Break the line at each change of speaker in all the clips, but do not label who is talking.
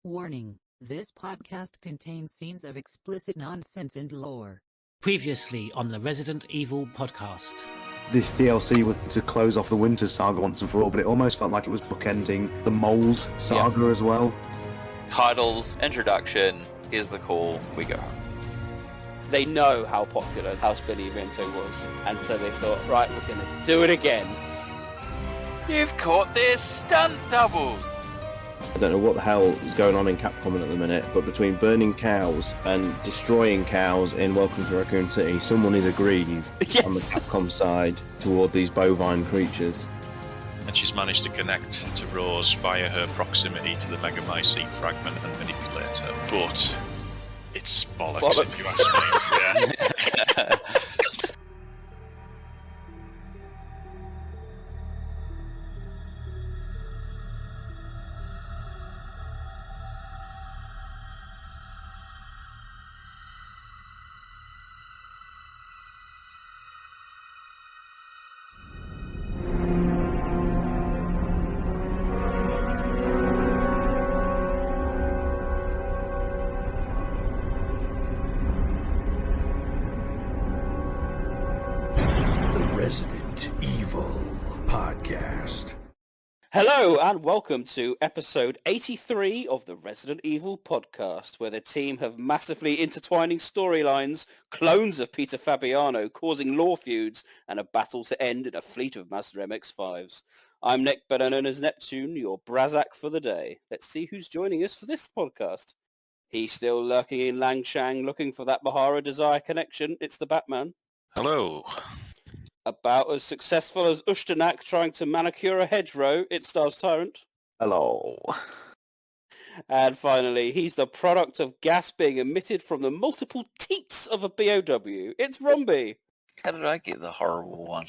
Warning, this podcast contains scenes of explicit nonsense and lore.
Previously on the Resident Evil podcast.
This DLC was to close off the Winter Saga once and for all, but it almost felt like it was bookending the Mold Saga as well.
Titles, introduction, here's the call, we go home.
They know how popular House Benevento was, and so they thought, right, we're going to do it again.
You've caught their stunt doubles!
I don't know what the hell is going on in Capcom at the minute, but between burning cows and destroying cows in Welcome to Raccoon City, someone is aggrieved on the Capcom side toward these bovine creatures.
And she's managed to connect to Rose via her proximity to the Megamycete fragment and manipulator. But it's bollocks. If you ask me. Yeah.
Resident Evil podcast.
Hello and welcome to episode 83 of the Resident Evil podcast, where the team have massively intertwining storylines, clones of Peter Fabiano causing law feuds, and a battle to end in a fleet of Mazda MX-5s. I'm Nick, better known as Neptune, your Brazak for the day. Let's see who's joining us for this podcast. He's still lurking in Langshang, looking for that Bahara Desire connection. It's the Batman.
Hello.
About as successful as Ushtanak trying to manicure a hedgerow, it stars TyranT.
Hello.
And finally, he's the product of gas being emitted from the multiple teats of a BOW. It's Rombie.
How did I get the horrible one?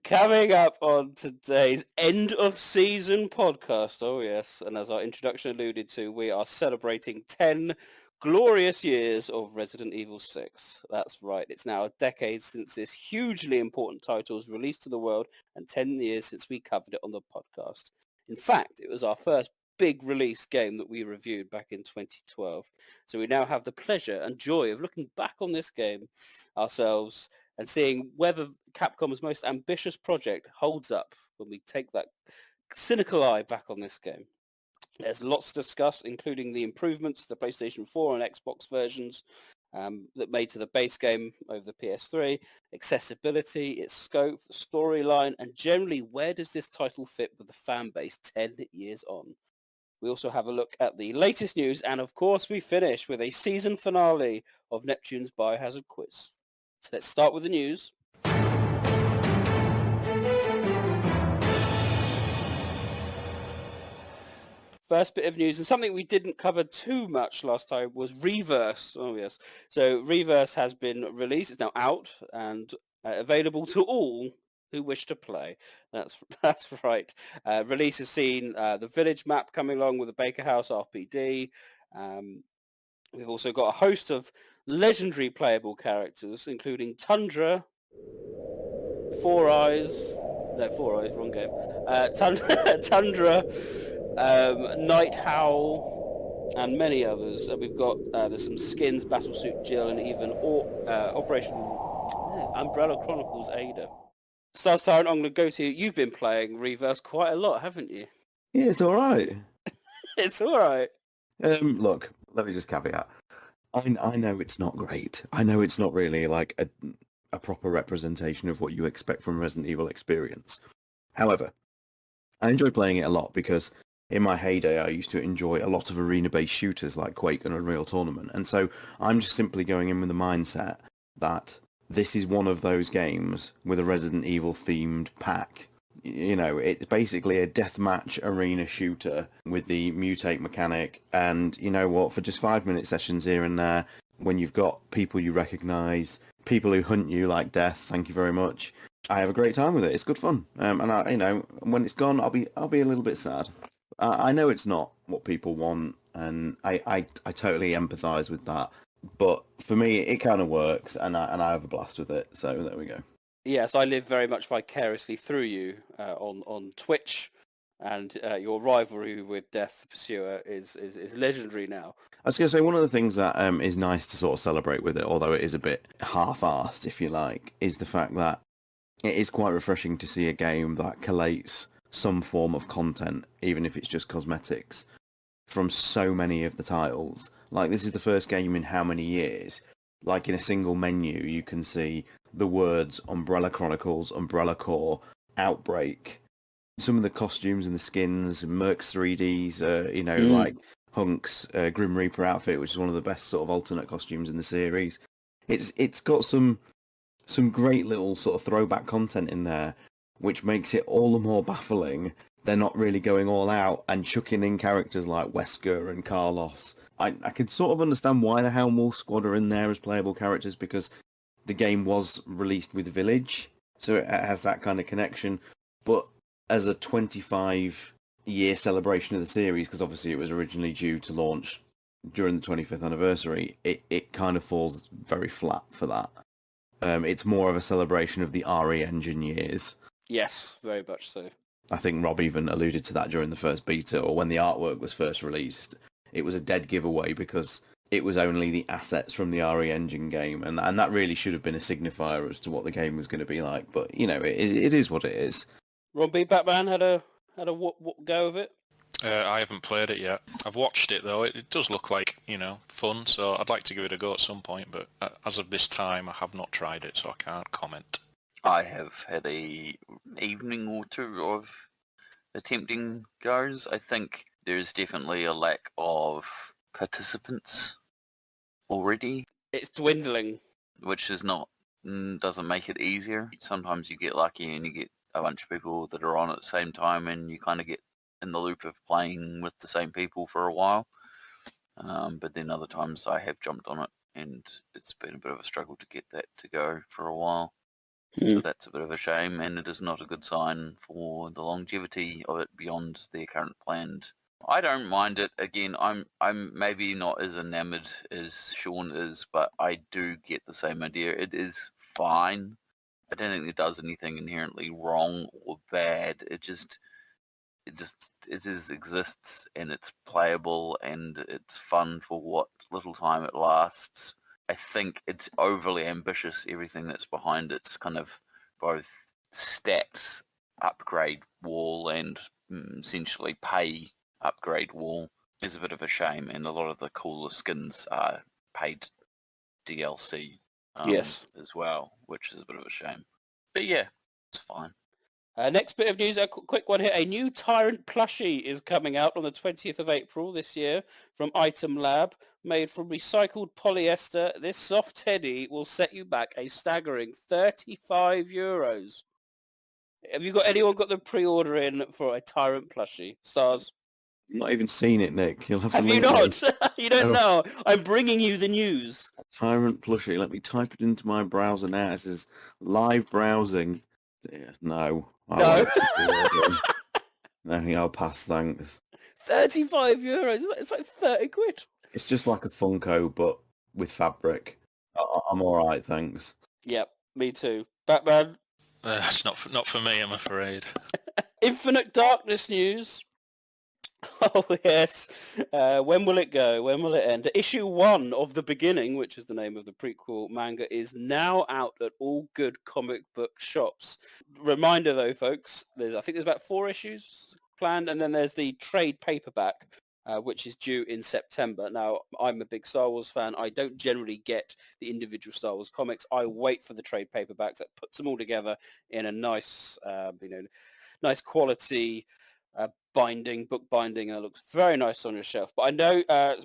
Coming up on today's end of season podcast. Oh yes, and as our introduction alluded to, we are celebrating 10 glorious years of Resident Evil 6. That's right, it's now a decade since this hugely important title was released to the world and 10 years since we covered it on the podcast. In fact, it was our first big release game that we reviewed back in 2012. So we now have the pleasure and joy of looking back on this game ourselves and seeing whether Capcom's most ambitious project holds up when we take that cynical eye back on this game. There's lots to discuss, including the improvements to the PlayStation 4 and Xbox versions that made to the base game over the PS3, accessibility, its scope, the storyline, and generally where does this title fit with the fan base 10 years on. We also have a look at the latest news, and of course we finish with a season finale of Neptune's Biohazard quiz. So let's start with the news. First bit of news, and something we didn't cover too much last time, was Reverse. Oh yes, so Reverse has been released. It's now out and available to all who wish to play. That's right. Release has seen the village map coming along with the Baker House RPD. We've also got a host of legendary playable characters, including Tundra, Four Eyes, wrong game. Tundra. Night Howl, and many others. We've got there's some skins, Battlesuit Jill, and even Operation Umbrella Chronicles Ada. Stars TyranT, I'm going to go to you. You've been playing Reverse quite a lot, haven't you?
Yeah, it's all right.
It's all right.
Look, let me just caveat. I know it's not great. I know it's not really like a proper representation of what you expect from Resident Evil experience. However, I enjoy playing it a lot because in my heyday, I used to enjoy a lot of arena-based shooters like Quake and Unreal Tournament, and so I'm just simply going in with the mindset that this is one of those games with a Resident Evil-themed pack. You know, it's basically a deathmatch arena shooter with the mutate mechanic, and you know what, for just 5-minute sessions here and there, when you've got people you recognise, people who hunt you like death, thank you very much, I have a great time with it. It's good fun, and I, you know, when it's gone, I'll be a little bit sad. I know it's not what people want, and I totally empathise with that. But for me, it kind of works, and I have a blast with it. So there we go.
Yes, I live very much vicariously through you on Twitch. And your rivalry with Death the Pursuer is legendary now.
I was going to say, one of the things that is nice to sort of celebrate with it, although it is a bit half-arsed, if you like, is the fact that it is quite refreshing to see a game that collates some form of content, even if it's just cosmetics, from so many of the titles. Like, this is the first game in how many years? Like, in a single menu, you can see the words Umbrella Chronicles, Umbrella Corps, Outbreak, some of the costumes and the skins, Merc's 3Ds, like Hunk's Grim Reaper outfit, which is one of the best sort of alternate costumes in the series. It's got some great little sort of throwback content in there, which makes it all the more baffling. They're not really going all out and chucking in characters like Wesker and Carlos. I could sort of understand why the Helm Wolf Squad are in there as playable characters, because the game was released with Village, so it has that kind of connection. But as a 25-year celebration of the series, because obviously it was originally due to launch during the 25th anniversary, it kind of falls very flat for that. It's more of a celebration of the RE Engine years.
Yes, very much so.
I think Rob even alluded to that during the first beta, or when the artwork was first released. It was a dead giveaway because it was only the assets from the RE Engine game, and that really should have been a signifier as to what the game was going to be like. But, it is what it is.
Rombie, Batman had a go of it?
I haven't played it yet. I've watched it though. It does look like, fun, so I'd like to give it a go at some point, but as of this time I have not tried it, so I can't comment.
I have had an evening or two of attempting goes. I think there's definitely a lack of participants already.
It's dwindling.
Which doesn't make it easier. Sometimes you get lucky and you get a bunch of people that are on at the same time, and you kind of get in the loop of playing with the same people for a while. But then other times I have jumped on it, and it's been a bit of a struggle to get that to go for a while. So that's a bit of a shame, and it is not a good sign for the longevity of it beyond their current planned. I don't mind it. Again, I'm maybe not as enamored as Sean is, but I do get the same idea. It is fine. I don't think it does anything inherently wrong or bad. It just exists, and it's playable, and it's fun for what little time it lasts. I think it's overly ambitious, everything that's behind its kind of both stats upgrade wall and essentially pay upgrade wall is a bit of a shame, and a lot of the cooler skins are paid DLC
Yes.
as well, which is a bit of a shame. But yeah, it's fine.
Next bit of news, a quick one here. A new TyranT plushie is coming out on the 20th of April this year from Item Lab. Made from recycled polyester, this soft teddy will set you back a staggering €35. Have anyone got the pre-order in for a TyranT plushie? Stars?
I've not even seen it, Nick. You'll have
you not? You don't know. I'm bringing you the news.
TyranT plushie. Let me type it into my browser now. This is live browsing. Yeah, no.
No.
I think I'll pass, thanks.
€35. It's like 30 quid.
It's just like a Funko, but with fabric. I'm all right, thanks.
Yep, me too. Batman?
It's not for me, I'm afraid.
Infinite Darkness news. Oh, yes. When will it go? When will it end? Issue 1 of The Beginning, which is the name of the prequel manga, is now out at all good comic book shops. Reminder, though, folks, I think there's about 4 issues planned, and then there's the trade paperback, which is due in September. Now, I'm a big Star Wars fan. I don't generally get the individual Star Wars comics. I wait for the trade paperbacks that puts them all together in a nice, nice quality book binding, and it looks very nice on your shelf. But I know,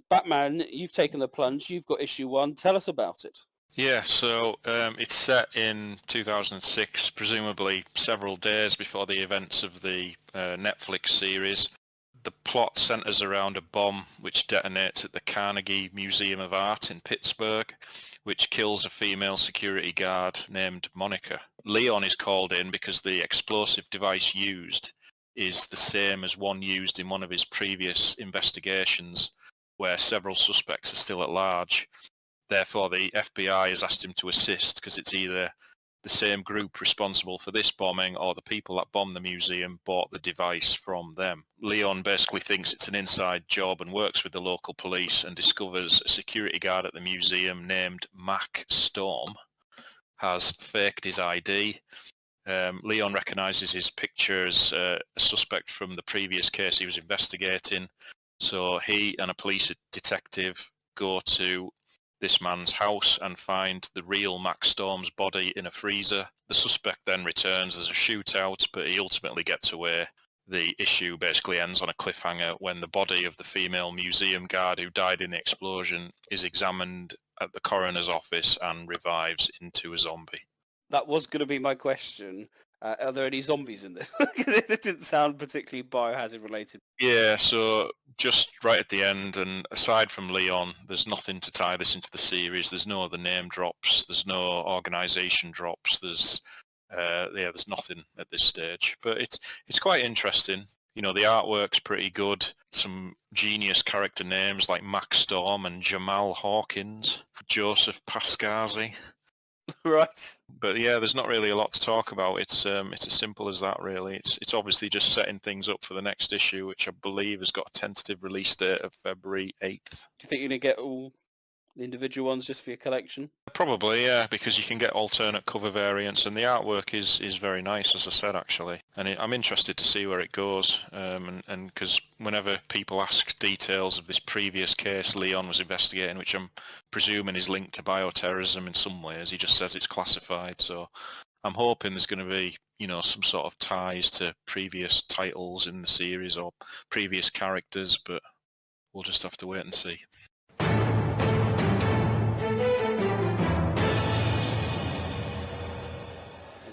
Batman, you've taken the plunge. You've got issue 1. Tell us about it.
Yeah, so it's set in 2006, presumably several days before the events of the Netflix series. The plot centers around a bomb which detonates at the Carnegie Museum of Art in Pittsburgh, which kills a female security guard named Monica. Leon is called in because the explosive device used is the same as one used in one of his previous investigations, where several suspects are still at large. Therefore, the FBI has asked him to assist because it's either the same group responsible for this bombing or the people that bombed the museum bought the device from them. Leon basically thinks it's an inside job and works with the local police and discovers a security guard at the museum named Mac Storm has faked his ID. Leon recognises his picture as a suspect from the previous case he was investigating. So he and a police detective go to this man's house and find the real Max Storm's body in a freezer. The suspect then returns. There's a shootout, but he ultimately gets away. The issue basically ends on a cliffhanger when the body of the female museum guard who died in the explosion is examined at the coroner's office and revives into a zombie.
That was going to be my question. Are there any zombies in this? This didn't sound particularly biohazard related.
Yeah, so just right at the end, and aside from Leon, there's nothing to tie this into the series. There's no other name drops. There's no organisation drops. There's nothing at this stage. But it's quite interesting. You know, the artwork's pretty good. Some genius character names like Max Storm and Jamal Hawkins, Joseph Pascazzi.
Right.
But yeah, there's not really a lot to talk about. It's as simple as that, really. It's obviously just setting things up for the next issue, which I believe has got a tentative release date of February 8th.
Do you think you're going to get all the individual ones just for your collection?
Probably, yeah, because you can get alternate cover variants, and the artwork is very nice, as I said, actually. And I'm interested to see where it goes, and because whenever people ask details of this previous case Leon was investigating, which I'm presuming is linked to bioterrorism in some ways, he just says it's classified. So I'm hoping there's going to be, you know, some sort of ties to previous titles in the series or previous characters, but we'll just have to wait and see.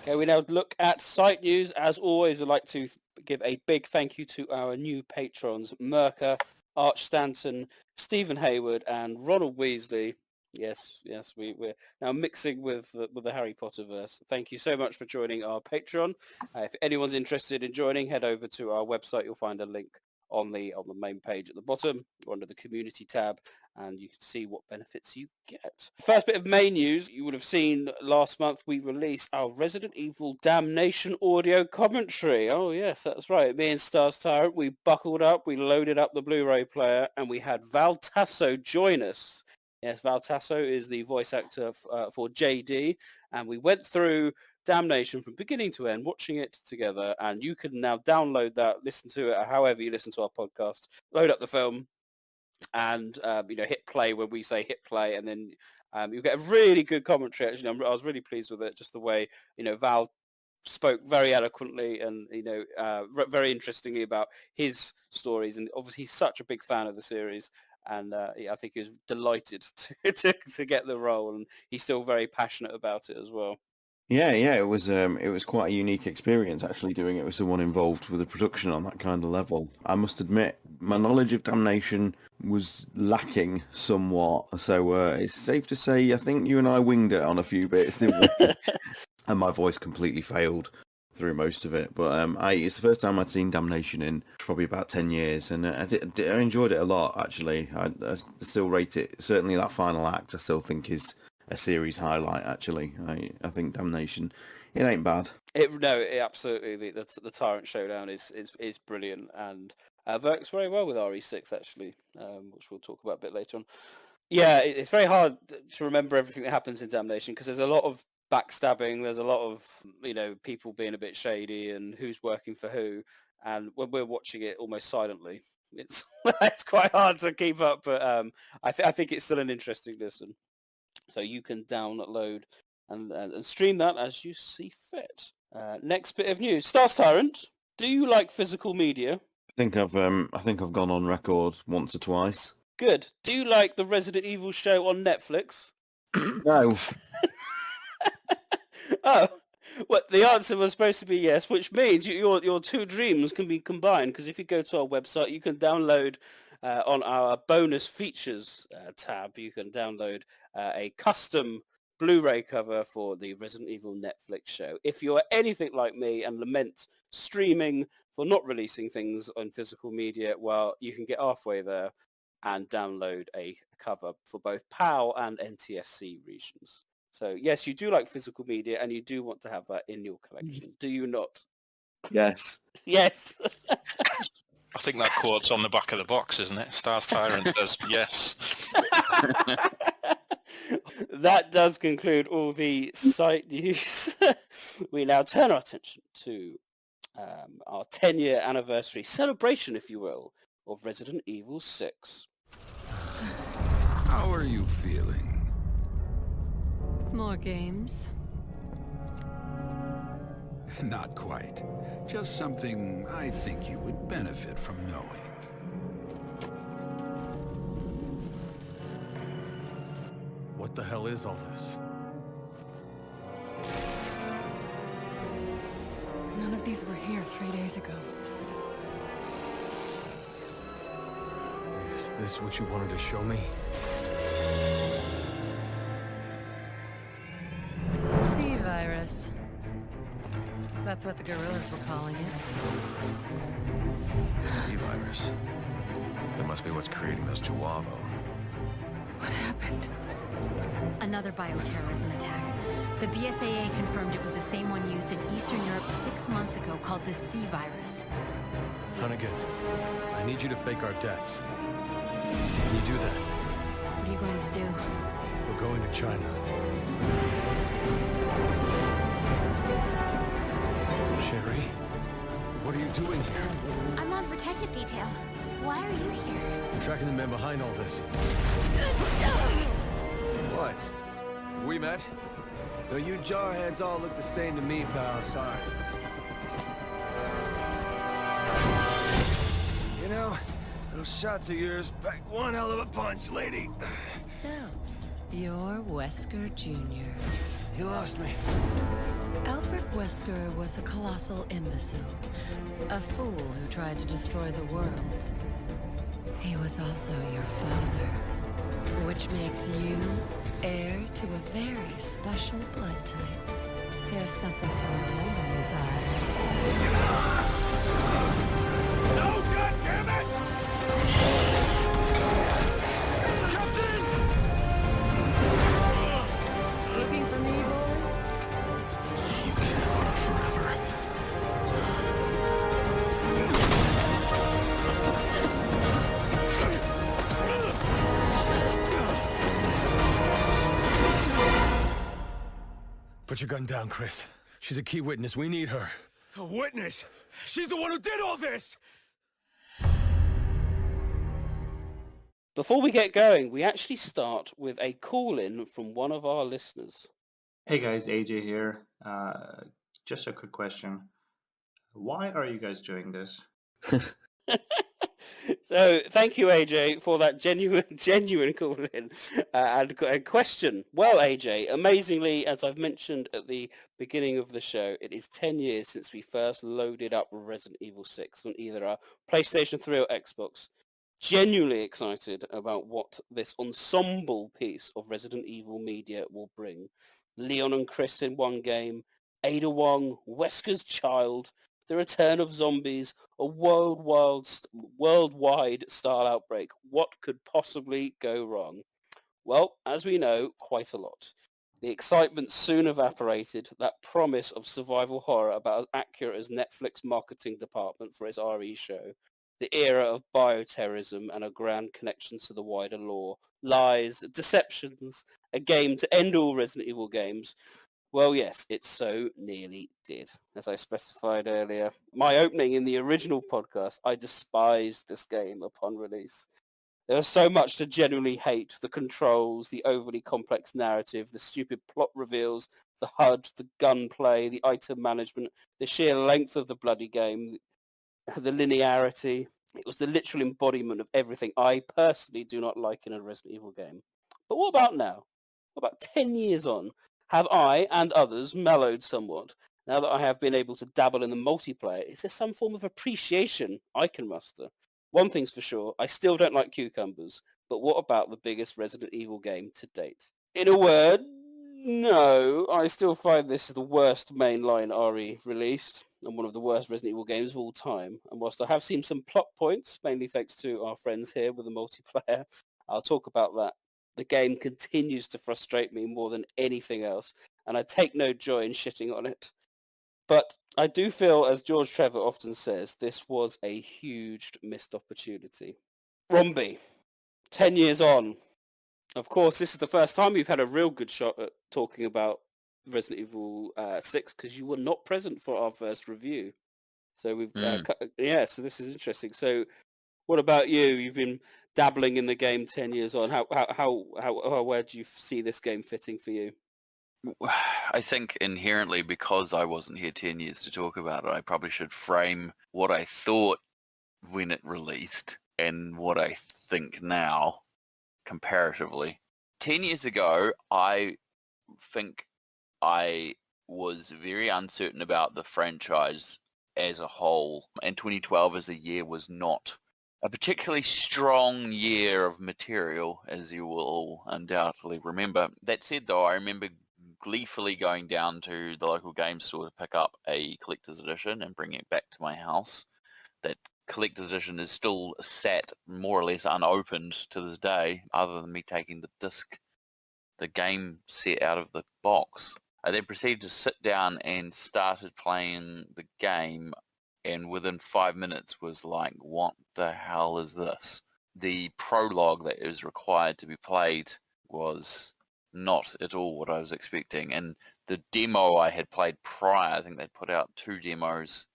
Okay, we now look at site news. As always, we'd like to give a big thank you to our new patrons, Merker, Arch Stanton, Stephen Hayward, and Ronald Weasley. Yes, we're now mixing with the Harry Potter verse. Thank you so much for joining our Patreon. If anyone's interested in joining, head over to our website. You'll find a link on the main page at the bottom, under the community tab, and you can see what benefits you get. First bit of main news, you would have seen last month we released our Resident Evil Damnation audio commentary. Oh yes, that's right. Me and Stars Tyrant, we buckled up, we loaded up the Blu-ray player, and we had Val Tasso join us. Yes, Val Tasso is the voice actor for JD, and we went through Damnation from beginning to end, watching it together, and you can now download that, listen to it however you listen to our podcast, load up the film, and hit play when we say hit play, and then you'll get a really good commentary. Actually, I was really pleased with it, just the way Val spoke very eloquently and very interestingly about his stories, and obviously he's such a big fan of the series. And I think he was delighted to get the role, and he's still very passionate about it as well.
Yeah, it was quite a unique experience actually doing it with someone involved with the production on that kind of level. I must admit, my knowledge of Damnation was lacking somewhat, so it's safe to say I think you and I winged it on a few bits, didn't we? And my voice completely failed through most of it. But it's the first time I'd seen Damnation in probably about 10 years, and I enjoyed it a lot, actually. I still rate it, certainly that final act, I still think is a series highlight, actually. I think Damnation, it ain't bad.
Absolutely. The Tyrant Showdown is brilliant, and works very well with RE6, actually, which we'll talk about a bit later on. Yeah, it's very hard to remember everything that happens in Damnation, because there's a lot of backstabbing, there's a lot of people being a bit shady and who's working for who, and when we're watching it almost silently, it's quite hard to keep up, but I think it's still an interesting listen. So you can download and stream that as you see fit. Next bit of news. Stars Tyrant, do you like physical media?
I think I've gone on record once or twice.
Good. Do you like the Resident Evil show on Netflix?
No.
Oh, well, the answer was supposed to be yes, which means your two dreams can be combined, because if you go to our website, you can download on our bonus features tab, you can download a custom Blu-ray cover for the Resident Evil Netflix show. If you're anything like me and lament streaming for not releasing things on physical media, well, you can get halfway there and download a cover for both PAL and NTSC regions. So yes, you do like physical media, and you do want to have that in your collection, do you not?
Yes.
Yes.
I think that quote's on the back of the box, isn't it? Stars TyranT says yes.
That does conclude all the site news. We now turn our attention to our 10-year anniversary celebration, if you will, of Resident Evil 6.
How are you feeling?
More games?
Not quite. Just something I think you would benefit from knowing.
What the hell is all this?
None of these were here 3 days ago.
Is this what you wanted to show me?
C-virus. That's what the guerrillas were calling it.
C-virus. That must be what's creating those Chihuahua.
What happened?
Another bioterrorism attack. The BSAA confirmed it was the same one used in Eastern Europe 6 months ago, called the C-virus.
Hunnigan, I need you to fake our deaths. Can you do that?
What are you going to do?
We're going to China. Sherry, what are you doing here?
I'm on protective detail. Why are you here?
I'm tracking the men behind all this.
What? We met? No, you jarheads all look the same to me, pal. Sorry. You know, those shots of yours packed one hell of a punch, lady.
So, you're Wesker Jr.
You lost me.
Albert Wesker was a colossal imbecile. A fool who tried to destroy the world. He was also your father, which makes you heir to a very special blood type. Here's something to remember you by.
No, goddammit! Captain!
Looking for me, boys?
You can't run forever.
Put your gun down, Chris. She's a key witness. We need her.
A witness? She's the one who did all this!
Before we get going, we actually start with a call-in from one of our listeners.
Hey guys, AJ here. Just a quick question. Why are you guys doing this?
So, thank you, AJ, for that genuine call-in and a question. Well, AJ, amazingly, as I've mentioned at the beginning of the show, it is 10 years since we first loaded up Resident Evil 6 on either our PlayStation 3 or Xbox. Genuinely excited about what this ensemble piece of Resident Evil media will bring. Leon and Chris in one game, Ada Wong, Wesker's child, the return of zombies, a worldwide style outbreak. What could possibly go wrong? Well, as we know, quite a lot. The excitement soon evaporated. That promise of survival horror about as accurate as Netflix marketing department for its RE show. The era of bioterrorism and a grand connection to the wider lore. Lies, deceptions, a game to end all Resident Evil games. Well, yes, it so nearly did. As I specified earlier, my opening in the original podcast, I despised this game upon release. There was so much to genuinely hate. The controls, the overly complex narrative, the stupid plot reveals, the HUD, the gunplay, the item management, the sheer length of the bloody game, the linearity. It was the literal embodiment of everything I personally do not like in a Resident Evil game. But what about now? What about 10 years on? Have I and others mellowed somewhat? Now that I have been able to dabble in the multiplayer, is there some form of appreciation I can muster? One thing's for sure, I still don't like cucumbers, but what about the biggest Resident Evil game to date? In a word, no, I still find this the worst mainline RE released, and one of the worst Resident Evil games of all time. And whilst I have seen some plot points, mainly thanks to our friends here with the multiplayer, I'll talk about that the game continues to frustrate me more than anything else, and I take no joy in shitting on it. But I do feel, as George Trevor often says, this was a huge missed opportunity. Rombie, 10 years on. Of course, this is the first time we've had a real good shot at talking about Resident Evil 6, because you were not present for our first review. So we've so this is interesting. So what about you? You've been dabbling in the game 10 years on. Where do you see this game fitting for you?
I think inherently, because I wasn't here 10 years to talk about it, I probably should frame what I thought when it released and what I think now comparatively. 10 years ago, I think I was very uncertain about the franchise as a whole, and 2012 as a year was not a particularly strong year of material, as you will all undoubtedly remember. That said, though, I remember gleefully going down to the local game store to pick up a collector's edition and bring it back to my house. That collector's edition is still sat more or less unopened to this day, other than me taking the game set out of the box. I then proceeded to sit down and started playing the game, and within 5 minutes was like, what the hell is this? The prologue that is required to be played was not at all what I was expecting, and the demo I had played prior, I think they put out 2 demos,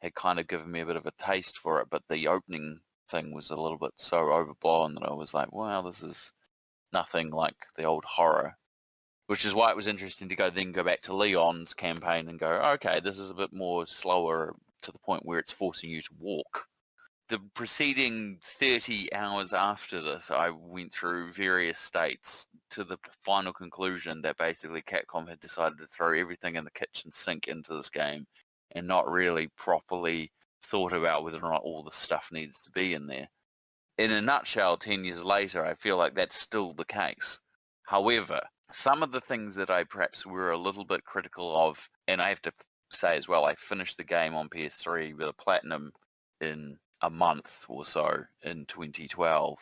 had kind of given me a bit of a taste for it, but the opening thing was a little bit so overblown that I was like, wow, this is nothing like the old horror. Which is why it was interesting to go back to Leon's campaign and go, okay, this is a bit more slower to the point where it's forcing you to walk. The preceding 30 hours after this, I went through various states to the final conclusion that basically Capcom had decided to throw everything in the kitchen sink into this game and not really properly thought about whether or not all the stuff needs to be in there. In a nutshell, 10 years later, I feel like that's still the case. However, some of the things that I perhaps were a little bit critical of, and I have to say as well, I finished the game on PS3 with a platinum in a month or so in 2012.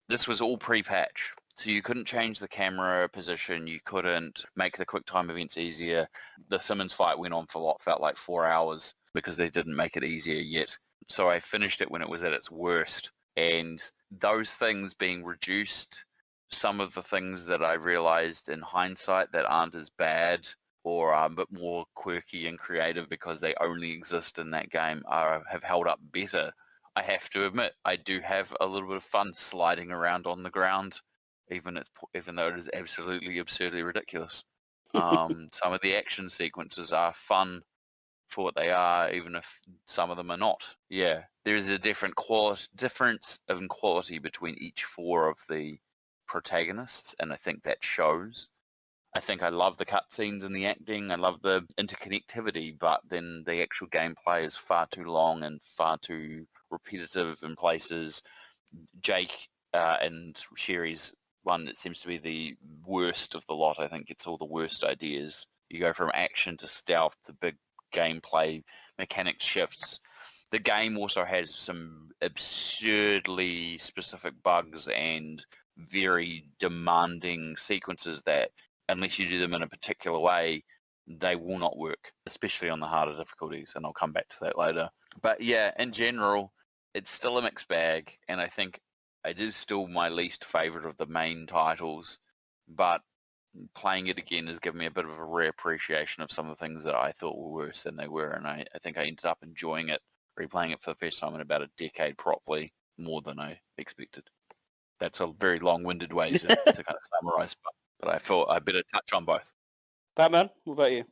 This was all pre-patch, so you couldn't change the camera position, you couldn't make the quick time events easier. The Simmons fight went on for what felt like 4 hours because they didn't make it easier yet. So I finished it when it was at its worst, and those things being reduced, some of the things that I realized in hindsight that aren't as bad or are a bit more quirky and creative because they only exist in that game have held up better. I have to admit, I do have a little bit of fun sliding around on the ground, even though it is absolutely absurdly ridiculous. Some of the action sequences are fun for what they are, even if some of them are not. Yeah, there is a difference in quality between each 4 of the protagonists, and I think that shows. I think I love the cutscenes and the acting, I love the interconnectivity, but then the actual gameplay is far too long and far too repetitive in places. Jake and Sherry's one that seems to be the worst of the lot. I think it's all the worst ideas. You go from action to stealth to big gameplay mechanic shifts. The game also has some absurdly specific bugs and very demanding sequences that, unless you do them in a particular way, they will not work, especially on the harder difficulties, and I'll come back to that later. But yeah, in general, it's still a mixed bag, and I think it is still my least favourite of the main titles, but playing it again has given me a bit of a reappreciation of some of the things that I thought were worse than they were, and I think I ended up enjoying it, replaying it for the first time in about a decade properly, more than I expected. That's a very long-winded way to kind of summarise, but I thought I'd better touch on both.
Batman, what about you?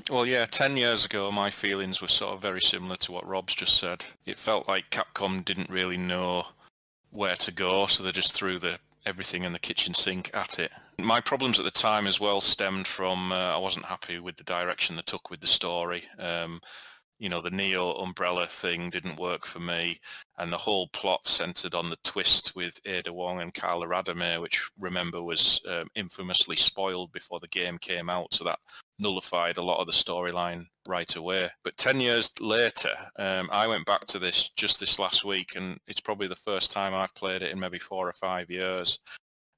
Well, yeah, 10 years ago, my feelings were sort of very similar to what Rob's just said. It felt like Capcom didn't really know where to go, so they just threw everything in the kitchen sink at it. My problems at the time as well stemmed from I wasn't happy with the direction they took with the story. The Neo umbrella thing didn't work for me, and the whole plot centered on the twist with Ada Wong and Carla Radamé, which, remember, was infamously spoiled before the game came out, so that nullified a lot of the storyline right away. But 10 years later, I went back to this just this last week, and it's probably the first time I've played it in maybe 4 or 5 years.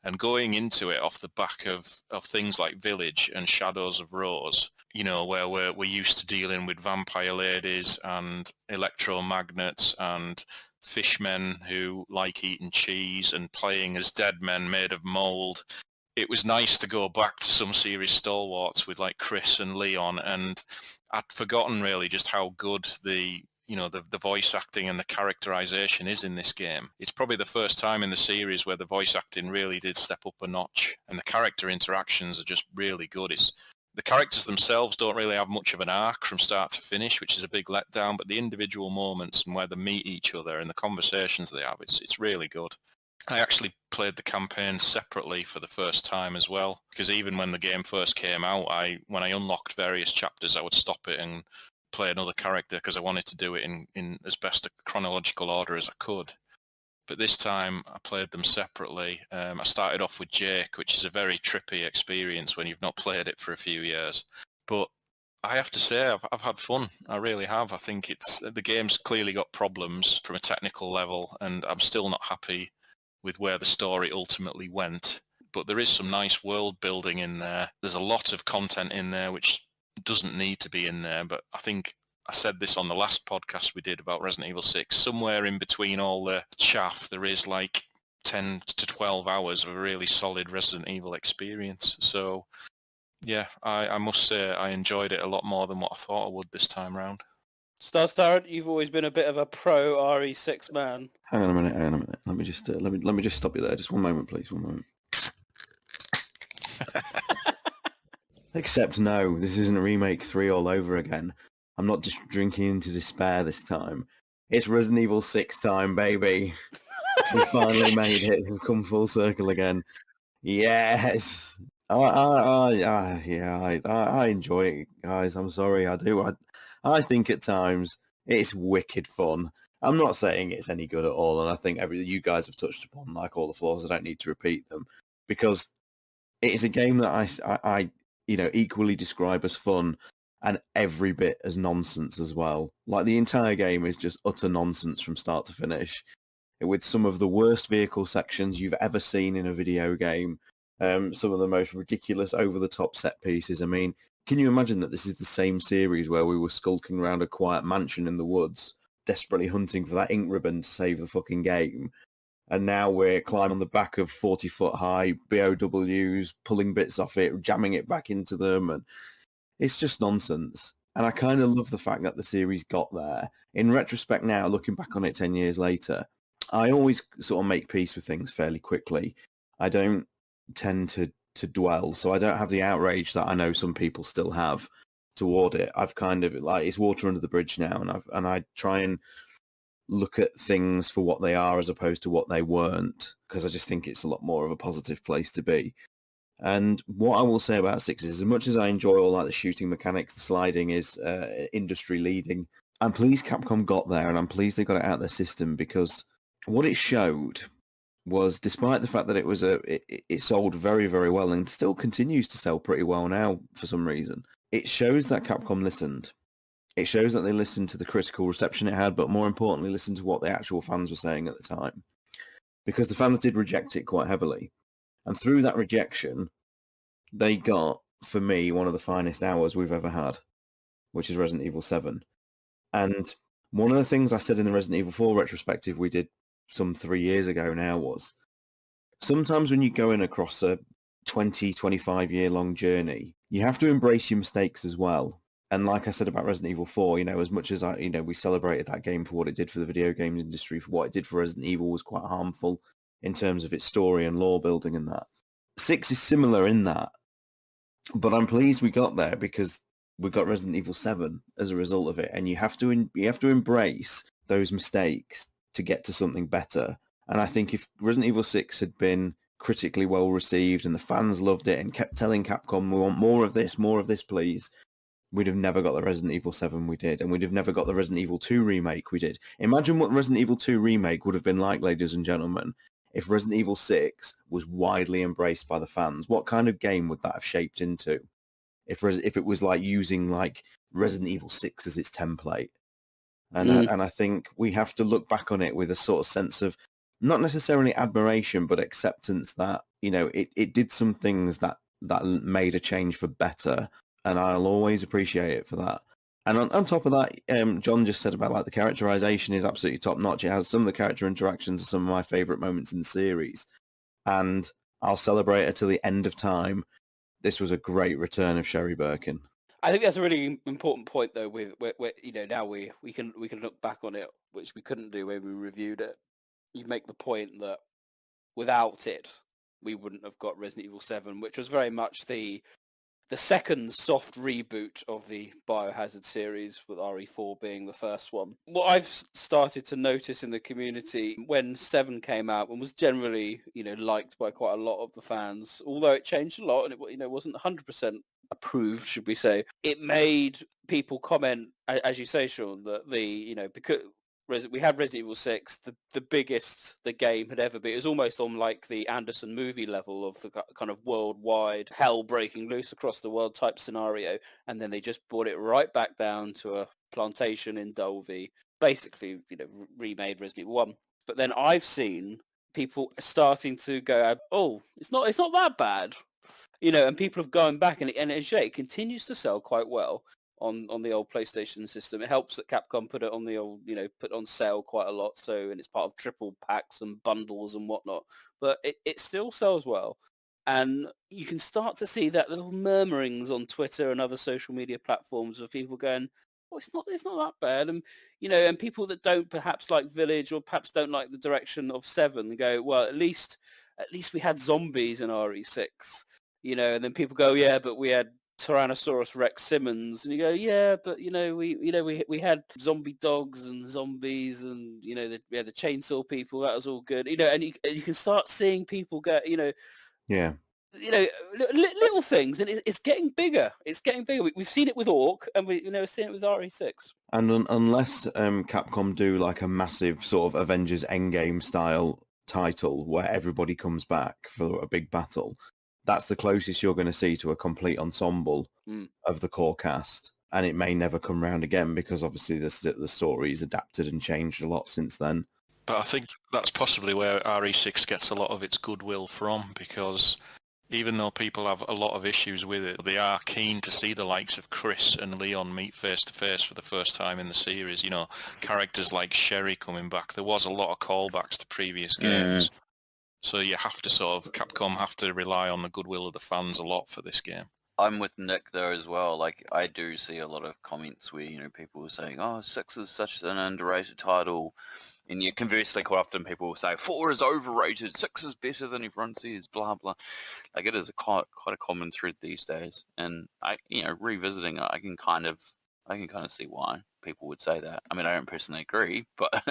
And going into it off the back of things like Village and Shadows of Rose, you know, where we're used to dealing with vampire ladies and electromagnets and fishmen who like eating cheese and playing as dead men made of mold. It was nice to go back to some series stalwarts with like Chris and Leon, and I'd forgotten really just how good the voice acting and the characterization is in this game. It's probably the first time in the series where the voice acting really did step up a notch, and the character interactions are just really good. The characters themselves don't really have much of an arc from start to finish, which is a big letdown, but the individual moments and where they meet each other and the conversations they have, it's really good. I actually played the campaign separately for the first time as well, because even when the game first came out, when I unlocked various chapters, I would stop it and play another character because I wanted to do it in as best a chronological order as I could. But this time I played them separately. I started off with Jake, which is a very trippy experience when you've not played it for a few years. But I have to say, I've had fun. I really have. I think the game's clearly got problems from a technical level, and I'm still not happy with where the story ultimately went. But there is some nice world building in there. There's a lot of content in there which doesn't need to be in there, but I think I said this on the last podcast we did about Resident Evil 6. Somewhere in between all the chaff, there is like 10 to 12 hours of a really solid Resident Evil experience. So, yeah, I must say I enjoyed it a lot more than what I thought I would this time round.
TyranT, you've always been a bit of a pro RE6 man.
Hang on a minute. Let me just let me just stop you there. Just one moment, please. One moment. Except no, this isn't Remake 3 all over again. I'm not just drinking into despair this time. It's Resident Evil 6 time, baby. We finally made it. We've come full circle again. Yes. I enjoy it, guys. I'm sorry, I do. I think at times it's wicked fun. I'm not saying it's any good at all, and I think you guys have touched upon like all the flaws. I don't need to repeat them because it is a game that I equally describe as fun and every bit as nonsense as well. Like the entire game is just utter nonsense from start to finish, with some of the worst vehicle sections you've ever seen in a video game. Some of the most ridiculous, over-the-top set pieces. I mean, can you imagine that this is the same series where we were skulking around a quiet mansion in the woods, desperately hunting for that ink ribbon to save the fucking game? And now we're climbing on the back of 40-foot-high BOWs, pulling bits off it, jamming it back into them, and it's just nonsense. And I kind of love the fact that the series got there. In retrospect now, looking back on it 10 years later, I always sort of make peace with things fairly quickly. I don't tend to dwell, so I don't have the outrage that I know some people still have toward it. I've kind of, like, it's water under the bridge now, and I try and look at things for what they are as opposed to what they weren't, because I just think it's a lot more of a positive place to be. And what I will say about 6 is, as much as I enjoy all like the shooting mechanics, the sliding is industry leading, I'm pleased Capcom got there, and I'm pleased they got it out of their system, because what it showed was, despite the fact that it was it sold very, very well and still continues to sell pretty well now for some reason, it shows that Capcom listened. It shows that they listened to the critical reception it had, but more importantly, listened to what the actual fans were saying at the time. Because the fans did reject it quite heavily. And through that rejection, they got, for me, one of the finest hours we've ever had, which is Resident Evil 7. And one of the things I said in the Resident Evil 4 retrospective we did some 3 years ago now was, sometimes when you go in across a 20, 25-year-long journey, you have to embrace your mistakes as well. And like I said about Resident Evil 4, as much as we celebrated that game for what it did for the video game industry, for what it did for Resident Evil was quite harmful in terms of its story and lore building and that. 6 is similar in that, but I'm pleased we got there because we got Resident Evil 7 as a result of it, and you have to embrace those mistakes to get to something better. And I think if Resident Evil 6 had been critically well received and the fans loved it and kept telling Capcom, we want more of this, please, we'd have never got the Resident Evil 7 we did, and we'd have never got the Resident Evil 2 remake we did. Imagine what Resident Evil 2 remake would have been like, ladies and gentlemen, if Resident Evil 6 was widely embraced by the fans. What kind of game would that have shaped into? If it was like using like Resident Evil 6 as its template. And I think we have to look back on it with a sort of sense of not necessarily admiration, but acceptance that, it did some things that made a change for better, and I'll always appreciate it for that. And on top of that, John just said about like the characterization is absolutely top notch. It has some of the character interactions are some of my favorite moments in the series, and I'll celebrate it till the end of time. This was a great return of Sherry Birkin.
I think that's a really important point, though. With now we can look back on it, which we couldn't do when we reviewed it. You make the point that without it, we wouldn't have got Resident Evil 7, which was very much the second soft reboot of the Biohazard series, with RE4 being the first one. What I've started to notice in the community when 7 came out and was generally, liked by quite a lot of the fans, although it changed a lot and it, wasn't 100% approved, should we say, it made people comment, as you say, Sean, that because we had Resident Evil 6, the biggest the game had ever been. It was almost on like the Anderson movie level of the kind of worldwide hell breaking loose across the world type scenario. And then they just brought it right back down to a plantation in Dulvey, basically, remade Resident Evil 1. But then I've seen people starting to go, oh, it's not that bad. And people have gone back, and it continues to sell quite well on the old PlayStation system. It helps that Capcom put it on the old, put on sale quite a lot. So, and it's part of triple packs and bundles and whatnot. But it still sells well, and you can start to see that little murmurings on Twitter and other social media platforms of people going, "Oh, it's not that bad," and and people that don't perhaps like Village or perhaps don't like the direction of 7 go, "Well, at least we had zombies in RE6." And then people go, "Yeah, but we had Tyrannosaurus Rex Simmons," and you go, "Yeah, but we had zombie dogs and zombies, and we had the chainsaw people. That was all good." And you can start seeing people go,
yeah,
little things, and it's getting bigger. It's getting bigger. We've seen it with Orc, and we've seen it with RE6.
And unless Capcom do like a massive sort of Avengers Endgame style title where everybody comes back for a big battle, that's the closest you're going to see to a complete ensemble of the core cast. And it may never come round again because obviously the story's adapted and changed a lot since then.
But I think that's possibly where RE6 gets a lot of its goodwill from, because even though people have a lot of issues with it, they are keen to see the likes of Chris and Leon meet face-to-face for the first time in the series. Characters like Sherry coming back. There was a lot of callbacks to previous games. So you have to Capcom have to rely on the goodwill of the fans a lot for this game.
I'm with Nick there as well. Like, I do see a lot of comments where, people are saying, "Oh, 6 is such an underrated title." And conversely, quite often people will say, 4 is overrated, 6 is better than everyone says, blah, blah. Like, it is quite a common thread these days. And, revisiting it, I can kind of see why people would say that. I mean, I don't personally agree, but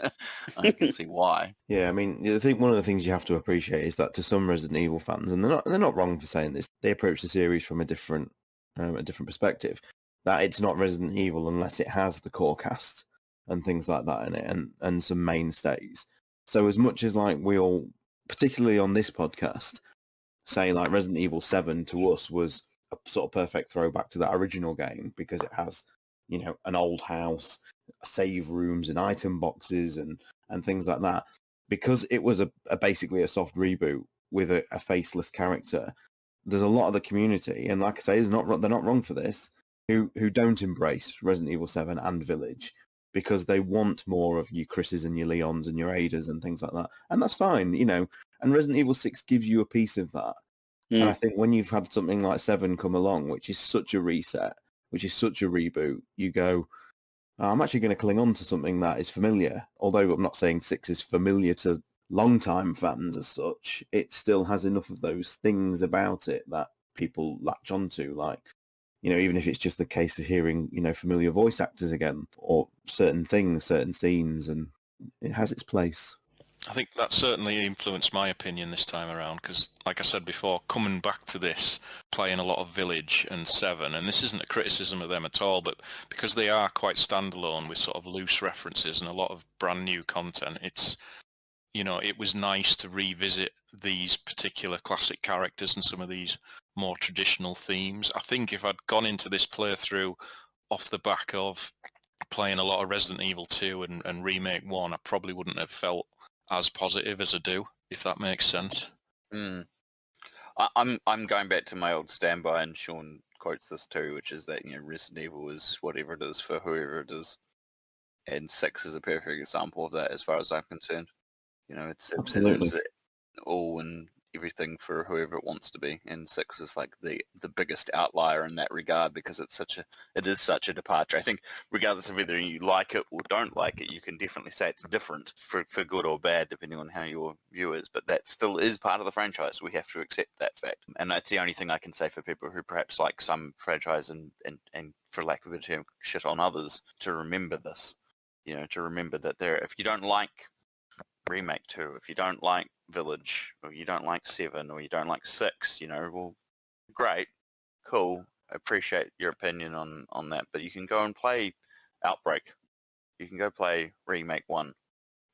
I can see why.
Yeah, I mean, I think one of the things you have to appreciate is that to some Resident Evil fans, and they're not wrong for saying this, they approach the series from a different perspective. That it's not Resident Evil unless it has the core cast and things like that in it, and some mainstays. So as much as like we all, particularly on this podcast, say like Resident Evil 7 to us was a sort of perfect throwback to that original game because it has an old house, save rooms and item boxes and things like that. Because it was basically a soft reboot with a faceless character, there's a lot of the community, and like I say, they're not wrong for this, who don't embrace Resident Evil 7 and Village because they want more of your Chris's and your Leons and your Adas and things like that. And that's fine, and Resident Evil 6 gives you a piece of that. And I think when you've had something like 7 come along, which is such a reset, which is such a reboot, you go, I'm actually going to cling on to something that is familiar. Although I'm not saying 6 is familiar to long-time fans as such, it still has enough of those things about it that people latch onto, like, even if it's just the case of hearing, familiar voice actors again, or certain things, certain scenes, and it has its place.
I think that certainly influenced my opinion this time around because, like I said before, coming back to this, playing a lot of Village and 7, and this isn't a criticism of them at all, but because they are quite standalone with sort of loose references and a lot of brand new content, it's, it was nice to revisit these particular classic characters and some of these more traditional themes. I think if I'd gone into this playthrough off the back of playing a lot of Resident Evil 2 and Remake 1, I probably wouldn't have felt as positive as I do, if that makes sense.
I'm going back to my old standby, and Sean quotes this too, which is that Resident Evil is whatever it is for whoever it is, and 6 is a perfect example of that, as far as I'm concerned. It
Absolutely.
is all and everything for whoever it wants to be, and 6 is like the biggest outlier in that regard, because it is such a departure. I think regardless of whether you like it or don't like it, you can definitely say it's different for good or bad depending on how your view is, but that still is part of the franchise. We have to accept that fact, and that's the only thing I can say for people who perhaps like some franchise and for lack of a term, shit on others, to remember this. To remember that if you don't like Remake 2, if you don't like Village, or you don't like 7, or you don't like 6, well, great, cool, I appreciate your opinion on that, but you can go and play Outbreak, you can go play Remake 1,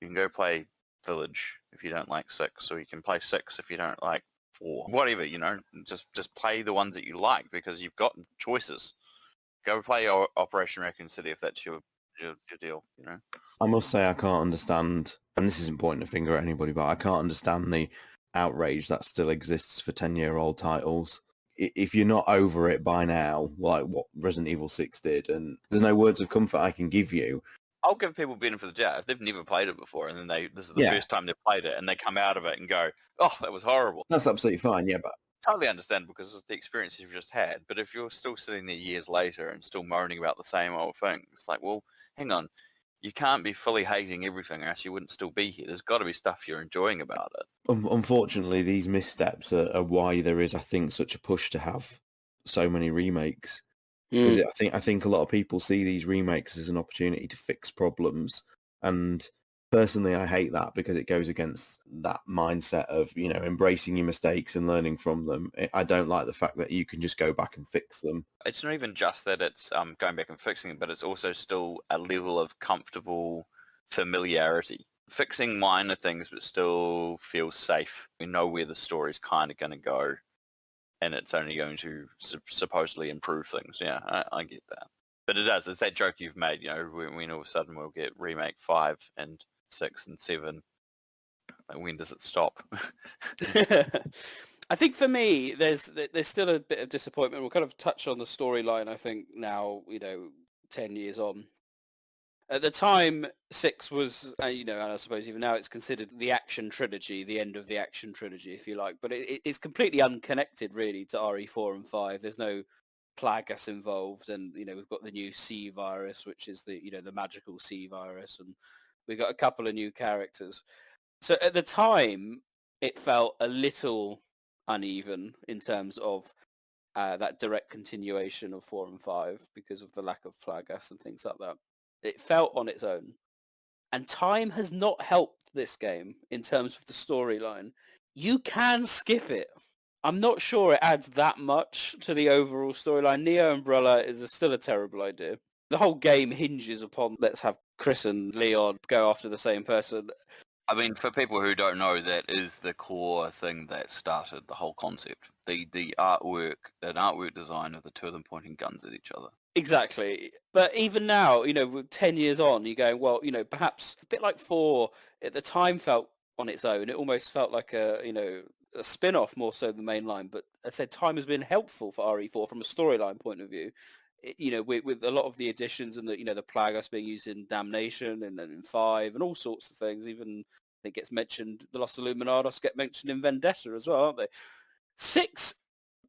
you can go play Village if you don't like 6, or you can play 6 if you don't like 4, whatever, just play the ones that you like, because you've got choices. Go play Operation Raccoon City if that's your deal,
I must say I can't understand, and this isn't pointing a finger at anybody, but I can't understand the outrage that still exists for 10-year-old titles. If you're not over it by now, like what Resident Evil 6 did, and there's no words of comfort I can give you.
I'll give people benefit of the doubt if they've never played it before, and then this is the first time they've played it, and they come out of it and go, "Oh, that was horrible."
That's absolutely fine, yeah, but
totally understandable because it's the experience you've just had. But if you're still sitting there years later and still moaning about the same old thing, it's like, well, hang on, you can't be fully hating everything, or else you wouldn't still be here. There's got to be stuff you're enjoying about it.
Unfortunately, these missteps are why there is, I think, such a push to have so many remakes. Because I think a lot of people see these remakes as an opportunity to fix problems, and personally, I hate that because it goes against that mindset of embracing your mistakes and learning from them. I don't like the fact that you can just go back and fix them.
It's not even just that it's going back and fixing it, but it's also still a level of comfortable familiarity. Fixing minor things, but still feel safe. We know where the story's kind of going to go, and it's only going to supposedly improve things. Yeah, I get that. But it does. It's that joke you've made, when all of a sudden we'll get Remake 5 and 6 and 7. Like, when does it stop?
I think for me, there's still a bit of disappointment. We'll kind of touch on the storyline, I think, now, 10 years on. At the time, 6 was, and I suppose even now it's considered the action trilogy, the end of the action trilogy, if you like. But it's completely unconnected, really, to RE4 and 5. There's no Plagas involved, and, we've got the new C virus, which is the magical C virus, and we've got a couple of new characters. So at the time, it felt a little uneven in terms of that direct continuation of 4 and 5 because of the lack of Plagas and things like that. It felt on its own. And time has not helped this game in terms of the storyline. You can skip it. I'm not sure it adds that much to the overall storyline. Neo Umbrella is still a terrible idea. The whole game hinges upon let's have Chris and Leon go after the same person.
I mean, for people who don't know, that is the core thing that started the whole concept. The artwork, an artwork design of the two of them pointing guns at each other.
Exactly. But even now, with 10 years on, you're going, well, perhaps a bit like 4 at the time felt on its own. It almost felt like a spin-off more so than mainline. But I said time has been helpful for RE4 from a storyline point of view. With a lot of the additions and the Plagas being used in Damnation and then in 5 and all sorts of things. Even it gets mentioned, the Los Illuminados get mentioned in Vendetta as well, aren't they? 6,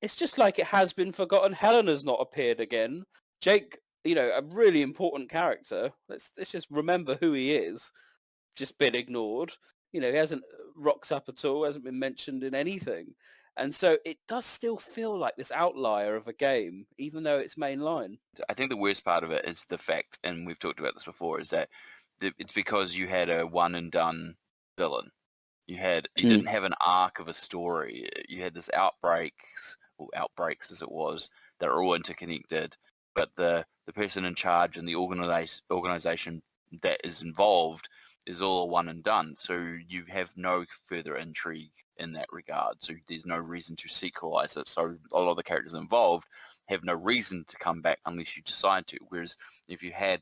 it's just like it has been forgotten. Helena's not appeared again. Jake, a really important character. Let's just remember who he is. Just been ignored. He hasn't rocked up at all. Hasn't been mentioned in anything. And so it does still feel like this outlier of a game, even though it's mainline.
I think the worst part of it is the fact, and we've talked about this before, is that it's because you had a one and done villain. You didn't have an arc of a story. You had this outbreaks as it was, that are all interconnected. But the person in charge and the organization that is involved is all a one and done. So you have no further intrigue in that regard. So there's no reason to sequelize it. So a lot of the characters involved have no reason to come back unless you decide to. Whereas if you had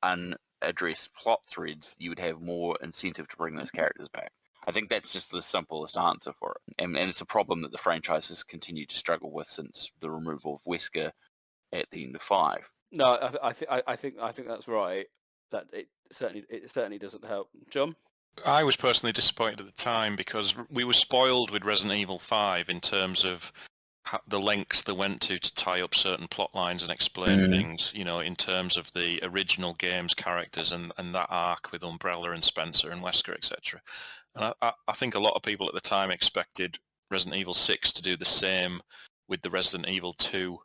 unaddressed plot threads, you would have more incentive to bring those characters back. I think that's just the simplest answer for it. And it's a problem that the franchise has continued to struggle with since the removal of Wesker at the end of 5.
No, I think that's right. That it certainly doesn't help. John?
I was personally disappointed at the time because we were spoiled with Resident Evil 5 in terms of the lengths they went to tie up certain plot lines and explain things, you know, in terms of the original game's characters and that arc with Umbrella and Spencer and Wesker, etc. And I think a lot of people at the time expected Resident Evil 6 to do the same with the Resident Evil 2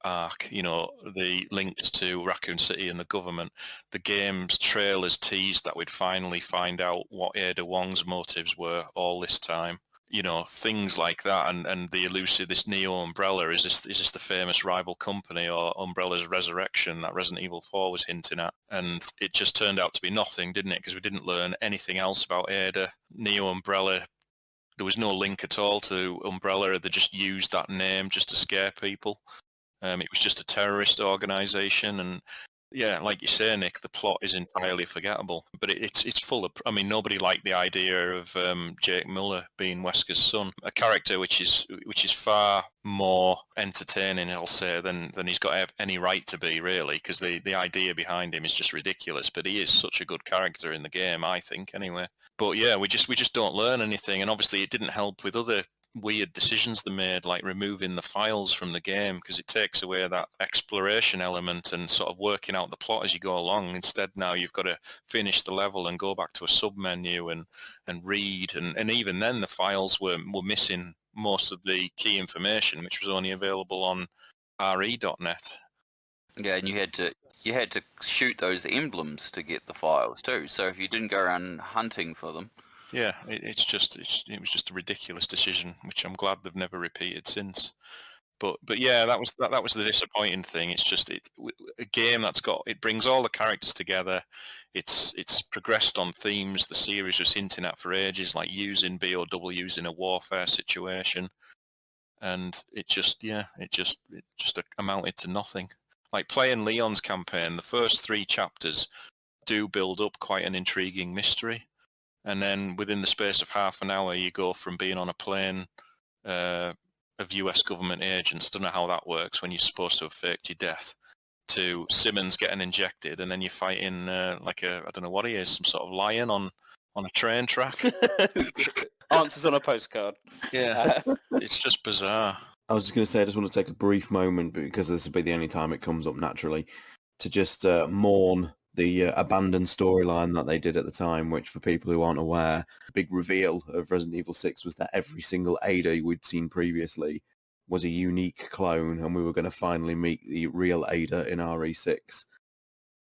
arc, you know, the links to Raccoon City and the government. The game's trailers teased that we'd finally find out what Ada Wong's motives were all this time. You know, things like that, and the elusive, this Neo Umbrella, is this the famous rival company or Umbrella's resurrection that Resident Evil 4 was hinting at? And it just turned out to be nothing, didn't it? Because we didn't learn anything else about Ada. Neo Umbrella, there was no link at all to Umbrella. They just used that name just to scare people. It was just a terrorist organisation, and yeah, like you say, Nick, the plot is entirely forgettable. But it's full of. I mean, nobody liked the idea of Jake Miller being Wesker's son, a character which is far more entertaining, I'll say, than he's got any right to be, really, because the idea behind him is just ridiculous. But he is such a good character in the game, I think, anyway. But yeah, we just don't learn anything, and obviously it didn't help with other weird decisions they made, like removing the files from the game, because it takes away that exploration element and sort of working out the plot as you go along. Instead, now you've got to finish the level and go back to a sub-menu and read, and even then the files were missing most of the key information, which was only available on re.net.
Yeah, and you had to shoot those emblems to get the files too, so if you didn't go around hunting for them.
Yeah, it was just a ridiculous decision, which I'm glad they've never repeated since. But yeah, that was the disappointing thing. It's just a game it brings all the characters together. It's progressed on themes the series was hinting at for ages, like using BOWs in a warfare situation, and it just amounted to nothing. Like playing Leon's campaign, the first 3 chapters do build up quite an intriguing mystery. And then within the space of half an hour, you go from being on a plane of US government agents, don't know how that works when you're supposed to have faked your death, to Simmons getting injected, and then you're fighting like I don't know what he is, some sort of lion on a train track.
Answers on a postcard.
Yeah, it's just bizarre.
I was just going to say, I just want to take a brief moment, because this will be the only time it comes up naturally, to just mourn the abandoned storyline that they did at the time, which for people who aren't aware, the big reveal of Resident Evil 6 was that every single Ada we'd seen previously was a unique clone, and we were going to finally meet the real Ada in RE6.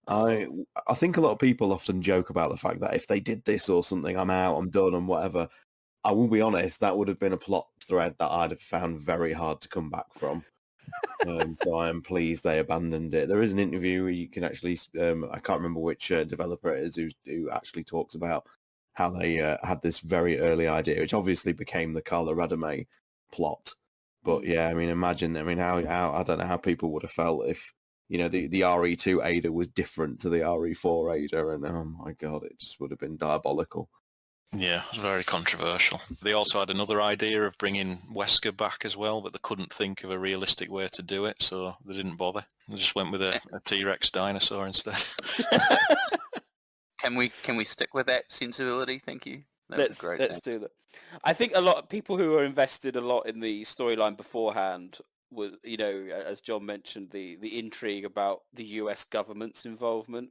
I think a lot of people often joke about the fact that if they did this or something, I'm out, I'm done, and whatever. I will be honest, that would have been a plot thread that I'd have found very hard to come back from. So I am pleased they abandoned it. There is an interview where you can actually, I can't remember which developer it is who actually talks about how they had this very early idea, which obviously became the Carla Radame plot. But yeah, I mean, imagine, how I don't know how people would have felt if, you know, the RE2 Ada was different to the RE4 Ada, and oh my god, it just would have been diabolical.
Yeah, it was very controversial. They also had another idea of bringing Wesker back as well, but they couldn't think of a realistic way to do it, so they didn't bother. They just went with a T-Rex dinosaur instead.
Can we stick with that sensibility? Thank you.
Let's do that. I think a lot of people who are invested a lot in the storyline beforehand was, you know, as John mentioned, the intrigue about the US government's involvement.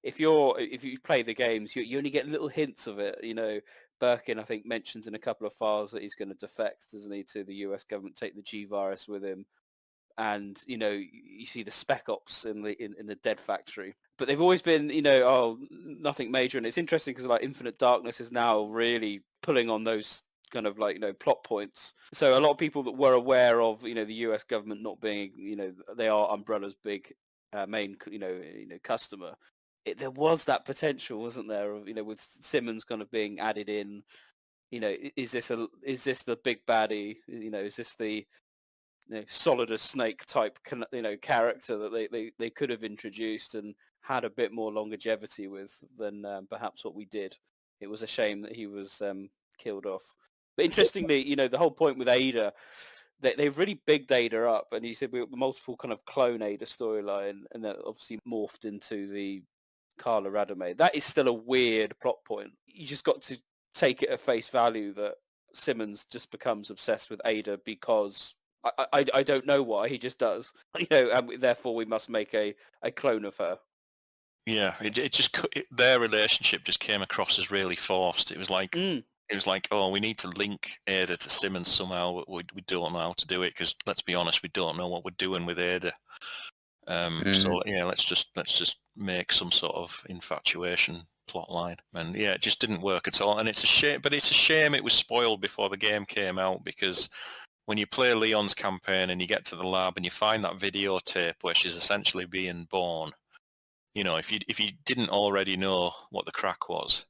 If you play the games, you only get little hints of it. You know, Birkin, I think, mentions in a couple of files that he's going to defect, doesn't he, to the US government, take the G virus with him, and you know, you see the spec ops in the dead factory. But they've always been, you know, oh, nothing major, and it's interesting because like Infinite Darkness is now really pulling on those kind of like, you know, plot points. So a lot of people that were aware of, you know, the US government not being, you know, they are Umbrella's big main, you know, customer. There was that potential, wasn't there, of, you know, with Simmons kind of being added in. You know, is this the big baddie? You know, is this the, you know, solid as Snake type, you know, character that they could have introduced and had a bit more longevity with than perhaps what we did. It was a shame that he was killed off. But interestingly, you know, the whole point with Ada, they've really bigged Ada up, and you said we got the multiple kind of clone Ada storyline, and that obviously morphed into the Carla Radame. That is still a weird plot point. You just got to take it at face value that Simmons just becomes obsessed with Ada because I don't know why, he just does. You know, and therefore we must make a clone of her.
Yeah, their relationship just came across as really forced. It was like oh, we need to link Ada to Simmons somehow, but we don't know how to do it because let's be honest, we don't know what we're doing with Ada. So yeah, let's just make some sort of infatuation plot line, and yeah, it just didn't work at all. And it's a shame, but it's a shame it was spoiled before the game came out, because when you play Leon's campaign and you get to the lab and you find that videotape where she's essentially being born, you know, if you didn't already know what the crack was,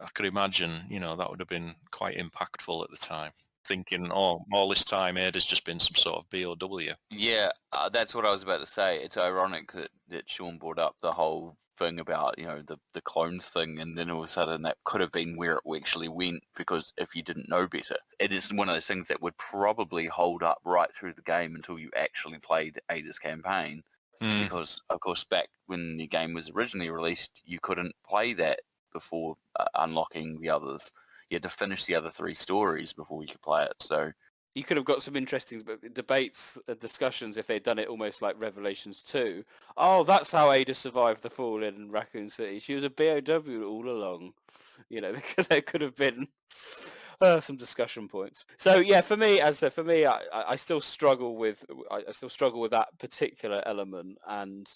I could imagine, you know, that would have been quite impactful at the time. Thinking, oh, all this time Ada's just been some sort of BOW.
Yeah, that's what I was about to say. It's ironic that Sean brought up the whole thing about, you know, the clones thing, and then all of a sudden that could have been where it actually went, because if you didn't know better, it is one of those things that would probably hold up right through the game until you actually played Ada's campaign. Because, of course, back when the game was originally released, you couldn't play that before unlocking the others. You had to finish the other 3 stories before you could play it. So
you could have got some interesting debates, discussions if they'd done it almost like Revelations 2. Oh, that's how Ada survived the fall in Raccoon City. She was a BOW all along. You know, there could have been some discussion points. So yeah, for me, I still struggle with that particular element, and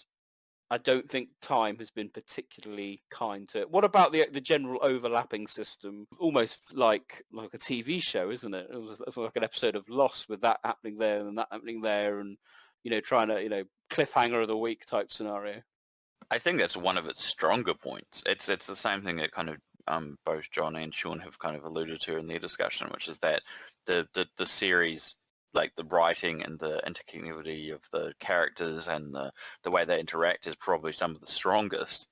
I don't think time has been particularly kind to it. What about the general overlapping system? Almost like a TV show, isn't it? It was like an episode of Lost with that happening there and that happening there, and you know, trying to, you know, cliffhanger of the week type scenario.
I think that's one of its stronger points. It's the same thing that kind of both John and Sean have kind of alluded to in their discussion, which is that the series, like the writing and the interconnectivity of the characters and the way they interact, is probably some of the strongest.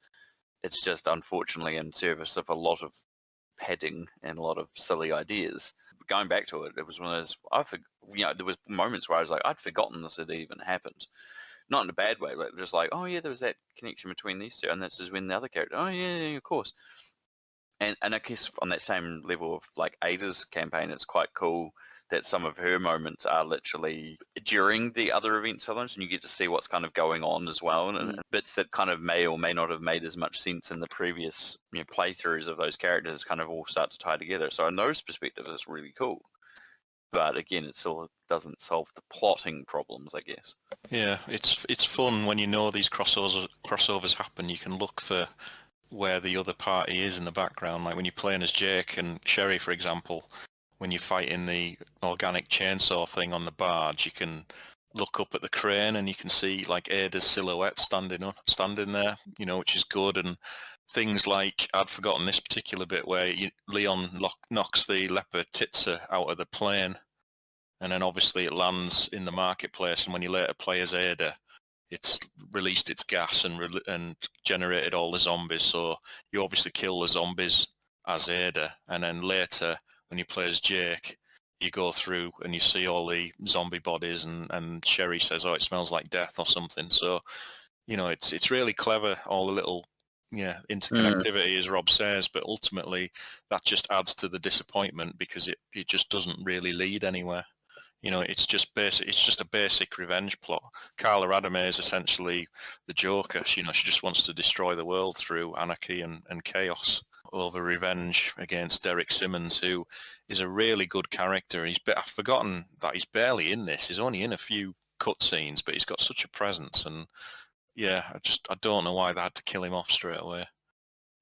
It's just unfortunately in service of a lot of padding and a lot of silly ideas. Going back to it, it was one of those, there was moments where I was like, I'd forgotten this had even happened. Not in a bad way, but just like, oh yeah, there was that connection between these two, and this is when the other character, oh yeah, of course. And I guess on that same level of like Ada's campaign, it's quite cool that some of her moments are literally during the other events sometimes, and you get to see what's kind of going on as well, and bits that kind of may or may not have made as much sense in the previous, you know, playthroughs of those characters kind of all start to tie together. So in those perspectives, it's really cool. But again, it still doesn't solve the plotting problems, I guess.
Yeah, it's fun when you know these crossovers happen. You can look for where the other party is in the background. Like when you're playing as Jake and Sherry, for example, when you're fighting the organic chainsaw thing on the barge, you can look up at the crane and you can see like Ada's silhouette standing there, you know, which is good. And things like, I'd forgotten this particular bit where Leon knocks the leopard Titsa out of the plane, and then obviously it lands in the marketplace, and when you later play as Ada, it's released its gas and generated all the zombies. So you obviously kill the zombies as Ada, and then later when you play as Jake, you go through and you see all the zombie bodies, and Sherry says, oh, it smells like death or something. So, you know, it's really clever, all the little interconnectivity, as Rob says, but ultimately that just adds to the disappointment because it just doesn't really lead anywhere. You know, it's just a basic revenge plot. Carla Radame is essentially the Joker. She just wants to destroy the world through anarchy and chaos over revenge against Derek Simmons, who is a really good character. I've forgotten that he's barely in this. He's only in a few cutscenes, but he's got such a presence. And yeah, I don't know why they had to kill him off straight away.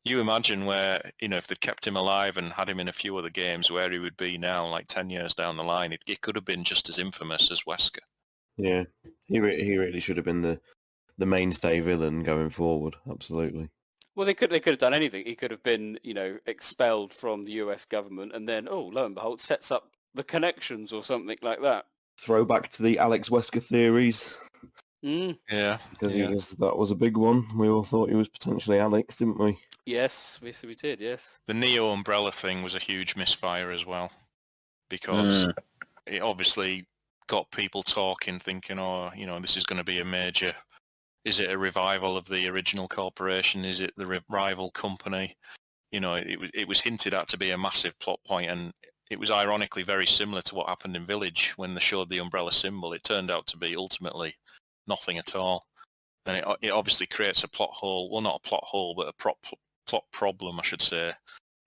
You imagine where, you know, if they'd kept him alive and had him in a few other games, where he would be now, like 10 years down the line. It could have been just as infamous as Wesker.
Yeah, he really should have been the mainstay villain going forward. Absolutely.
Well, they could have done anything. He could have been, you know, expelled from the US government, and then, oh, lo and behold, sets up the connections or something like that.
Throwback to the Alex Wesker theories.
Yeah,
because that was a big one. We all thought he was potentially Alex, didn't we?
Yes, we did. Yes.
The Neo umbrella thing was a huge misfire as well, because it obviously got people talking, thinking, "Oh, this is going to be a major. Is it a revival of the original corporation? Is it the rival company?" It was hinted at to be a massive plot point, and it was ironically very similar to what happened in Village when they showed the umbrella symbol. It turned out to be ultimately nothing at all, and it obviously creates a plot hole. Well, not a plot hole, but a plot problem, I should say,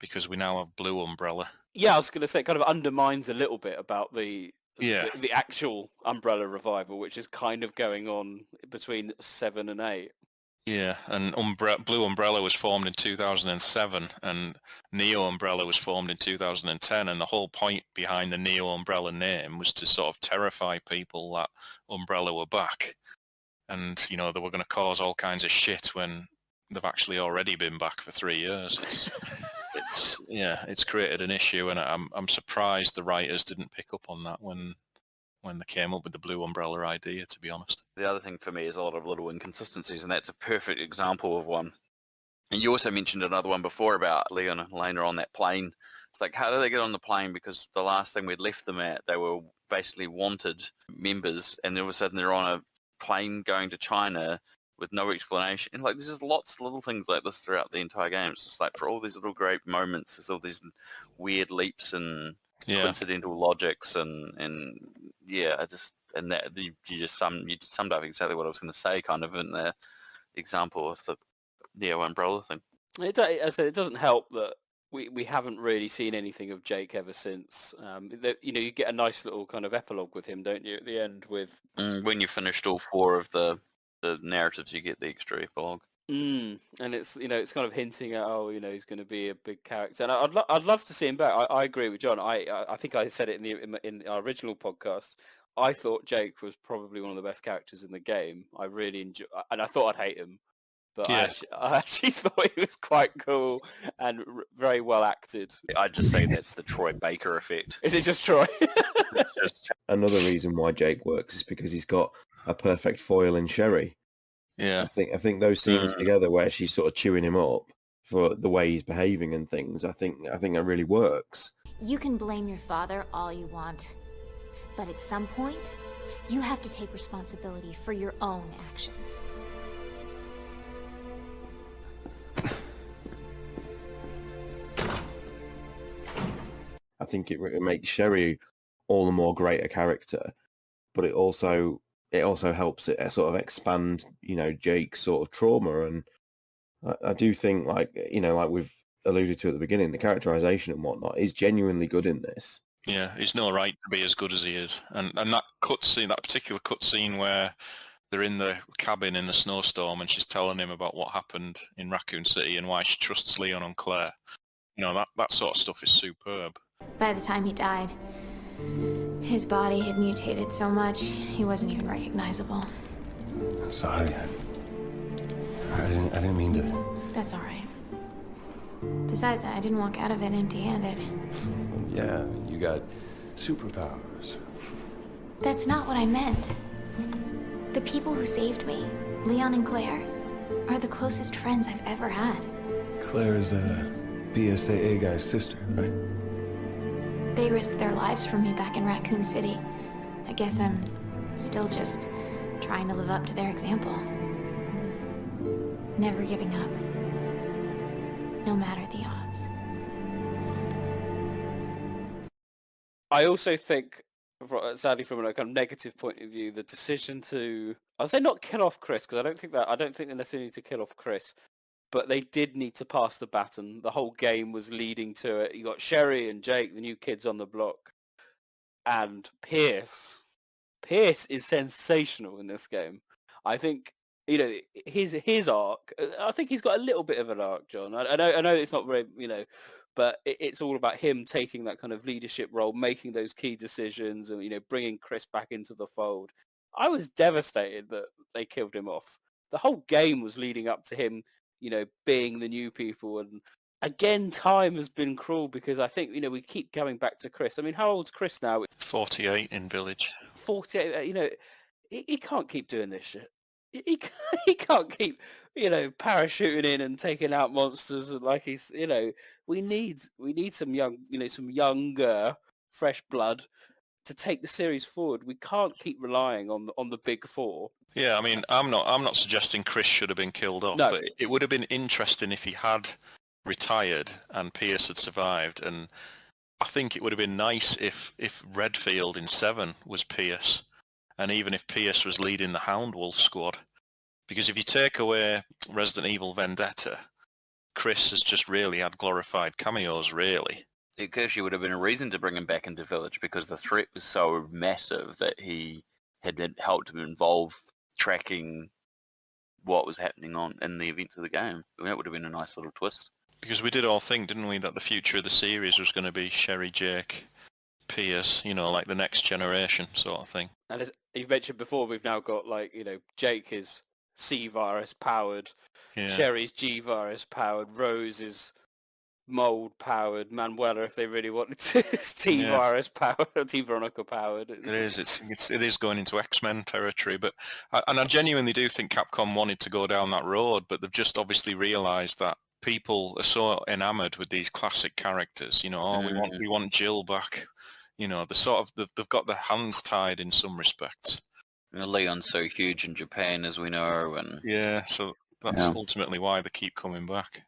because we now have Blue Umbrella.
Yeah, I was going to say it kind of undermines a little bit about the actual Umbrella revival, which is kind of going on between 7 and 8.
Yeah, and Blue Umbrella was formed in 2007, and Neo Umbrella was formed in 2010, and the whole point behind the Neo Umbrella name was to sort of terrify people that Umbrella were back, and they were going to cause all kinds of shit when they've actually already been back for 3 years. It's created an issue, and I'm surprised the writers didn't pick up on that when they came up with the Blue Umbrella idea, to be honest.
The other thing for me is a lot of little inconsistencies, and that's a perfect example of one. And you also mentioned another one before about Leon and Helena on that plane. It's like, how did they get on the plane? Because the last thing we'd left them at, they were basically wanted members, and all of a sudden they're on a plane going to China with no explanation. And there's just lots of little things like this throughout the entire game. It's just for all these little great moments, there's all these weird leaps and coincidental logics, and you summed up exactly what I was going to say, kind of in the example of the Neo Umbrella thing.
I said it doesn't help that we haven't really seen anything of Jake ever since. You get a nice little kind of epilogue with him, don't you, at the end with
when you finished all 4 of the narratives, you get the extra epilogue.
And it's it's kind of hinting at he's going to be a big character, and I'd love to see him back. I agree with John. I think I said it in our original podcast. I thought Jake was probably one of the best characters in the game. I really enjoy, and I thought I'd hate him, but I actually thought he was quite cool and very well acted.
I'd just say that's the Troy Baker effect.
Is it just Troy?
Another reason why Jake works is because he's got a perfect foil in Sherry.
Yeah,
I think those scenes together where she's sort of chewing him up for the way he's behaving and things, I think that really works.
You can blame your father all you want, but at some point, you have to take responsibility for your own actions.
I think it makes Sherry all the more greater character, but it also helps it sort of expand, Jake's sort of trauma. And I do think, like we've alluded to at the beginning, the characterization and whatnot is genuinely good in this.
Yeah, he's no right to be as good as he is. And that cutscene, that particular cutscene where they're in the cabin in the snowstorm and she's telling him about what happened in Raccoon City and why she trusts Leon and Claire. That sort of stuff is superb.
By the time he died, his body had mutated so much, he wasn't even recognizable.
Sorry. I didn't mean to...
That's all right. Besides, I didn't walk out of it empty-handed.
Yeah, you got superpowers.
That's not what I meant. The people who saved me, Leon and Claire, are the closest friends I've ever had.
Claire is that BSAA guy's sister, right?
They risked their lives for me back in Raccoon City. I guess I'm still just trying to live up to their example. Never giving up. No matter the odds.
I also think, sadly, from a kind of negative point of view, the decision to, I'll say not kill off Chris, because I don't think they necessarily need to kill off Chris, but they did need to pass the baton. The whole game was leading to it. You got Sherry and Jake, the new kids on the block, and Pierce. Pierce is sensational in this game. I think his arc. I think he's got a little bit of an arc, John. I know it's not very but it's all about him taking that kind of leadership role, making those key decisions, and bringing Chris back into the fold. I was devastated that they killed him off. The whole game was leading up to him, being the new people. And again, time has been cruel because I think, we keep coming back to Chris. I mean, how old's Chris now?
48 in Village.
48, he can't keep doing this shit. He can't keep, parachuting in and taking out monsters like he's, we need some younger, fresh blood to take the series forward. We can't keep relying on the big four.
Yeah, I mean, I'm not suggesting Chris should have been killed off,
No.
but it would have been interesting if he had retired and Pierce had survived, and I think it would have been nice if Redfield in 7 was Pierce, and even if Pierce was leading the Hound Wolf squad, because if you take away Resident Evil Vendetta, Chris has just really had glorified cameos, really.
It actually would have been a reason to bring him back into Village, because the threat was so massive that he had helped him involve tracking what was happening in the events of the game. That would have been a nice little twist.
Because we did all think, didn't we, that the future of the series was going to be Sherry, Jake, Pierce, like the next generation sort of thing.
And as you've mentioned before, we've now got Jake is C-virus powered, Sherry's G-virus powered, Rose is mold powered, Manuela, if they really wanted to, is T-virus powered, T-Veronica powered.
It is going into X-Men territory, but I genuinely do think Capcom wanted to go down that road, but they've just obviously realised that people are so enamoured with these classic characters. We want Jill back. They've got their hands tied in some respects.
Leon's so huge in Japan, as we know, and
so that's ultimately why they keep coming back,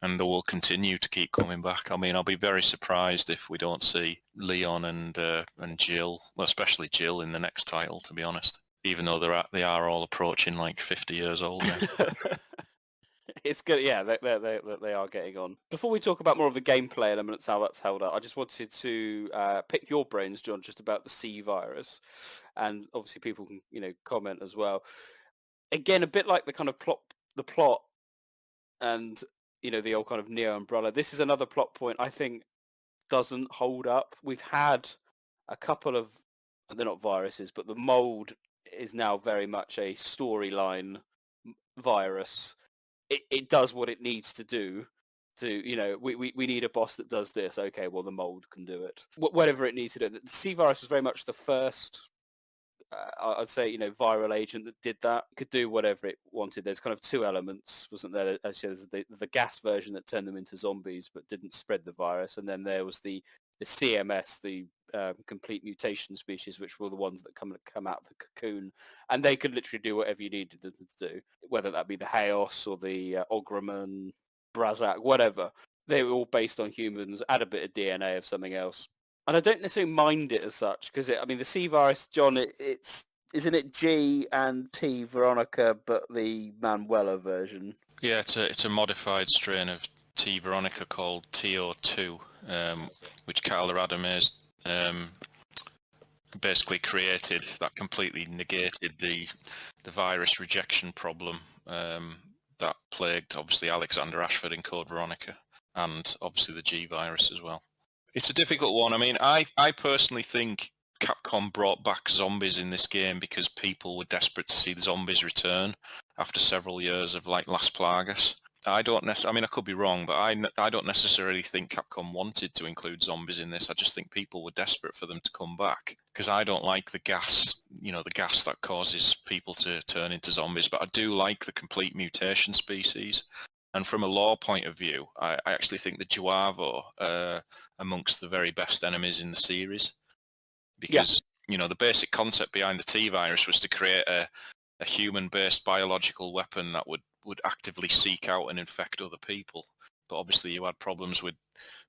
and they will continue to keep coming back. I mean, I'll be very surprised if we don't see Leon and Jill, well, especially Jill, in the next title. To be honest, even though they are all approaching like 50 years old now.
It's good, yeah. They are getting on. Before we talk about more of the gameplay elements, how that's held up, I just wanted to pick your brains, John, just about the C virus, and obviously people can comment as well. Again, a bit like the kind of plot, and the old kind of Neo umbrella. This is another plot point I think doesn't hold up. We've had a couple of, they're not viruses, but the mold is now very much a storyline virus. It does what it needs to do. We need a boss that does this. Okay, well, the mold can do it. Whatever it needs to do. The C virus was very much the first, I'd say, viral agent that did that. It could do whatever it wanted. There's kind of two elements, wasn't there? There's the gas version that turned them into zombies but didn't spread the virus, and then there was the CMS, the complete mutation species, which were the ones that come out of the cocoon, and they could literally do whatever you needed them to do, whether that be the Haos or the Ograman, Brazak, whatever. They were all based on humans, add a bit of DNA of something else. And I don't necessarily mind it as such, because the C virus, John, it's isn't it G and T Veronica, but the Manuela version?
Yeah, it's a modified strain of T Veronica called TO2, which Carla Adamez basically created, that completely negated the virus rejection problem that plagued obviously Alexander Ashford in Code Veronica, and obviously the G virus as well. It's a difficult one. I mean, I personally think Capcom brought back zombies in this game because people were desperate to see the zombies return after several years of like Las Plagas. I could be wrong, but I don't necessarily think Capcom wanted to include zombies in this. I just think people were desperate for them to come back, because I don't like the gas, the gas that causes people to turn into zombies, but I do like the complete mutation species. And from a lore point of view, I actually think the Juavo are amongst the very best enemies in the series, because the basic concept behind the T-virus was to create a human-based biological weapon that would actively seek out and infect other people. But obviously you had problems with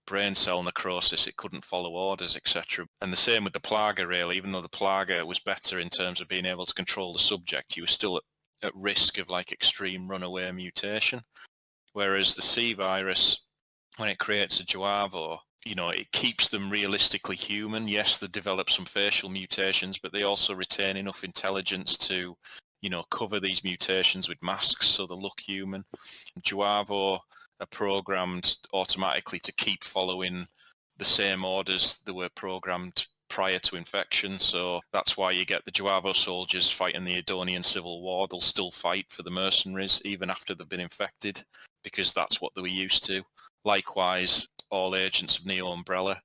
brain cell necrosis, it couldn't follow orders, etc. And the same with the Plaga, really. Even though the Plaga was better in terms of being able to control the subject, you were still at risk of like extreme runaway mutation. Whereas the C virus, when it creates a Juavo, it keeps them realistically human. Yes, they develop some facial mutations, but they also retain enough intelligence to cover these mutations with masks so they look human. Juavo are programmed automatically to keep following the same orders they were programmed prior to infection, so that's why you get the Juavo soldiers fighting the Edonian Civil War. They'll still fight for the mercenaries even after they've been infected, because that's what they were used to. Likewise, all agents of Neo Umbrella,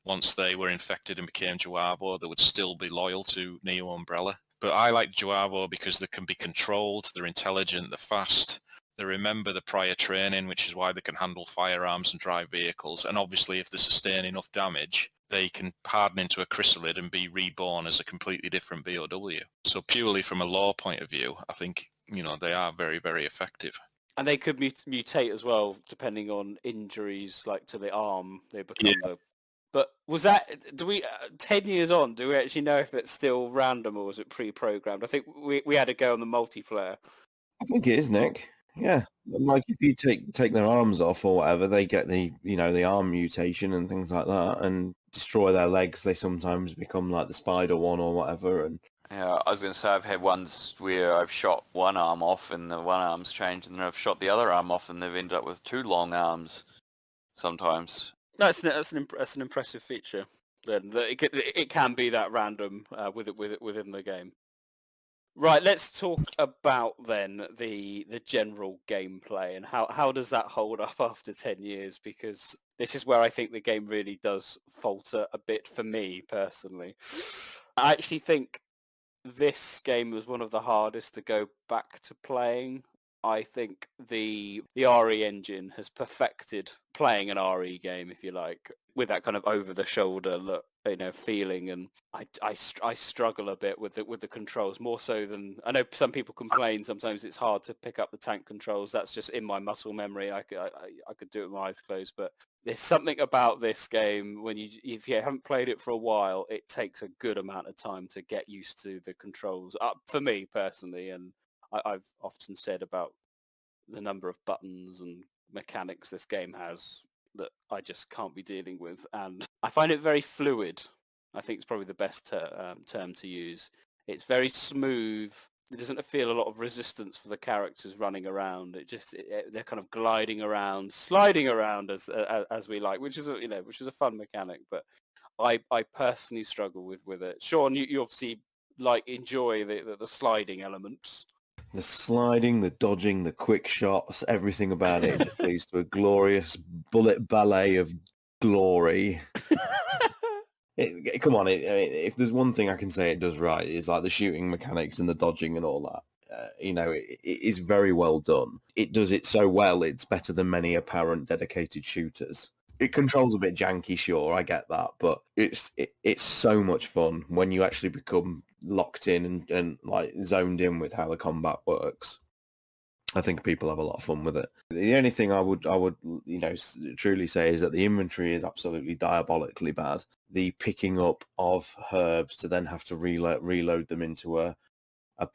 once they were infected and became Juavo, they would still be loyal to Neo Umbrella. But I like Joavo because they can be controlled, they're intelligent, they're fast, they remember the prior training, which is why they can handle firearms and drive vehicles. And obviously, if they sustain enough damage, they can harden into a chrysalid and be reborn as a completely different BOW. So purely from a lore point of view, I think, they are very, very effective.
And they could mutate as well, depending on injuries, like to the arm. They become the... But was that... 10 years on, do we actually know if it's still random or was it pre-programmed? I think we had a go on the multiplayer.
I think it is, Nick. Yeah, like if you take their arms off or whatever, they get the arm mutation and things like that, and destroy their legs. They sometimes become like the spider one or whatever. And
yeah, I was going to say I've had ones where I've shot one arm off and the one arm's changed, and then I've shot the other arm off and they've ended up with two long arms. Sometimes
That's an impressive feature. Then it can be that random within the game. Right, let's talk about then the general gameplay and how does that hold up after 10 years, because this is where I think the game really does falter a bit for me personally. I actually think this game was one of the hardest to go back to playing. I think the RE engine has perfected playing an RE game, if you like, with that kind of over-the-shoulder look, feeling. And I struggle a bit with the controls, more so than... I know some people complain sometimes it's hard to pick up the tank controls. That's just in my muscle memory. I could do it with my eyes closed. But there's something about this game, if you haven't played it for a while, it takes a good amount of time to get used to the controls, for me personally. And I've often said about the number of buttons and mechanics this game has that I just can't be dealing with. And I find it very fluid. I think it's probably the best term to use. It's very smooth. There doesn't feel a lot of resistance for the characters running around. They're kind of gliding around, sliding around as we like, which is a fun mechanic. But I personally struggle with it. Sean, you obviously enjoy the sliding elements.
the sliding, the dodging, the quick shots, everything about it just leads to a glorious bullet ballet of glory. Come on, if there's one thing I can say it does right, it's like the shooting mechanics and the dodging and all that. It is very well done. It does it so well, it's better than many apparent dedicated shooters. It controls a bit janky, sure, I get that, but it's so much fun when you actually become locked in and like zoned in with how the combat works. I think people have a lot of fun with it. The only thing I would truly say is that the inventory is absolutely diabolically bad. The picking up of herbs to then have to reload them into a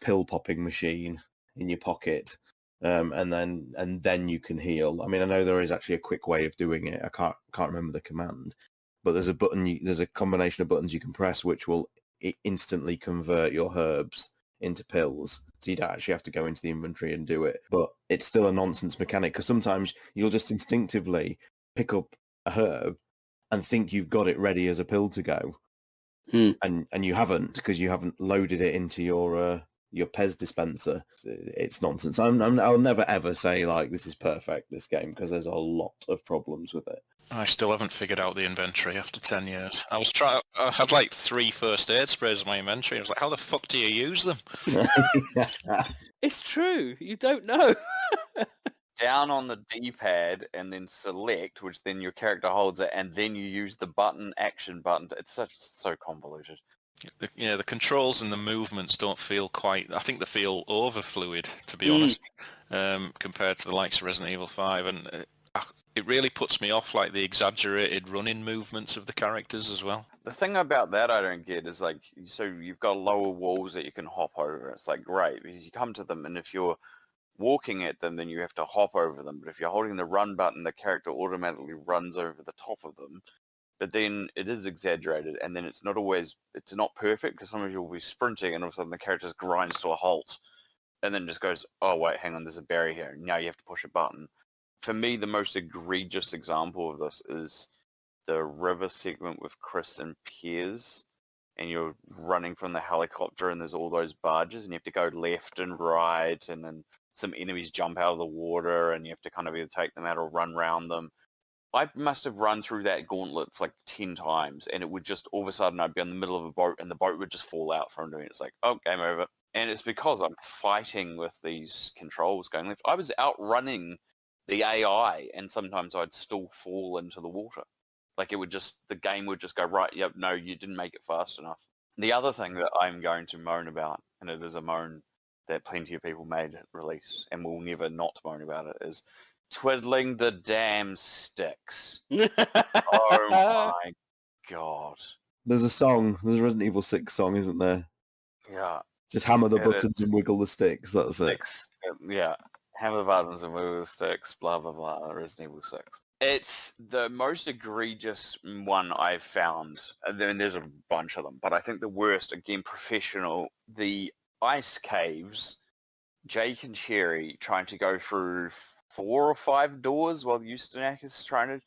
pill popping machine in your pocket, and then you can heal. I mean, I know there is actually a quick way of doing it. I can't remember the command, but there's a combination of buttons you can press which will instantly convert your herbs into pills. So you don't actually have to go into the inventory and do it. But it's still a nonsense mechanic because sometimes you'll just instinctively pick up a herb and think you've got it ready as a pill to go, and you haven't, because you haven't loaded it into your Pez dispenser. It's nonsense. I'll never ever say like this is perfect, this game, because there's a lot of problems with it.
I still haven't figured out the inventory after 10 years. I had like 3 first aid sprays in my inventory. I was like, how the fuck do you use them?
It's true. You don't know.
Down on the D-pad and then select, which then your character holds it, and then you use the action button. It's so convoluted.
The controls and the movements don't feel quite... I think they feel over-fluid, to be honest, compared to the likes of Resident Evil 5. And it really puts me off, like, the exaggerated running movements of the characters as well.
The thing about that I don't get is, like, so you've got lower walls that you can hop over. It's, like, great, because you come to them, and if you're walking at them, then you have to hop over them. But if you're holding the run button, the character automatically runs over the top of them. But then it is exaggerated, and then it's not perfect, because sometimes you'll be sprinting, and all of a sudden the character just grinds to a halt, and then just goes, oh, wait, hang on, there's a barrier here. Now you have to push a button. For me, the most egregious example of this is the river segment with Chris and Piers, and you're running from the helicopter, and there's all those barges, and you have to go left and right, and then some enemies jump out of the water, and you have to kind of either take them out or run around them. I must have run through that gauntlet like 10 times, and it would just, all of a sudden, I'd be in the middle of a boat, and the boat would just fall out from under me. It's like, oh, game over. And it's because I'm fighting with these controls going left. I was outrunning the AI, and sometimes I'd still fall into the water. Like, the game would just go, right, yep, no, you didn't make it fast enough. The other thing that I'm going to moan about, and it is a moan that plenty of people made at release, and will never not moan about it, is twiddling the damn sticks. Oh my god.
There's a Resident Evil 6 song, isn't there?
Yeah.
Just hammer the buttons and wiggle the sticks, that's
sticks. Yeah. Hammer the buttons and wiggle the sticks, blah, blah, blah, Resident Evil 6. It's the most egregious one I've found. And then there's a bunch of them, but I think the worst, again, professional, the ice caves, Jake and Sherry trying to go through 4 or 5 doors while Eustanak is trying to...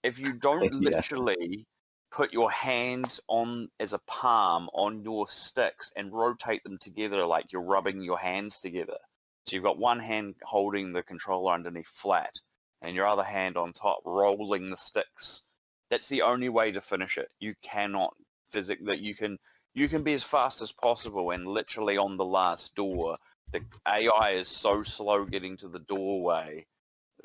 If you don't literally put your hands on as a palm on your sticks and rotate them together like you're rubbing your hands together. So you've got one hand holding the controller underneath flat and your other hand on top rolling the sticks. That's the only way to finish it. You cannot physically... You can be as fast as possible, and literally on the last door, the AI is so slow getting to the doorway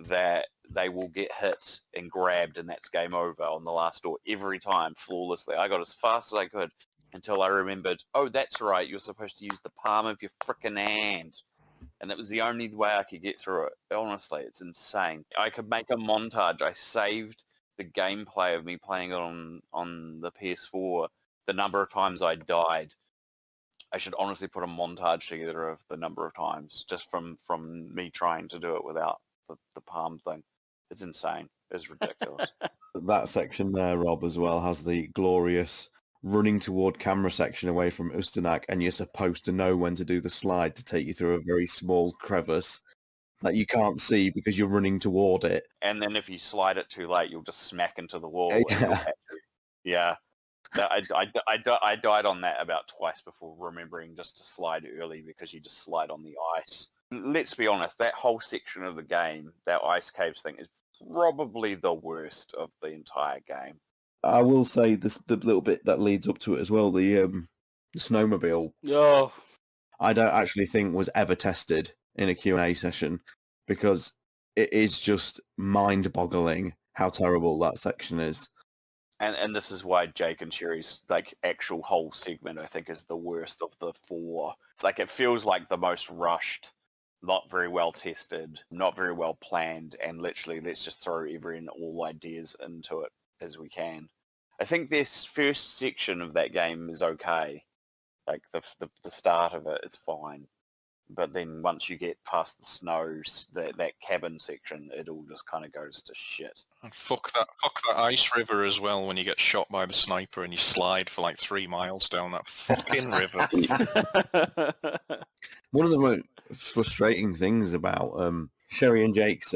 that they will get hit and grabbed, and that's game over on the last door every time, flawlessly. I got as fast as I could until I remembered, oh, that's right, you're supposed to use the palm of your frickin' hand. And that was the only way I could get through it. Honestly, it's insane. I could make a montage. I saved the gameplay of me playing it on the PS4, the number of times I died. I should honestly put a montage together of the number of times, just from me trying to do it without the palm thing. It's insane. It's ridiculous.
That section there, Rob, as well, has the glorious running toward camera section away from Ustanak, and you're supposed to know when to do the slide to take you through a very small crevice that you can't see because you're running toward it.
And then if you slide it too late, you'll just smack into the wall.
Yeah.
I died on that about twice before remembering just to slide early, because you just slide on the ice. Let's be honest, that whole section of the game, that ice caves thing, is probably the worst of the entire game.
I will say the little bit that leads up to it as well, the snowmobile.
Oh.
I don't actually think was ever tested in a Q&A session, because it is just mind-boggling how terrible that section is.
And this is why Jake and Sherry's like actual whole segment, I think, is the worst of the 4. It's like, it feels like the most rushed, not very well tested, not very well planned, and literally let's just throw every and all ideas into it as we can. I think this first section of that game is okay. Like the start of it is fine. But then once you get past the snows, that cabin section, it all just kind of goes to shit.
And fuck that ice river as well, when you get shot by the sniper and you slide for like 3 miles down that fucking river.
One of the most frustrating things about Sherry and Jake's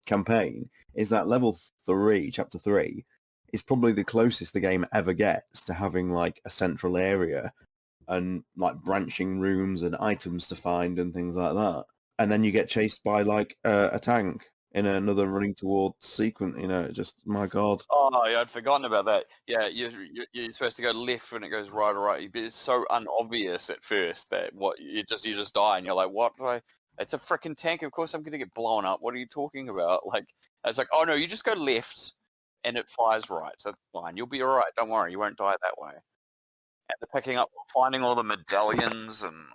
campaign is that level 3, chapter 3, is probably the closest the game ever gets to having like a central area and like branching rooms and items to find and things like that. And then you get chased by like a tank in another running towards sequence. You know, just, my God.
Oh, yeah, I'd forgotten about that. Yeah, you're supposed to go left when it goes right or right. But it's so unobvious at first that you just die, and you're like, what? It's a freaking tank. Of course I'm going to get blown up. What are you talking about? Like, it's like, oh no, you just go left and it fires right. So that's fine. You'll be all right. Don't worry. You won't die that way. And they're picking up, finding all the medallions, and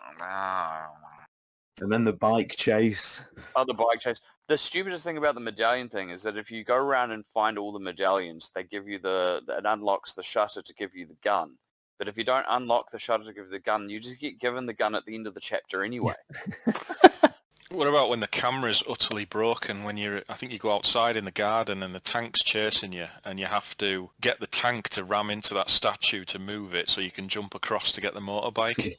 then the bike chase.
Oh, the bike chase. The stupidest thing about the medallion thing is that if you go around and find all the medallions, they give you it unlocks the shutter to give you the gun. But if you don't unlock the shutter to give you the gun, you just get given the gun at the end of the chapter anyway.
What about when the camera's utterly broken, when I think you go outside in the garden and the tank's chasing you, and you have to get the tank to ram into that statue to move it so you can jump across to get the motorbike,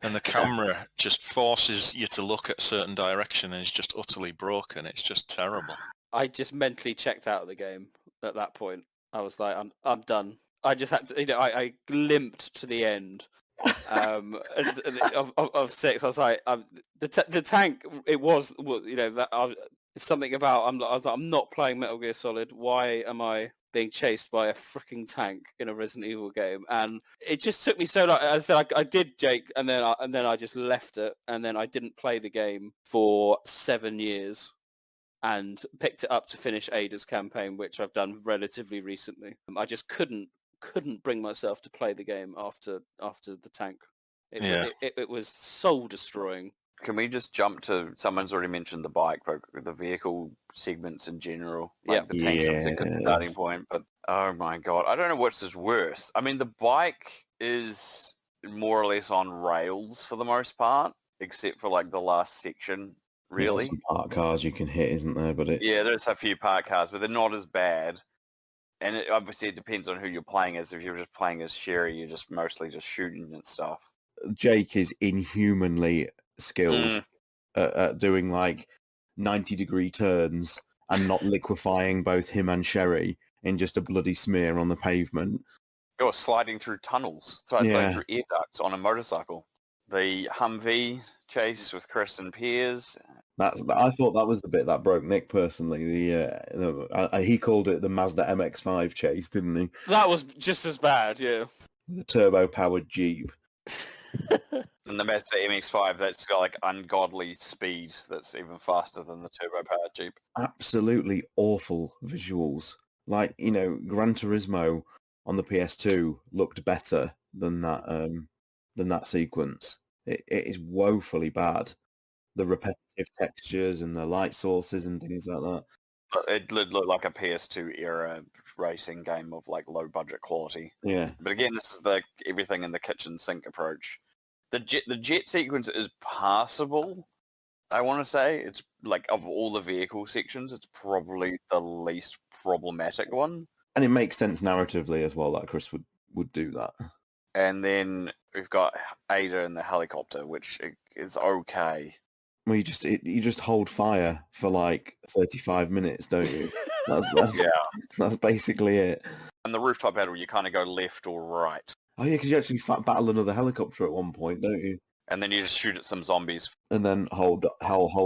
and the camera just forces you to look at a certain direction, and it's just utterly broken. It's just terrible.
I just mentally checked out of the game at that point. I was like, I'm done. I just had to, I limped to the end. Of 6. I was like, the tank. It was, It's something about I'm not playing Metal Gear Solid. Why am I being chased by a freaking tank in a Resident Evil game? And it just took me so long. As I said, I did, Jake, and then I just left it, and then I didn't play the game for 7 years, and picked it up to finish Ada's campaign, which I've done relatively recently. I just couldn't bring myself to play the game after the tank. It was soul destroying.
Can we just jump to, someone's already mentioned the bike, but the vehicle segments in general? Like the tank's obviously a good starting point, but oh my god, I don't know which is worse. I mean, the bike is more or less on rails for the most part, except for like the last section, really.
There's some parked cars you can hit, isn't there? But it's...
Yeah, there's a few parked cars, but they're not as bad. And obviously it depends on who you're playing as. If you're just playing as Sherry, you're just mostly just shooting and stuff.
Jake is inhumanly skilled at doing like 90-degree turns and not liquefying both him and Sherry in just a bloody smear on the pavement.
Or sliding through tunnels, sliding through air ducts on a motorcycle. The Humvee chase with Chris and Piers.
I thought that was the bit that broke Nick personally. He called it the Mazda MX-5 chase, didn't he?
That was just as bad, yeah.
The turbo-powered Jeep.
And the Mazda MX-5, that's got like ungodly speed. That's even faster than the turbo-powered Jeep.
Absolutely awful visuals. Like, Gran Turismo on the PS2 looked better than that sequence. It is woefully bad. The repetitive textures and the light sources and things like that.
It looked like a PS2 era racing game of like low budget quality.
Yeah.
But again, this is the everything in the kitchen sink approach. The jet sequence is passable, I want to say. It's like, of all the vehicle sections, it's probably the least problematic one.
And it makes sense narratively as well that Chris would do that.
And then we've got Ada in the helicopter, which is okay.
Well, you just hold fire for like 35 minutes, don't you? That's basically it.
And the rooftop battle, you kind of go left or right.
Oh yeah, because you actually battle another helicopter at one point, don't you?
And then you just shoot at some zombies.
And then hold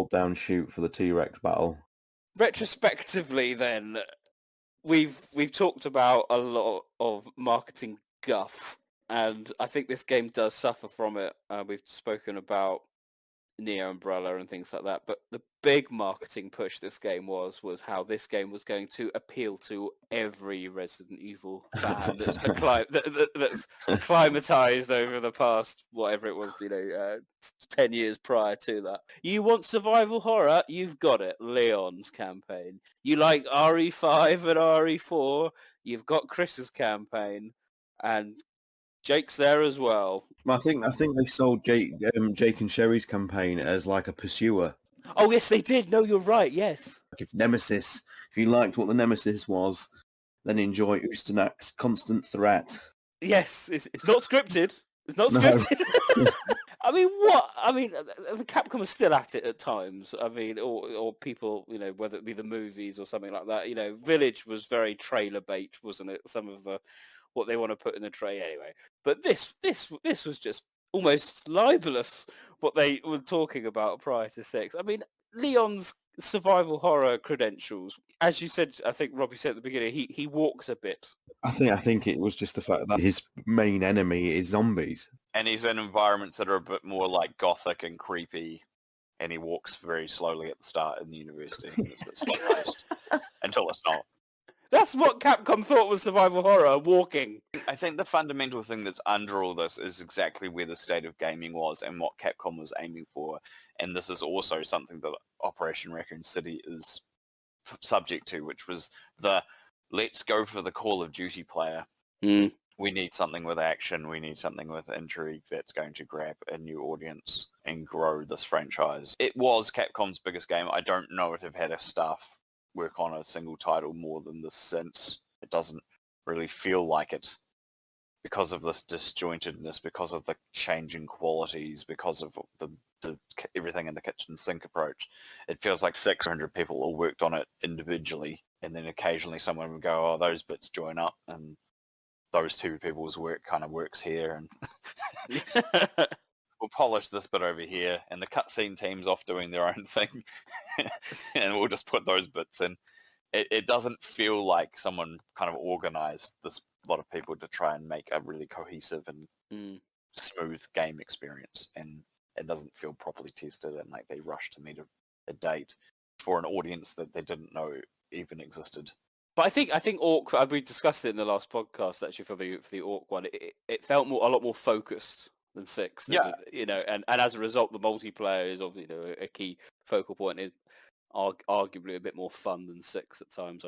down shoot for the T-Rex battle.
Retrospectively, then, we've talked about a lot of marketing guff, and I think this game does suffer from it. We've spoken about Neo Umbrella and things like that, but the big marketing push this game was how this game was going to appeal to every Resident Evil fan that's acclimatized over the past, whatever it was, 10 years prior to that. You want survival horror? You've got it. Leon's campaign. You like RE5 and RE4? You've got Chris's campaign, and Jake's there as well.
I think they sold Jake and Sherry's campaign as like a pursuer.
Oh yes, they did. No, you're right. Yes.
If you liked what the Nemesis was, then enjoy Ustinak's Constant Threat.
Yes, it's not scripted. It's not scripted. No. I mean, Capcom is still at it at times. I mean, or people, whether it be the movies or something like that. Village was very trailer bait, wasn't it? Some of what they want to put in the tray anyway. But this was just almost libelous, what they were talking about prior to 6. I mean, Leon's survival horror credentials, as you said, I think Robbie said at the beginning, he walks a bit.
I think it was just the fact that his main enemy is zombies.
And he's in environments that are a bit more like gothic and creepy, and he walks very slowly at the start in the university. It's a bit slow-paced, until it's not.
That's what Capcom thought was survival horror, walking.
I think the fundamental thing that's under all this is exactly where the state of gaming was and what Capcom was aiming for. And this is also something that Operation Raccoon City is subject to, which was the let's go for the Call of Duty player.
Mm.
We need something with action. We need something with intrigue that's going to grab a new audience and grow this franchise. It was Capcom's biggest game. I don't know if they've had a staff work on a single title more than this since. It doesn't really feel like it because of this disjointedness, because of the changing qualities, because of the everything in the kitchen sink approach. It feels like 600 people all worked on it individually, and then occasionally someone would go, oh, those bits join up, and those two people's work kind of works here. And
we'll polish this bit over here, and the cutscene team's off doing their own thing, and we'll just put those bits in. It doesn't feel like someone kind of organized this lot of people to try and make a really cohesive and smooth game experience, and it doesn't feel properly tested, and like they rushed to meet a date for an audience that they didn't know even existed.
But I think Orc. We discussed it in the last podcast actually for the Orc one. It felt a lot more focused than 6.
Yeah,
and as a result, the multiplayer is obviously a key focal point. Is arguably a bit more fun than 6 at times.